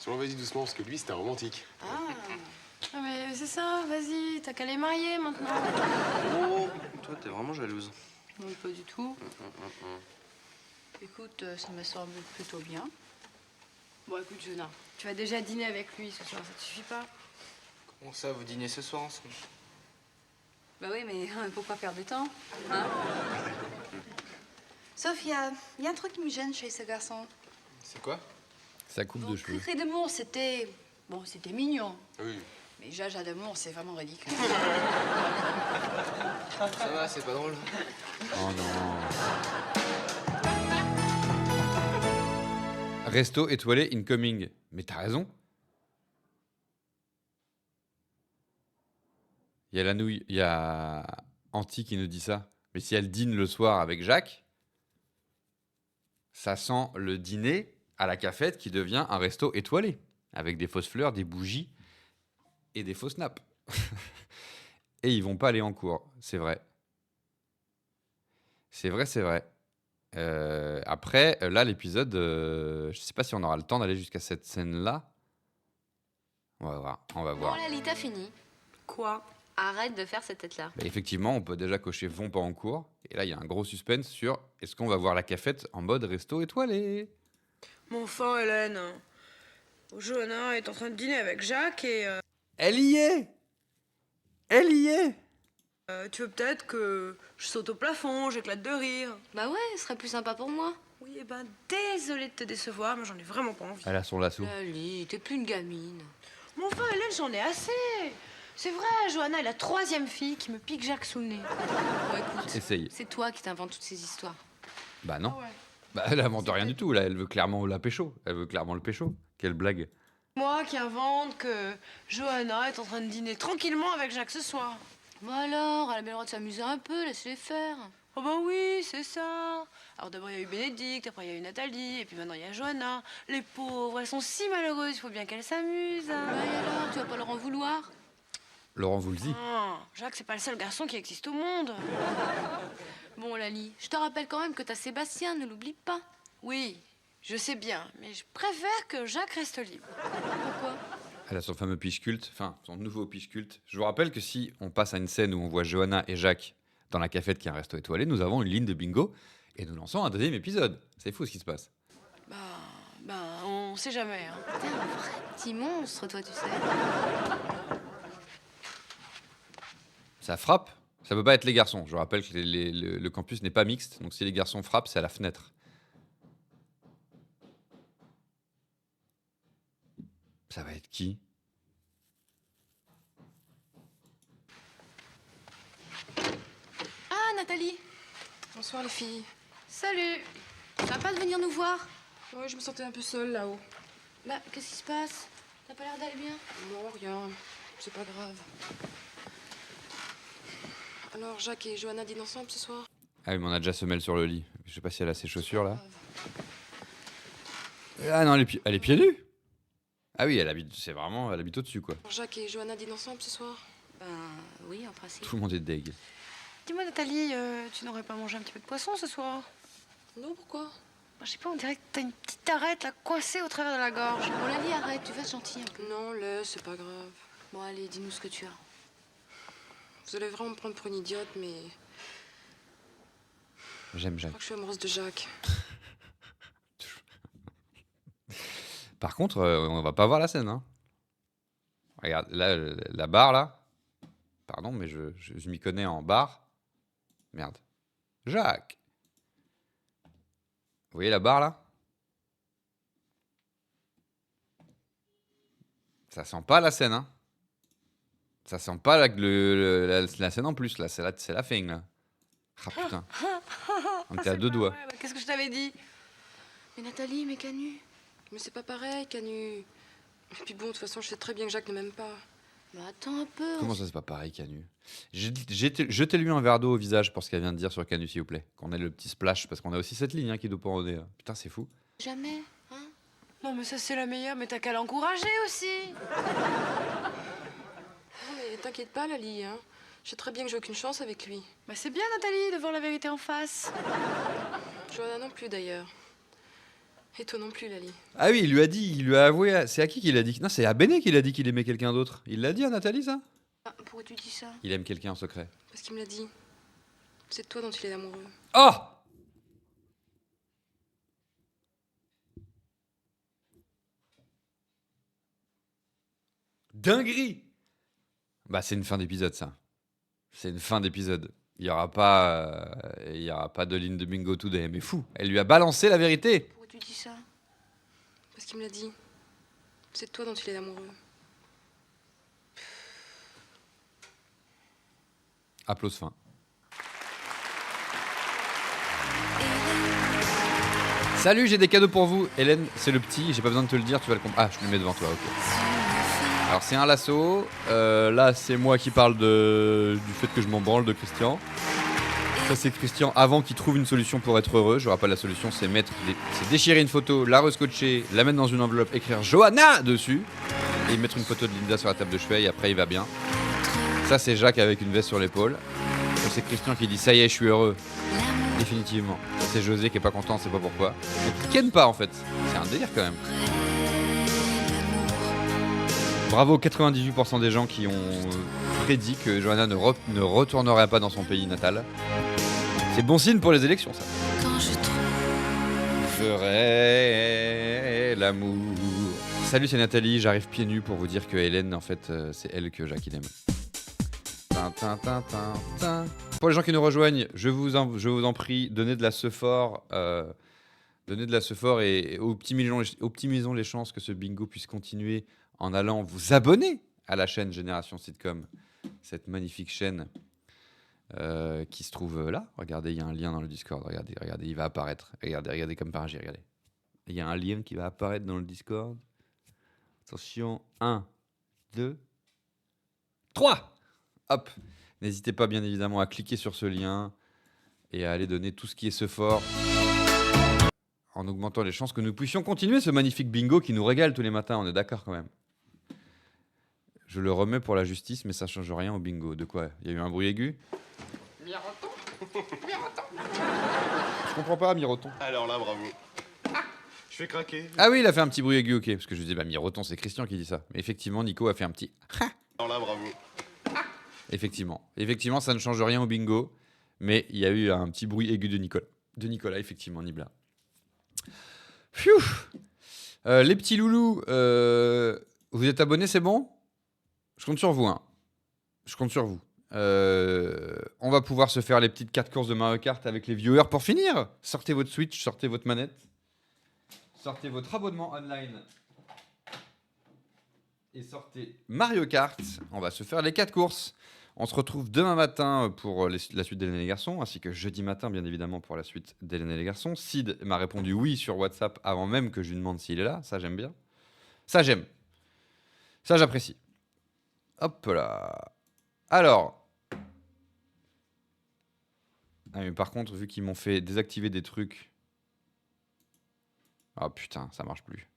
Speaker 11: Seulement, vas-y doucement, parce que lui, c'est un romantique.
Speaker 14: Ah, mais c'est ça, vas-y, t'as qu'à les marier maintenant.
Speaker 15: Oh, toi, t'es vraiment jalouse.
Speaker 3: Non, pas du tout. Écoute, ça me semble plutôt bien.
Speaker 14: Bon, écoute, Jonah, tu vas déjà dîner avec lui ce soir, ça te suffit pas?
Speaker 10: Comment ça, vous dînez ce soir ensemble?
Speaker 3: Bah oui, mais pourquoi perdre du temps, hein? Sauf, il y a un truc qui me gêne chez ce garçon.
Speaker 10: C'est quoi?
Speaker 1: Sa coupe de cheveux.
Speaker 3: Cri d'amour, c'était... Bon, c'était mignon.
Speaker 11: Oui.
Speaker 3: Mais Jaja d'amour, c'est vraiment ridicule.
Speaker 10: Ça va, c'est pas drôle.
Speaker 1: Oh non. Resto étoilé incoming. Mais t'as raison. Il y a la nouille, il y a Anti qui nous dit ça. Mais si elle dîne le soir avec Jacques, ça sent le dîner à la cafette qui devient un resto étoilé. Avec des fausses fleurs, des bougies et des faux snaps. Et ils vont pas aller en cours, c'est vrai. C'est vrai, c'est vrai. Après, là, l'épisode, je sais pas si on aura le temps d'aller jusqu'à cette scène-là. On va voir, on va voir.
Speaker 2: Bon, Lali, t'as fini.
Speaker 14: Quoi?
Speaker 2: Arrête de faire cette tête-là.
Speaker 1: Bah, effectivement, on peut déjà cocher vont pas en cours. Et là, il y a un gros suspense sur est-ce qu'on va voir la cafette en mode resto étoilé.
Speaker 14: Mon enfant, Hélène. Johanna est en train de dîner avec Jacques et...
Speaker 1: Elle y est. Elle y est.
Speaker 14: Tu veux peut-être que je saute au plafond, j'éclate de rire.
Speaker 2: Bah ouais, ce serait plus sympa pour moi.
Speaker 14: Oui, et ben désolée de te décevoir, mais j'en ai vraiment pas envie.
Speaker 1: Elle a son lasso.
Speaker 2: Lali, t'es plus une gamine.
Speaker 14: Mon enfin, Hélène, j'en ai assez. C'est vrai, Johanna est la 3e fille qui me pique Jacques sous le nez.
Speaker 2: Bon, écoute,
Speaker 1: Essaye.
Speaker 2: c'est toi qui t'inventes toutes ces histoires.
Speaker 1: Bah non.
Speaker 14: Ah ouais.
Speaker 1: Bah elle invente rien du tout. Là, elle veut clairement la pécho. Elle veut clairement le pécho. Quelle blague.
Speaker 14: Moi qui invente que Johanna est en train de dîner tranquillement avec Jacques ce soir.
Speaker 2: Bon alors, elle a bien le droit de s'amuser un peu, laisse-les faire.
Speaker 14: Oh bah oui, c'est ça. Alors d'abord il y a eu Bénédicte, après il y a eu Nathalie, et puis maintenant il y a Johanna. Les pauvres, elles sont si malheureuses, il faut bien qu'elles s'amusent.
Speaker 2: Bah et alors, tu vas pas leur en vouloir?
Speaker 1: Laurent Voulzy.
Speaker 14: Ah, Jacques, c'est pas le seul garçon qui existe au monde.
Speaker 2: Bon Lali, je te rappelle quand même que t'as Sébastien, ne l'oublie pas.
Speaker 14: Oui, je sais bien, mais je préfère que Jacques reste libre.
Speaker 2: Pourquoi?
Speaker 1: Elle a son fameux pitch culte, enfin son nouveau pitch culte. Je vous rappelle que si on passe à une scène où on voit Johanna et Jacques dans la cafette qui est un resto étoilé, nous avons une ligne de bingo et nous lançons un 2e épisode. C'est fou ce qui se passe.
Speaker 14: On on sait jamais. Hein.
Speaker 12: T'es un vrai petit monstre, toi, tu sais.
Speaker 1: Ça frappe. Ça peut pas être les garçons. Je rappelle que le campus n'est pas mixte, donc si les garçons frappent, c'est à la fenêtre. Ça va être qui?
Speaker 12: Ah, Nathalie.
Speaker 14: Bonsoir les filles.
Speaker 12: Salut. Tu vas pas venir nous voir?
Speaker 14: Ouais, je me sentais un peu seule là-haut.
Speaker 12: Bah, qu'est-ce qui se passe? T'as pas l'air d'aller bien?
Speaker 14: Non, rien. C'est pas grave. Alors, Jacques et Johanna dînent ensemble ce soir?
Speaker 1: Ah oui, mais on a déjà semelle sur le lit. Je sais pas si elle a ses chaussures là. Ah non, elle est pieds nus. Ah oui, elle habite au-dessus quoi.
Speaker 14: Alors, Jacques et Johanna dînent ensemble ce soir?
Speaker 12: Ben oui, en principe.
Speaker 1: Tout le monde est deg.
Speaker 3: Dis-moi, Nathalie, tu n'aurais pas mangé un petit peu de poisson ce soir?
Speaker 14: Non, pourquoi?
Speaker 3: Je sais pas, on dirait que t'as une petite arête là coincée au travers de la gorge.
Speaker 12: On l'a dit, arrête, tu vas être gentil un peu.
Speaker 14: Non, laisse, c'est pas grave.
Speaker 12: Bon, allez, dis-nous ce que tu as.
Speaker 14: Vous allez vraiment me prendre pour une idiote, mais
Speaker 1: J'aime
Speaker 14: je
Speaker 1: Jacques.
Speaker 14: crois que je suis amoureuse de Jacques.
Speaker 1: Par contre, on va pas voir la scène. Hein. Regarde, là, la barre là. Pardon, mais je m'y connais en barre. Merde. Jacques. Vous voyez la barre là? Ça sent pas la scène, hein. Ça sent pas la scène en plus, là. C'est la fin, là. Ah putain. On était à deux doigts.
Speaker 3: Ouais, bah, qu'est-ce que je t'avais dit?
Speaker 12: Mais Nathalie, mais Canu.
Speaker 14: Mais c'est pas pareil, Canu. Et puis bon, de toute façon, je sais très bien que Jacques ne m'aime pas.
Speaker 12: Bah attends un peu.
Speaker 1: Comment ça, c'est pas pareil, Canu? Jetez-lui un verre d'eau au visage pour ce qu'elle vient de dire sur Canu, s'il vous plaît. Qu'on ait le petit splash, parce qu'on a aussi cette ligne hein, qui doit pas en nez. Putain, c'est fou.
Speaker 12: Jamais, hein?
Speaker 3: Non, mais ça, c'est la meilleure, mais t'as qu'à l'encourager aussi.
Speaker 14: Non, mais t'inquiète pas, Lali, hein. Je sais très bien que j'ai aucune chance avec lui.
Speaker 3: Bah, c'est bien, Nathalie, de voir la vérité en face.
Speaker 14: Johanna non plus, d'ailleurs. Et toi non plus, Lali.
Speaker 1: Ah oui, il lui a avoué. C'est à qui qu'il a dit? Non, c'est à Béné qu'il a dit qu'il aimait quelqu'un d'autre. Il l'a dit à Nathalie, ça?
Speaker 12: Ah, pourquoi tu dis ça?
Speaker 1: Il aime quelqu'un en secret.
Speaker 14: Parce qu'il me l'a dit. C'est de toi dont il est amoureux.
Speaker 1: Oh! Dinguerie! Bah, c'est une fin d'épisode, ça. C'est une fin d'épisode. Il y aura pas de ligne de bingo today, mais fou. Elle lui a balancé la vérité.
Speaker 12: Pourquoi tu dis ça?
Speaker 14: Parce qu'il me l'a dit. C'est de toi dont il est amoureux.
Speaker 1: Applause fin. Salut, j'ai des cadeaux pour vous. Hélène, c'est le petit, j'ai pas besoin de te le dire, tu vas le comprendre. Ah, je le mets devant toi, ok. Alors, c'est un lasso. Là, c'est moi qui parle du fait que je m'en branle de Christian. Ça, c'est Christian avant qu'il trouve une solution pour être heureux. Je rappelle, la solution, c'est déchirer une photo, la rescotcher, la mettre dans une enveloppe, écrire Johanna dessus et mettre une photo de Linda sur la table de chevet et après, il va bien. Ça, c'est Jacques avec une veste sur l'épaule. Ça, c'est Christian qui dit ça y est, je suis heureux. Définitivement. Ça, c'est José qui est pas content, c'est pas pourquoi. Et qui ken pas en fait. C'est un délire quand même. Bravo aux 98% des gens qui ont prédit que Johanna ne retournerait pas dans son pays natal. C'est bon signe pour les élections, ça.
Speaker 16: Quand je
Speaker 1: ferai l'amour. Salut, c'est Nathalie. J'arrive pieds nus pour vous dire que Hélène, en fait, c'est elle que Jacques il aime. Pour les gens qui nous rejoignent, je vous en prie, donnez de la sephore. Donnez de la sephore et optimisons les chances que ce bingo puisse continuer en allant vous abonner à la chaîne Génération Sitcom, cette magnifique chaîne qui se trouve là. Regardez, il y a un lien dans le Discord. Regardez, il va apparaître. Regardez comme par magie, regardez. Il y a un lien qui va apparaître dans le Discord. Attention, 1, 2, 3. Hop. N'hésitez pas bien évidemment à cliquer sur ce lien et à aller donner tout ce qui est sephore en augmentant les chances que nous puissions continuer ce magnifique bingo qui nous régale tous les matins. On est d'accord quand même. Je le remets pour la justice, mais ça change rien au bingo. De quoi? Il y a eu un bruit aigu?
Speaker 11: Miroton.
Speaker 1: Je comprends pas, Miroton.
Speaker 11: Alors là, bravo. Je fais craquer.
Speaker 1: Ah oui, il a fait un petit bruit aigu, ok. Parce que je disais, Miroton, c'est Christian qui dit ça. Mais effectivement, Nico a fait un petit...
Speaker 11: Alors là, bravo.
Speaker 1: Effectivement, ça ne change rien au bingo. Mais il y a eu un petit bruit aigu de Nicolas. De Nicolas, effectivement, Nibla. Pfiou. Les petits loulous, vous êtes abonnés, c'est bon? Je compte sur vous, hein. Je compte sur vous. On va pouvoir se faire les petites 4 courses de Mario Kart avec les viewers pour finir. Sortez votre Switch, sortez votre manette, sortez votre abonnement online et sortez Mario Kart. On va se faire les 4 courses. On se retrouve demain matin pour la suite d'Hélène et les garçons, ainsi que jeudi matin, bien évidemment, pour la suite d'Hélène et les garçons. Sid m'a répondu oui sur WhatsApp avant même que je lui demande s'il est là. Ça, j'aime bien. Ça, j'aime. Ça, j'apprécie. Hop là. Alors. Ah, mais par contre, vu qu'ils m'ont fait désactiver des trucs. Ah putain, ça marche plus.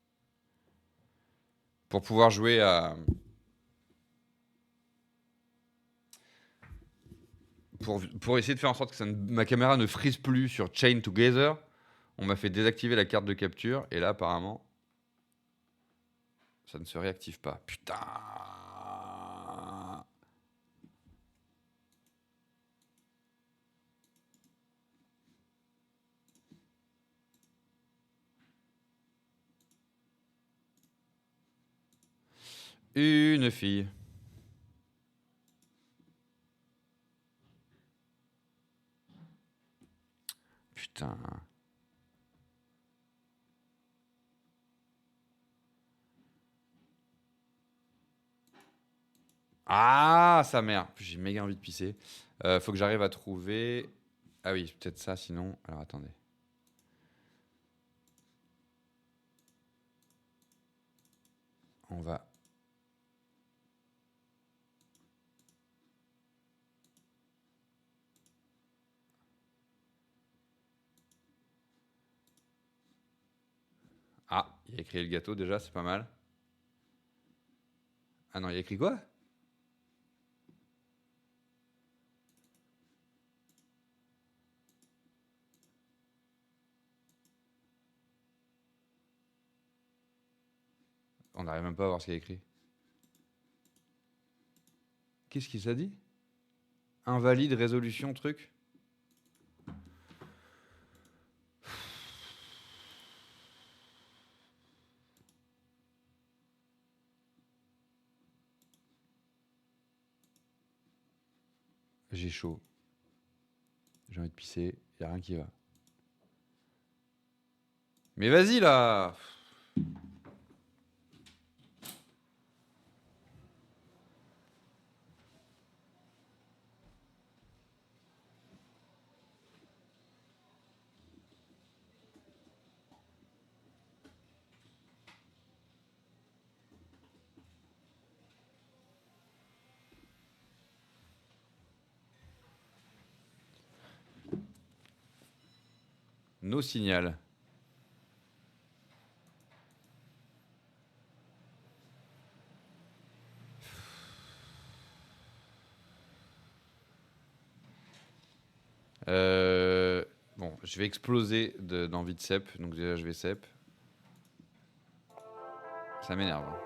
Speaker 1: Pour pouvoir jouer à. Pour essayer de faire en sorte que ma caméra ne frise plus sur Chain Together, on m'a fait désactiver la carte de capture. Et là, apparemment, ça ne se réactive pas. Putain. Une fille. Putain. Ah, sa mère. J'ai méga envie de pisser. Faut que j'arrive à trouver... Ah oui, peut-être ça, sinon... Alors, attendez. On va... Ah, il a écrit le gâteau déjà, c'est pas mal. Ah non, il a écrit quoi? On n'arrive même pas à voir ce qu'il a écrit. Qu'est-ce qu'il s'est dit? Invalide, résolution, truc. J'ai chaud. J'ai envie de pisser. Y a rien qui va. Mais vas-y là! No signal. Bon, je vais exploser d'envie de cep, donc déjà je vais cep. Ça m'énerve. Hein.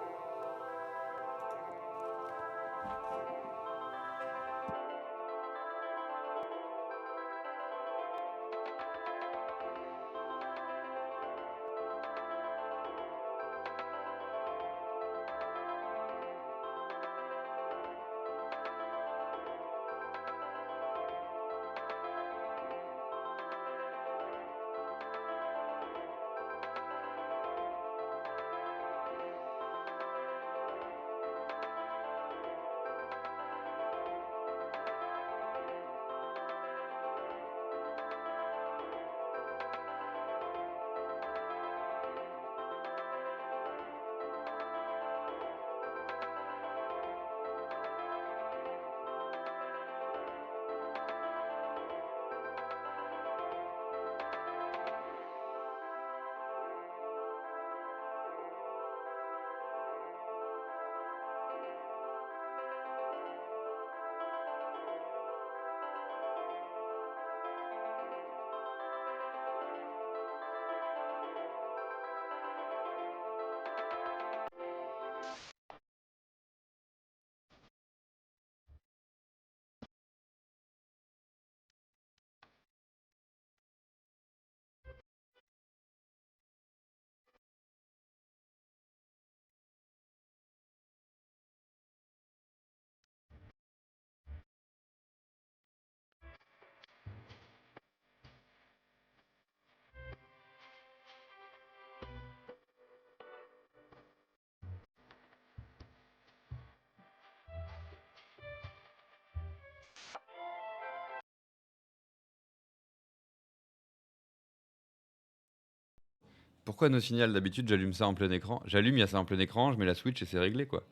Speaker 1: Pourquoi nos signals d'habitude, j'allume ça en plein écran? J'allume, il y a ça en plein écran, je mets la Switch et c'est réglé, quoi.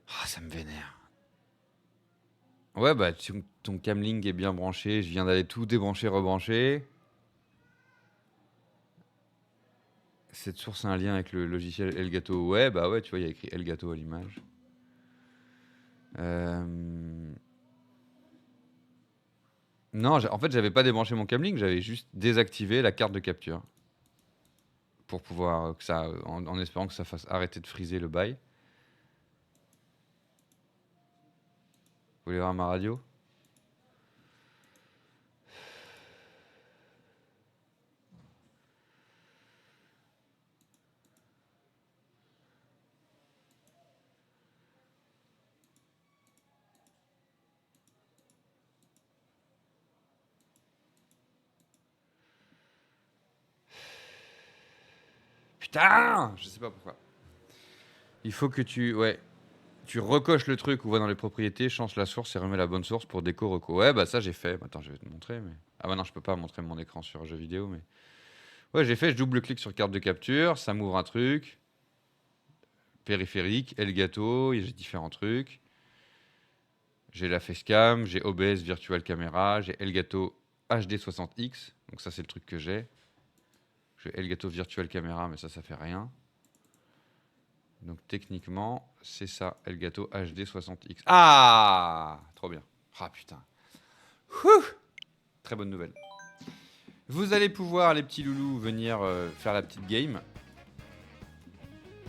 Speaker 1: Ah, ça me vénère. Ouais, bah, ton Camlink est bien branché. Je viens d'aller tout débrancher, rebrancher. Cette source a un lien avec le logiciel Elgato. Ouais, bah ouais, tu vois, il y a écrit Elgato à l'image. Non, en fait, j'avais pas débranché mon Camlink, j'avais juste désactivé la carte de capture. Pour pouvoir, que ça, en espérant que ça fasse arrêter de friser le bail. Vous voulez voir ma radio? Putain! Je sais pas pourquoi. Il faut que tu... Ouais. Tu recoches le truc ou va dans les propriétés, change la source et remets la bonne source pour déco reco. Ouais, bah ça j'ai fait. Attends, je vais te montrer. Mais... Ah bah non, je peux pas montrer mon écran sur jeu vidéo, mais... Ouais, j'ai fait, je double-clique sur carte de capture, ça m'ouvre un truc. Périphérique, Elgato, j'ai différents trucs. J'ai la facecam, j'ai OBS Virtual Camera, j'ai Elgato HD60X. Donc ça c'est le truc que j'ai. J'ai Elgato Virtual Camera, mais ça fait rien. Donc techniquement, c'est ça, Elgato HD60X. Ah! Trop bien. Ah putain. Ouh! Très bonne nouvelle. Vous allez pouvoir, les petits loulous, venir faire la petite game.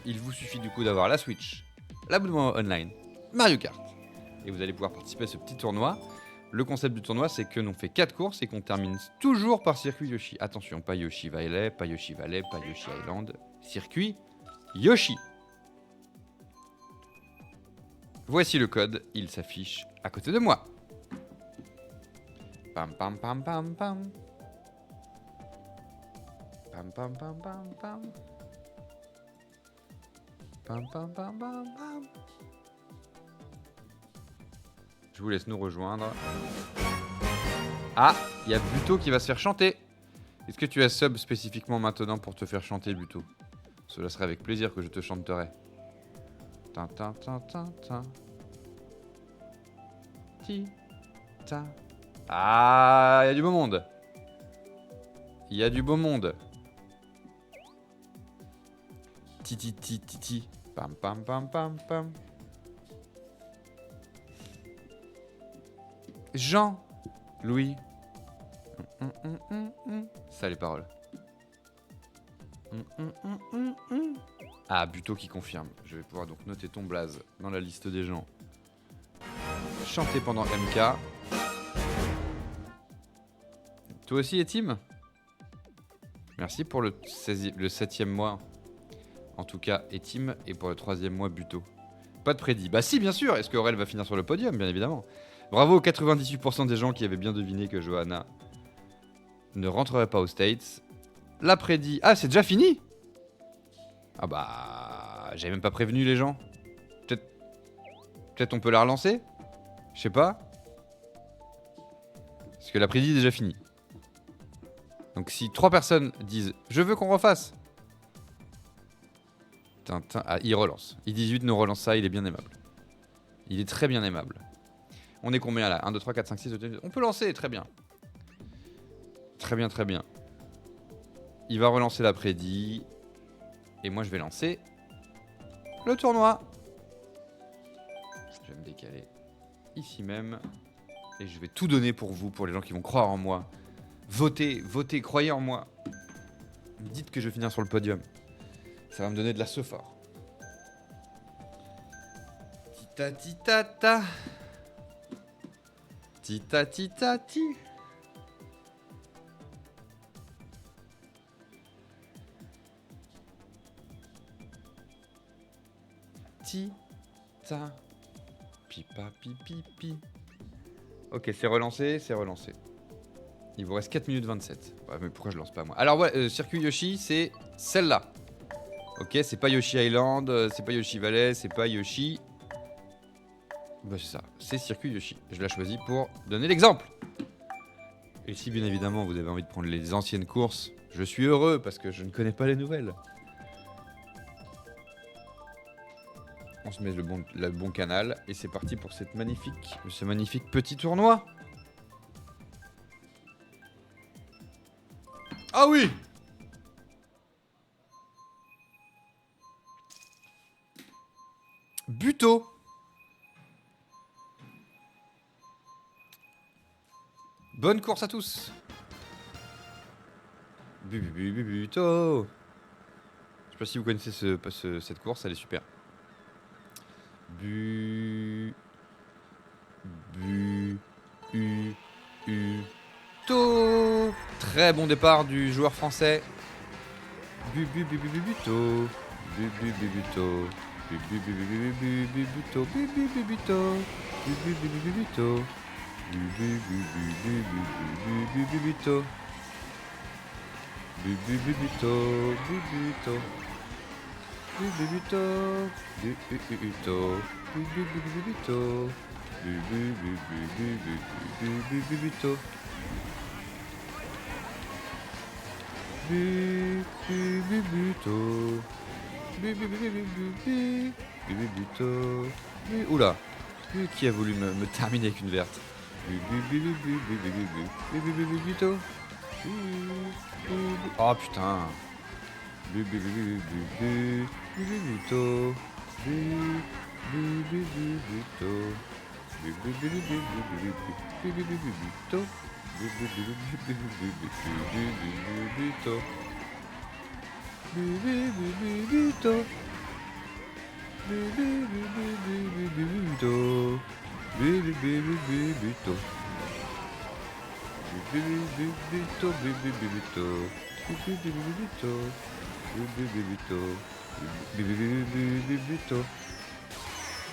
Speaker 1: Il vous suffit du coup d'avoir la Switch, l'abonnement online, Mario Kart. Et vous allez pouvoir participer à ce petit tournoi. Le concept du tournoi, c'est que l'on fait 4 courses et qu'on termine toujours par circuit Yoshi. Attention, pas Yoshi Valley, pas Yoshi Valley, pas Yoshi Island. Circuit Yoshi. Voici le code, il s'affiche à côté de moi. Pam pam pam pam pam. Pam pam pam pam pam. Pam pam pam pam pam. Je vous laisse nous rejoindre. Ah, il y a Buto qui va se faire chanter. Est-ce que tu as sub spécifiquement maintenant pour te faire chanter, Buto? Cela serait avec plaisir que je te chanterai. Tin, tin, tin, tin, tin. Ti, ta. Ah, il y a du beau monde. Il y a du beau monde. Ti, ti, ti, ti, ti. Pam, pam, pam, pam, pam. Jean, Louis. Ça, les paroles. Ah, Buto qui confirme. Je vais pouvoir donc noter ton blaze dans la liste des gens. Chanter pendant MK. Toi aussi, Etim? Merci pour le 7e mois. En tout cas, Etim, et pour le 3e mois, Buto. Pas de prédit. Bah si, bien sûr. Est-ce que Aurel va finir sur le podium? Bien évidemment. Bravo aux 98% des gens qui avaient bien deviné que Johanna ne rentrerait pas aux States. La prédit... Ah, c'est déjà fini? Ah bah... J'avais même pas prévenu les gens. Peut-être on peut la relancer? Je sais pas. Parce que la prédit est déjà finie. Donc si 3 personnes disent « Je veux qu'on refasse », ah, il relance. I18 nous relance ça, il est bien aimable. Il est très bien aimable. On est combien là? 1, 2, 3, 4, 5, 6, 7, 8. On peut lancer, très bien. Très bien, très bien. Il va relancer la prédit. Et moi je vais lancer le tournoi. Je vais me décaler ici même. Et je vais tout donner pour vous, pour les gens qui vont croire en moi. Votez, votez, croyez en moi. Dites que je vais finir sur le podium. Ça va me donner de la fort. Tita tita ta. Tita tita ti. Tita. Pipa pipi pi. Ok, c'est relancé, c'est relancé. Il vous reste 4 minutes 27. Ouais, mais pourquoi je lance pas moi? Alors ouais, circuit Yoshi, c'est celle-là. Ok, c'est pas Yoshi Island, c'est pas Yoshi Valley, c'est pas Yoshi... Bah c'est ça, c'est circuit Yoshi. Je l'ai choisi pour donner l'exemple. Et si bien évidemment vous avez envie de prendre les anciennes courses Je suis heureux parce que je ne connais pas les nouvelles. On se met le bon canal et c'est parti pour ce magnifique petit tournoi. Ah oui! Buto. Bonne course à tous. Buto. Je sais pas si vous connaissez cette course, elle est super. To. Très bon départ du joueur français. Buto. Buto. Oula, qui a voulu me terminer avec une verte? Oh putain.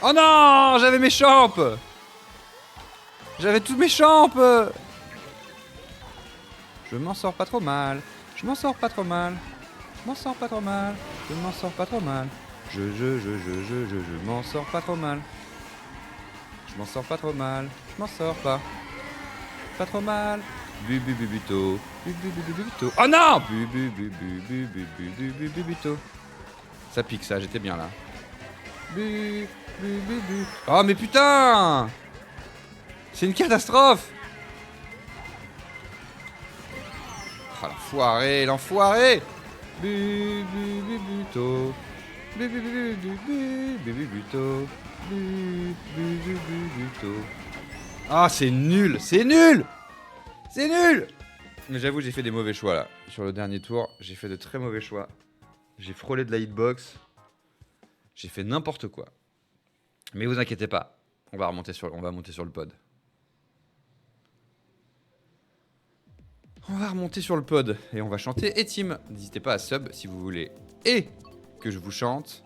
Speaker 1: Oh non, j'avais mes champs. J'avais tous mes champs. Je m'en sors pas trop mal. Je m'en sors pas trop mal. Je m'en sors pas trop mal. Je m'en sors pas trop mal. Je m'en sors pas trop mal. Je m'en sors pas trop mal. Je m'en sors pas. Pas trop mal. Buto. Oh non. Buto. Ça pique ça, j'étais bien là. Oh mais putain. C'est une catastrophe. Oh l'enfoiré, l'enfoiré. Buto. Ah c'est nul, c'est nul. C'est nul. Mais j'avoue j'ai fait des mauvais choix là. Sur le dernier tour, j'ai fait de très mauvais choix. J'ai frôlé de la hitbox. J'ai fait n'importe quoi. Mais vous inquiétez pas, on va monter sur le pod. On va remonter sur le pod et on va chanter Etim. N'hésitez pas à sub si vous voulez et que je vous chante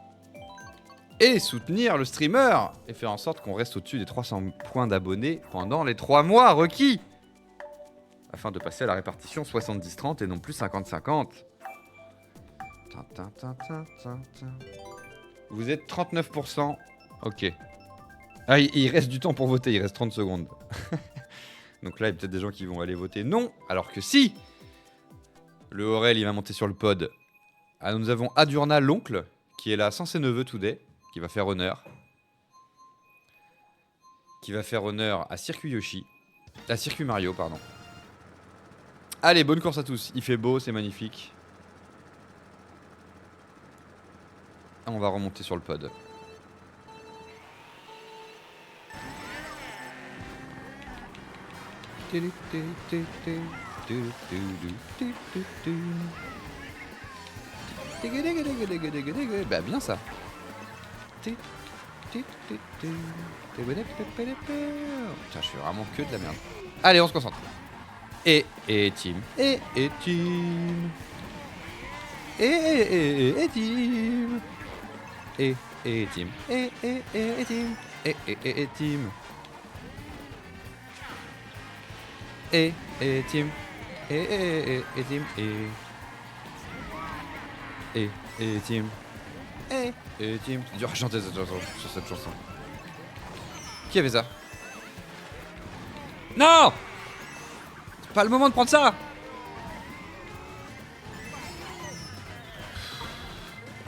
Speaker 1: et soutenir le streamer et faire en sorte qu'on reste au-dessus des 300 points d'abonnés pendant les 3 mois requis afin de passer à la répartition 70-30 et non plus 50-50. Vous êtes 39%. Ok. Ah, il reste du temps pour voter, il reste 30 secondes. Donc là, il y a peut-être des gens qui vont aller voter non, alors que si. Le Aurel, il va monter sur le pod. Ah, nous avons Adurna, l'oncle, qui est là sans ses neveux today, qui va faire honneur. Qui va faire honneur à Circuit Yoshi. À Circuit Mario, pardon. Allez, bonne course à tous. Il fait beau, c'est magnifique. On va remonter sur le pod. Bah bien ça. Putain, je fais vraiment que de la merde. Allez, on se concentre. Et team. Et team. Et team. Et team. Et team. Et team. Et team. Et team. Et team. Et team. C'est dur à chanter cette chanson, sur cette chanson. Qui avait ça? Non! C'est pas le moment de prendre ça!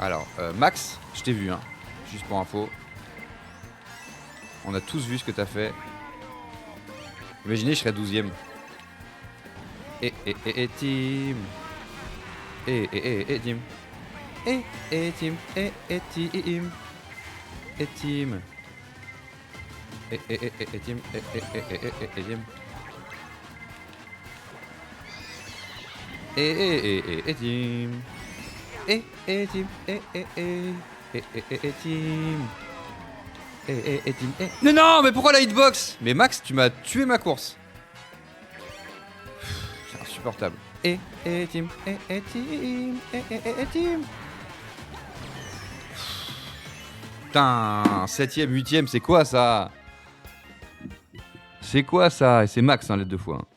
Speaker 1: Alors, Max, je t'ai vu, hein. Juste pour info. On a tous vu ce que t'as fait. Imaginez, je serais 12ème. Et team. Et team. Et team. Et team. Et team. Et team. Et team. Et team. Et team. Et team. Et team. Non, mais pourquoi la hitbox? Mais Max, tu m'as tué ma course. C'est insupportable. Et team. Et team. Et team. Putain, 7ème, 8ème, c'est quoi ça? C'est quoi ça? Et c'est Max, hein, les 2 fois.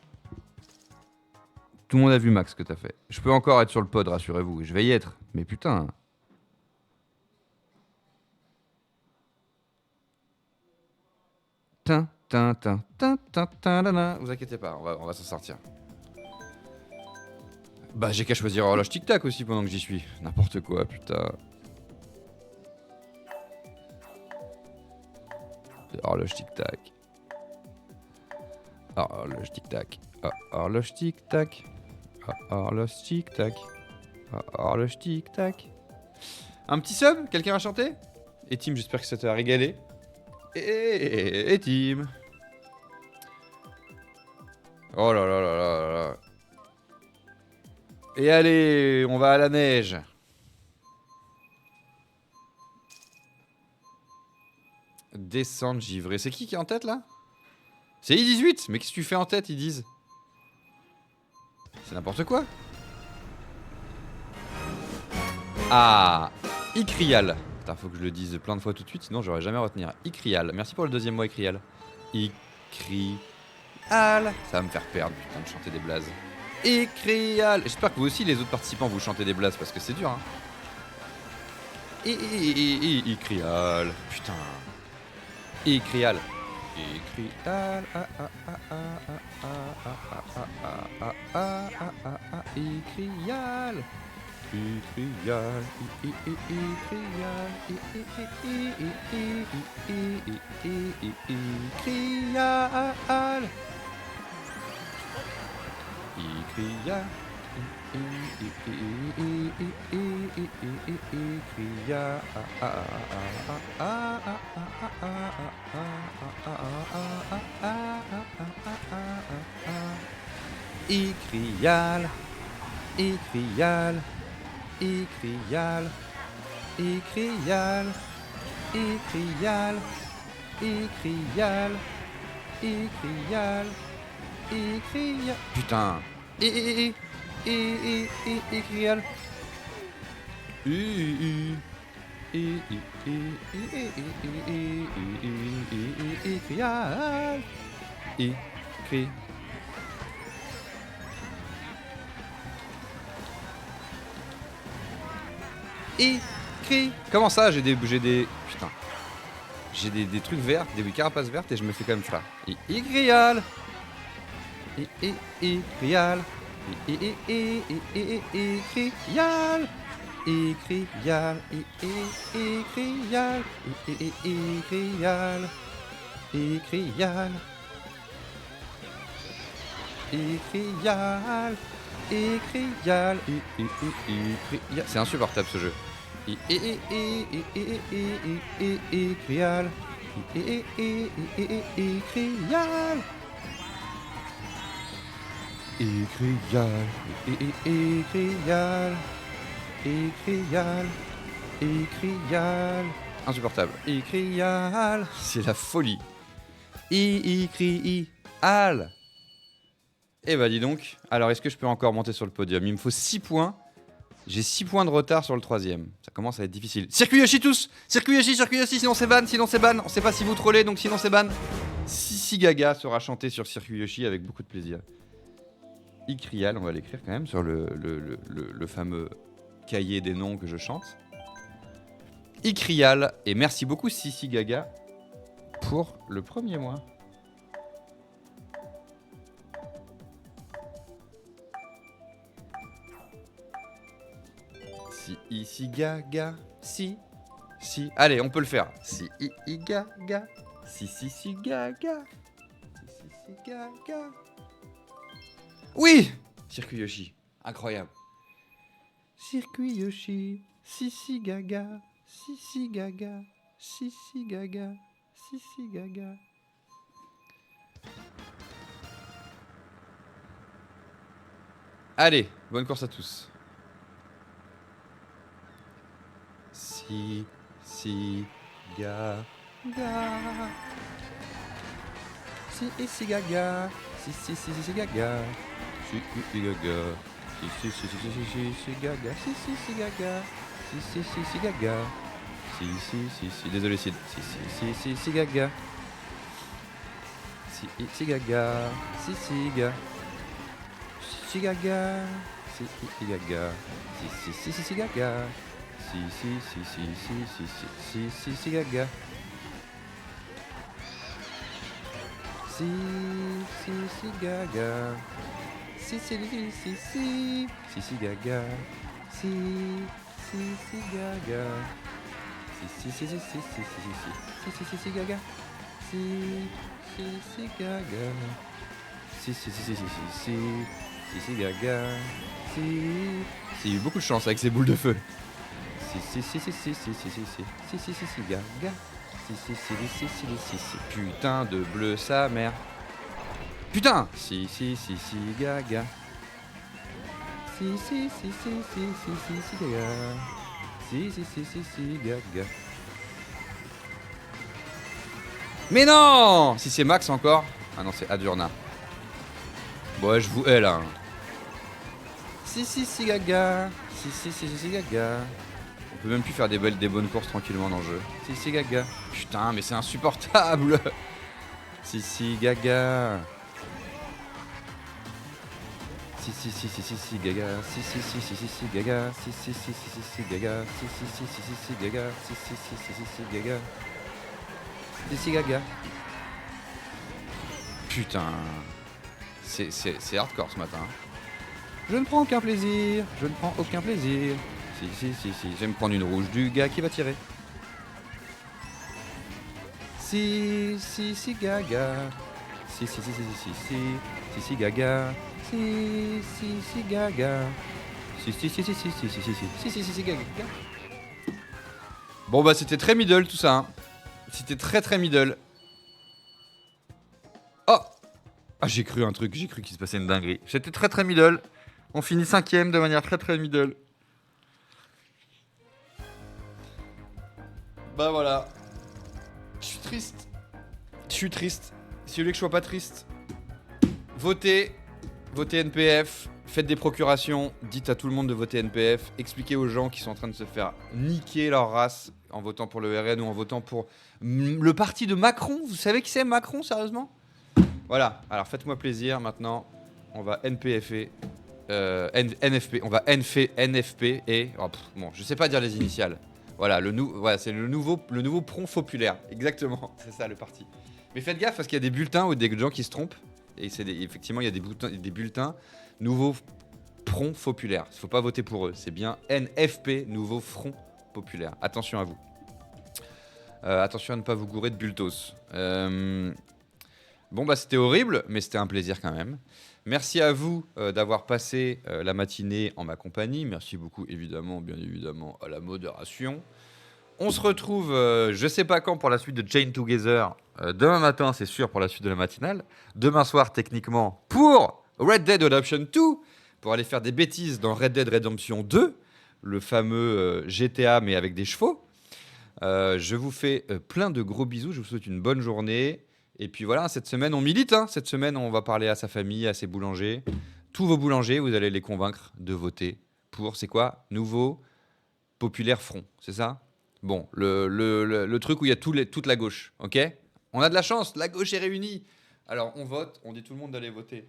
Speaker 1: Tout le monde a vu Max, ce que t'as fait. Je peux encore être sur le pod, rassurez-vous. Je vais y être. Mais putain. Vous inquiétez pas, on va s'en sortir. Bah, j'ai qu'à choisir horloge tic-tac aussi pendant que j'y suis. N'importe quoi, putain. Horloge tic-tac. Horloge tic-tac. Horloge tic-tac. Horloge tic-tac. Horloge tic-tac. Un petit sub? Quelqu'un va chanter? Et Tim, j'espère que ça t'a régalé. Et Tim. Oh là là là là là. Et allez, on va à la neige. Descendre givré. C'est qui est en tête là? C'est I18. Mais qu'est-ce que tu fais en tête, ils disent? C'est n'importe quoi. Ah, Icrial. Putain, faut que je le dise plein de fois tout de suite, sinon j'aurais jamais à retenir. Icrial. Merci pour le deuxième mot, Icrial. Icrial. Ça va me faire perdre, putain, de chanter des blazes. Icrial. J'espère que vous aussi, les autres participants, vous chantez des blazes parce que c'est dur, hein. Icrial. Putain. Icrial. Icrial. Icrial. Icrial. Icrial. Icrial. Icrial. Icrial. Icrial. Icrial. Icrial. Icrial. Putain. Icrial. Icrial. Icrial. Écrit. Comment ça, j'ai des putain. J'ai des trucs verts, des carapaces vertes et je me fais quand même ça. Icrial. Icrial. Icrial. Icrial. Icrial. Icrial. Icrial. Icrial. Icrial. C'est insupportable ce jeu. Icrial. Icrial. Icrial. Icrial. Icrial. Icrial. Insupportable. Icrial. C'est la folie. Icrial. Eh bah dis donc. Alors est-ce que je peux encore monter sur le podium? Il me faut 6 points. J'ai 6 points de retard sur le 3ème. Ça commence à être difficile. Circuit Yoshi tous! Circuit Yoshi, sinon c'est ban, sinon c'est ban. On sait pas si vous trollez, donc sinon c'est ban. Sissi Gaga sera chanté sur Circuit Yoshi avec beaucoup de plaisir. Icrial, on va l'écrire quand même sur le fameux cahier des noms que je chante. Icrial, et merci beaucoup Sissi Gaga pour le 1er mois. si gaga, si. Allez, on peut le faire. Si gaga, si gaga, si gaga. Oui, Circuit Yoshi, incroyable. Circuit Yoshi, si gaga, si gaga, si gaga, si gaga. Allez, bonne course à tous. Si gaga. Si gaga. Si gaga. Si gaga. Si gaga. Si gaga. Si gaga. Si désolé Sid. Si gaga. Si gaga. Si gaga. Si gaga. Si gaga. Si gaga. Si gaga. Si gaga. Si gaga. Si gaga. Si gaga. Si gaga. Si eu beaucoup de chance avec ces boules de feu. Si gaga. Si putain de bleu sa mère. Putain. Si gaga. Si gaga. Si gaga. Mais non. Si c'est Max encore. Ah non, c'est Adurna. Bon ouais, je vous hais là. Si gaga. Si gaga. On peut même plus faire des bonnes courses tranquillement dans le jeu. Si gaga. Putain, mais c'est insupportable. Si gaga. Si gaga. Si gaga. Si gaga. Si gaga. Si gaga. Si gaga. Putain. C'est hardcore ce matin. Je ne prends aucun plaisir. Je ne prends aucun plaisir. Si. Je vais me prendre une rouge du gars qui va tirer. Si gaga. Si gaga. Si gaga. Si gaga. Bon bah c'était très middle tout ça. Hein. C'était très middle. Oh. Ah j'ai cru un truc, j'ai cru qu'il se passait une dinguerie. C'était très middle. On finit 5ème de manière très middle. Bah voilà. Je suis triste. Si vous voulez que je sois pas triste, votez NPF, faites des procurations, dites à tout le monde de voter NPF, expliquez aux gens qui sont en train de se faire niquer leur race en votant pour le RN ou en votant pour le parti de Macron. Vous savez qui c'est Macron, sérieusement ? Voilà, alors faites-moi plaisir maintenant, on va NPF, NFP, on va NFP et... Oh, bon, je sais pas dire les initiales. Voilà, voilà c'est le nouveau Front Populaire. Exactement, c'est ça le parti. Mais faites gaffe parce qu'il y a des bulletins ou des gens qui se trompent. Et effectivement, il y a des bulletins Nouveau Front Populaire. Il ne faut pas voter pour eux. C'est bien NFP, Nouveau Front Populaire. Attention à vous. Attention à ne pas vous gourer de bultos. Bon, bah c'était horrible, mais c'était un plaisir quand même. Merci à vous d'avoir passé la matinée en ma compagnie. Merci beaucoup, évidemment, bien évidemment, à la modération. On se retrouve, je sais pas quand, pour la suite de Chain Together. Demain matin, c'est sûr, pour la suite de la matinale. Demain soir, techniquement, pour Red Dead Redemption 2, pour aller faire des bêtises dans Red Dead Redemption 2, le fameux GTA, mais avec des chevaux. Je vous fais plein de gros bisous. Je vous souhaite une bonne journée. Et puis voilà, cette semaine, on milite. Hein. Cette semaine, on va parler à sa famille, à ses boulangers. Tous vos boulangers, vous allez les convaincre de voter pour, c'est quoi ? Nouveau Populaire Front, c'est ça ? Bon, le truc où il y a toute la gauche, ok ? On a de la chance, la gauche est réunie. Alors, on vote, on dit tout le monde d'aller voter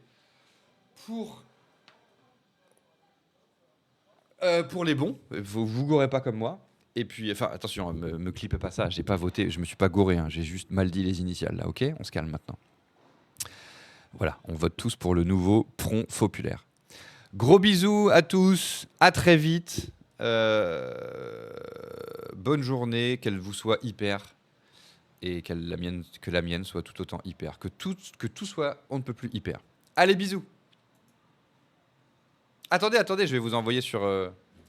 Speaker 1: pour les bons. Vous gourrez pas comme moi. Et puis, enfin, attention, me clippez pas ça. J'ai pas voté, je me suis pas gouré. Hein, j'ai juste mal dit les initiales, là, ok ? On se calme maintenant. Voilà, on vote tous pour le nouveau Front Populaire. Gros bisous à tous, à très vite. bonne journée, qu'elle vous soit hyper. Et que la mienne soit tout autant hyper. Que tout soit, on ne peut plus hyper. Allez, bisous. Attendez, je vais vous envoyer sur...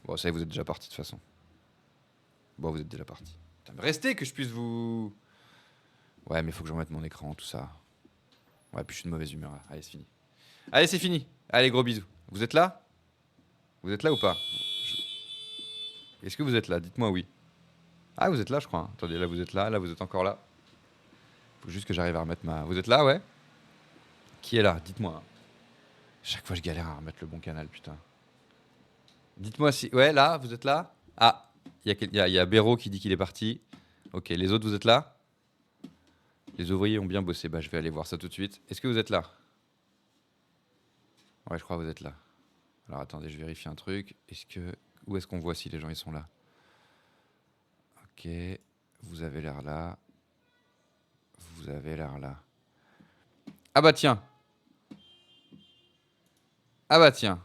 Speaker 1: Bon, ça y est, vous êtes déjà parti de toute façon. Bon, vous êtes déjà parti. Putain, mais restez que je puisse vous... Ouais, mais il faut que je remette mon écran, tout ça. Ouais, puis je suis de mauvaise humeur. Là. Allez, c'est fini. Allez, c'est fini. Allez, gros bisous. Vous êtes là? Vous êtes là ou pas? Est-ce que vous êtes là? Dites-moi oui. Ah, vous êtes là, je crois. Attendez, là, vous êtes là, vous êtes encore là. Faut juste que j'arrive à remettre ma... Vous êtes là, ouais? Qui est là? Dites-moi. Chaque fois, je galère à remettre le bon canal, putain. Dites-moi si... Ouais, là, vous êtes là? Ah, il y a Béraud qui dit qu'il est parti. Ok, les autres, vous êtes là? Les ouvriers ont bien bossé. Bah, je vais aller voir ça tout de suite. Est-ce que vous êtes là? Ouais, je crois que vous êtes là. Alors, attendez, je vérifie un truc. Où est-ce qu'on voit si les gens, ils sont là? Ok, vous avez l'air là. Vous avez l'air là. Ah bah tiens. Ah bah tiens.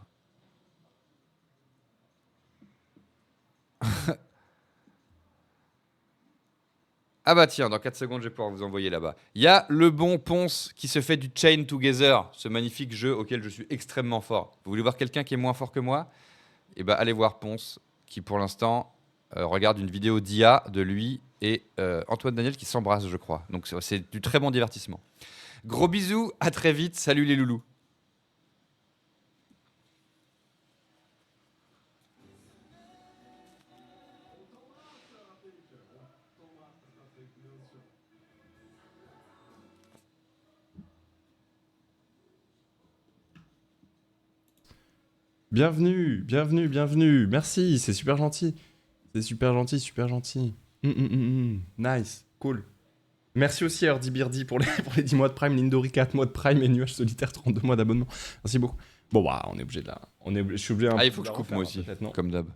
Speaker 1: Ah bah tiens, dans 4 secondes, je vais pouvoir vous envoyer là-bas. Il y a le bon Ponce qui se fait du Chain Together, ce magnifique jeu auquel je suis extrêmement fort. Vous voulez voir quelqu'un qui est moins fort que moi? Eh bah allez voir Ponce, qui pour l'instant regarde une vidéo d'IA de lui et Antoine Daniel qui s'embrassent, je crois. Donc c'est du très bon divertissement. Gros bisous, à très vite, salut les loulous.
Speaker 16: Bienvenue, bienvenue, bienvenue. Merci, c'est super gentil. C'est super gentil, super gentil. Nice, cool. Merci aussi à Eardy Beardy pour les 10 mois de Prime, Lindori 4 mois de Prime et Nuage Solitaire 32 mois d'abonnement. Merci beaucoup. Bon, bah, on est obligé de là. Je suis obligé.
Speaker 1: Ah, il faut que je coupe moi aussi, comme d'hab.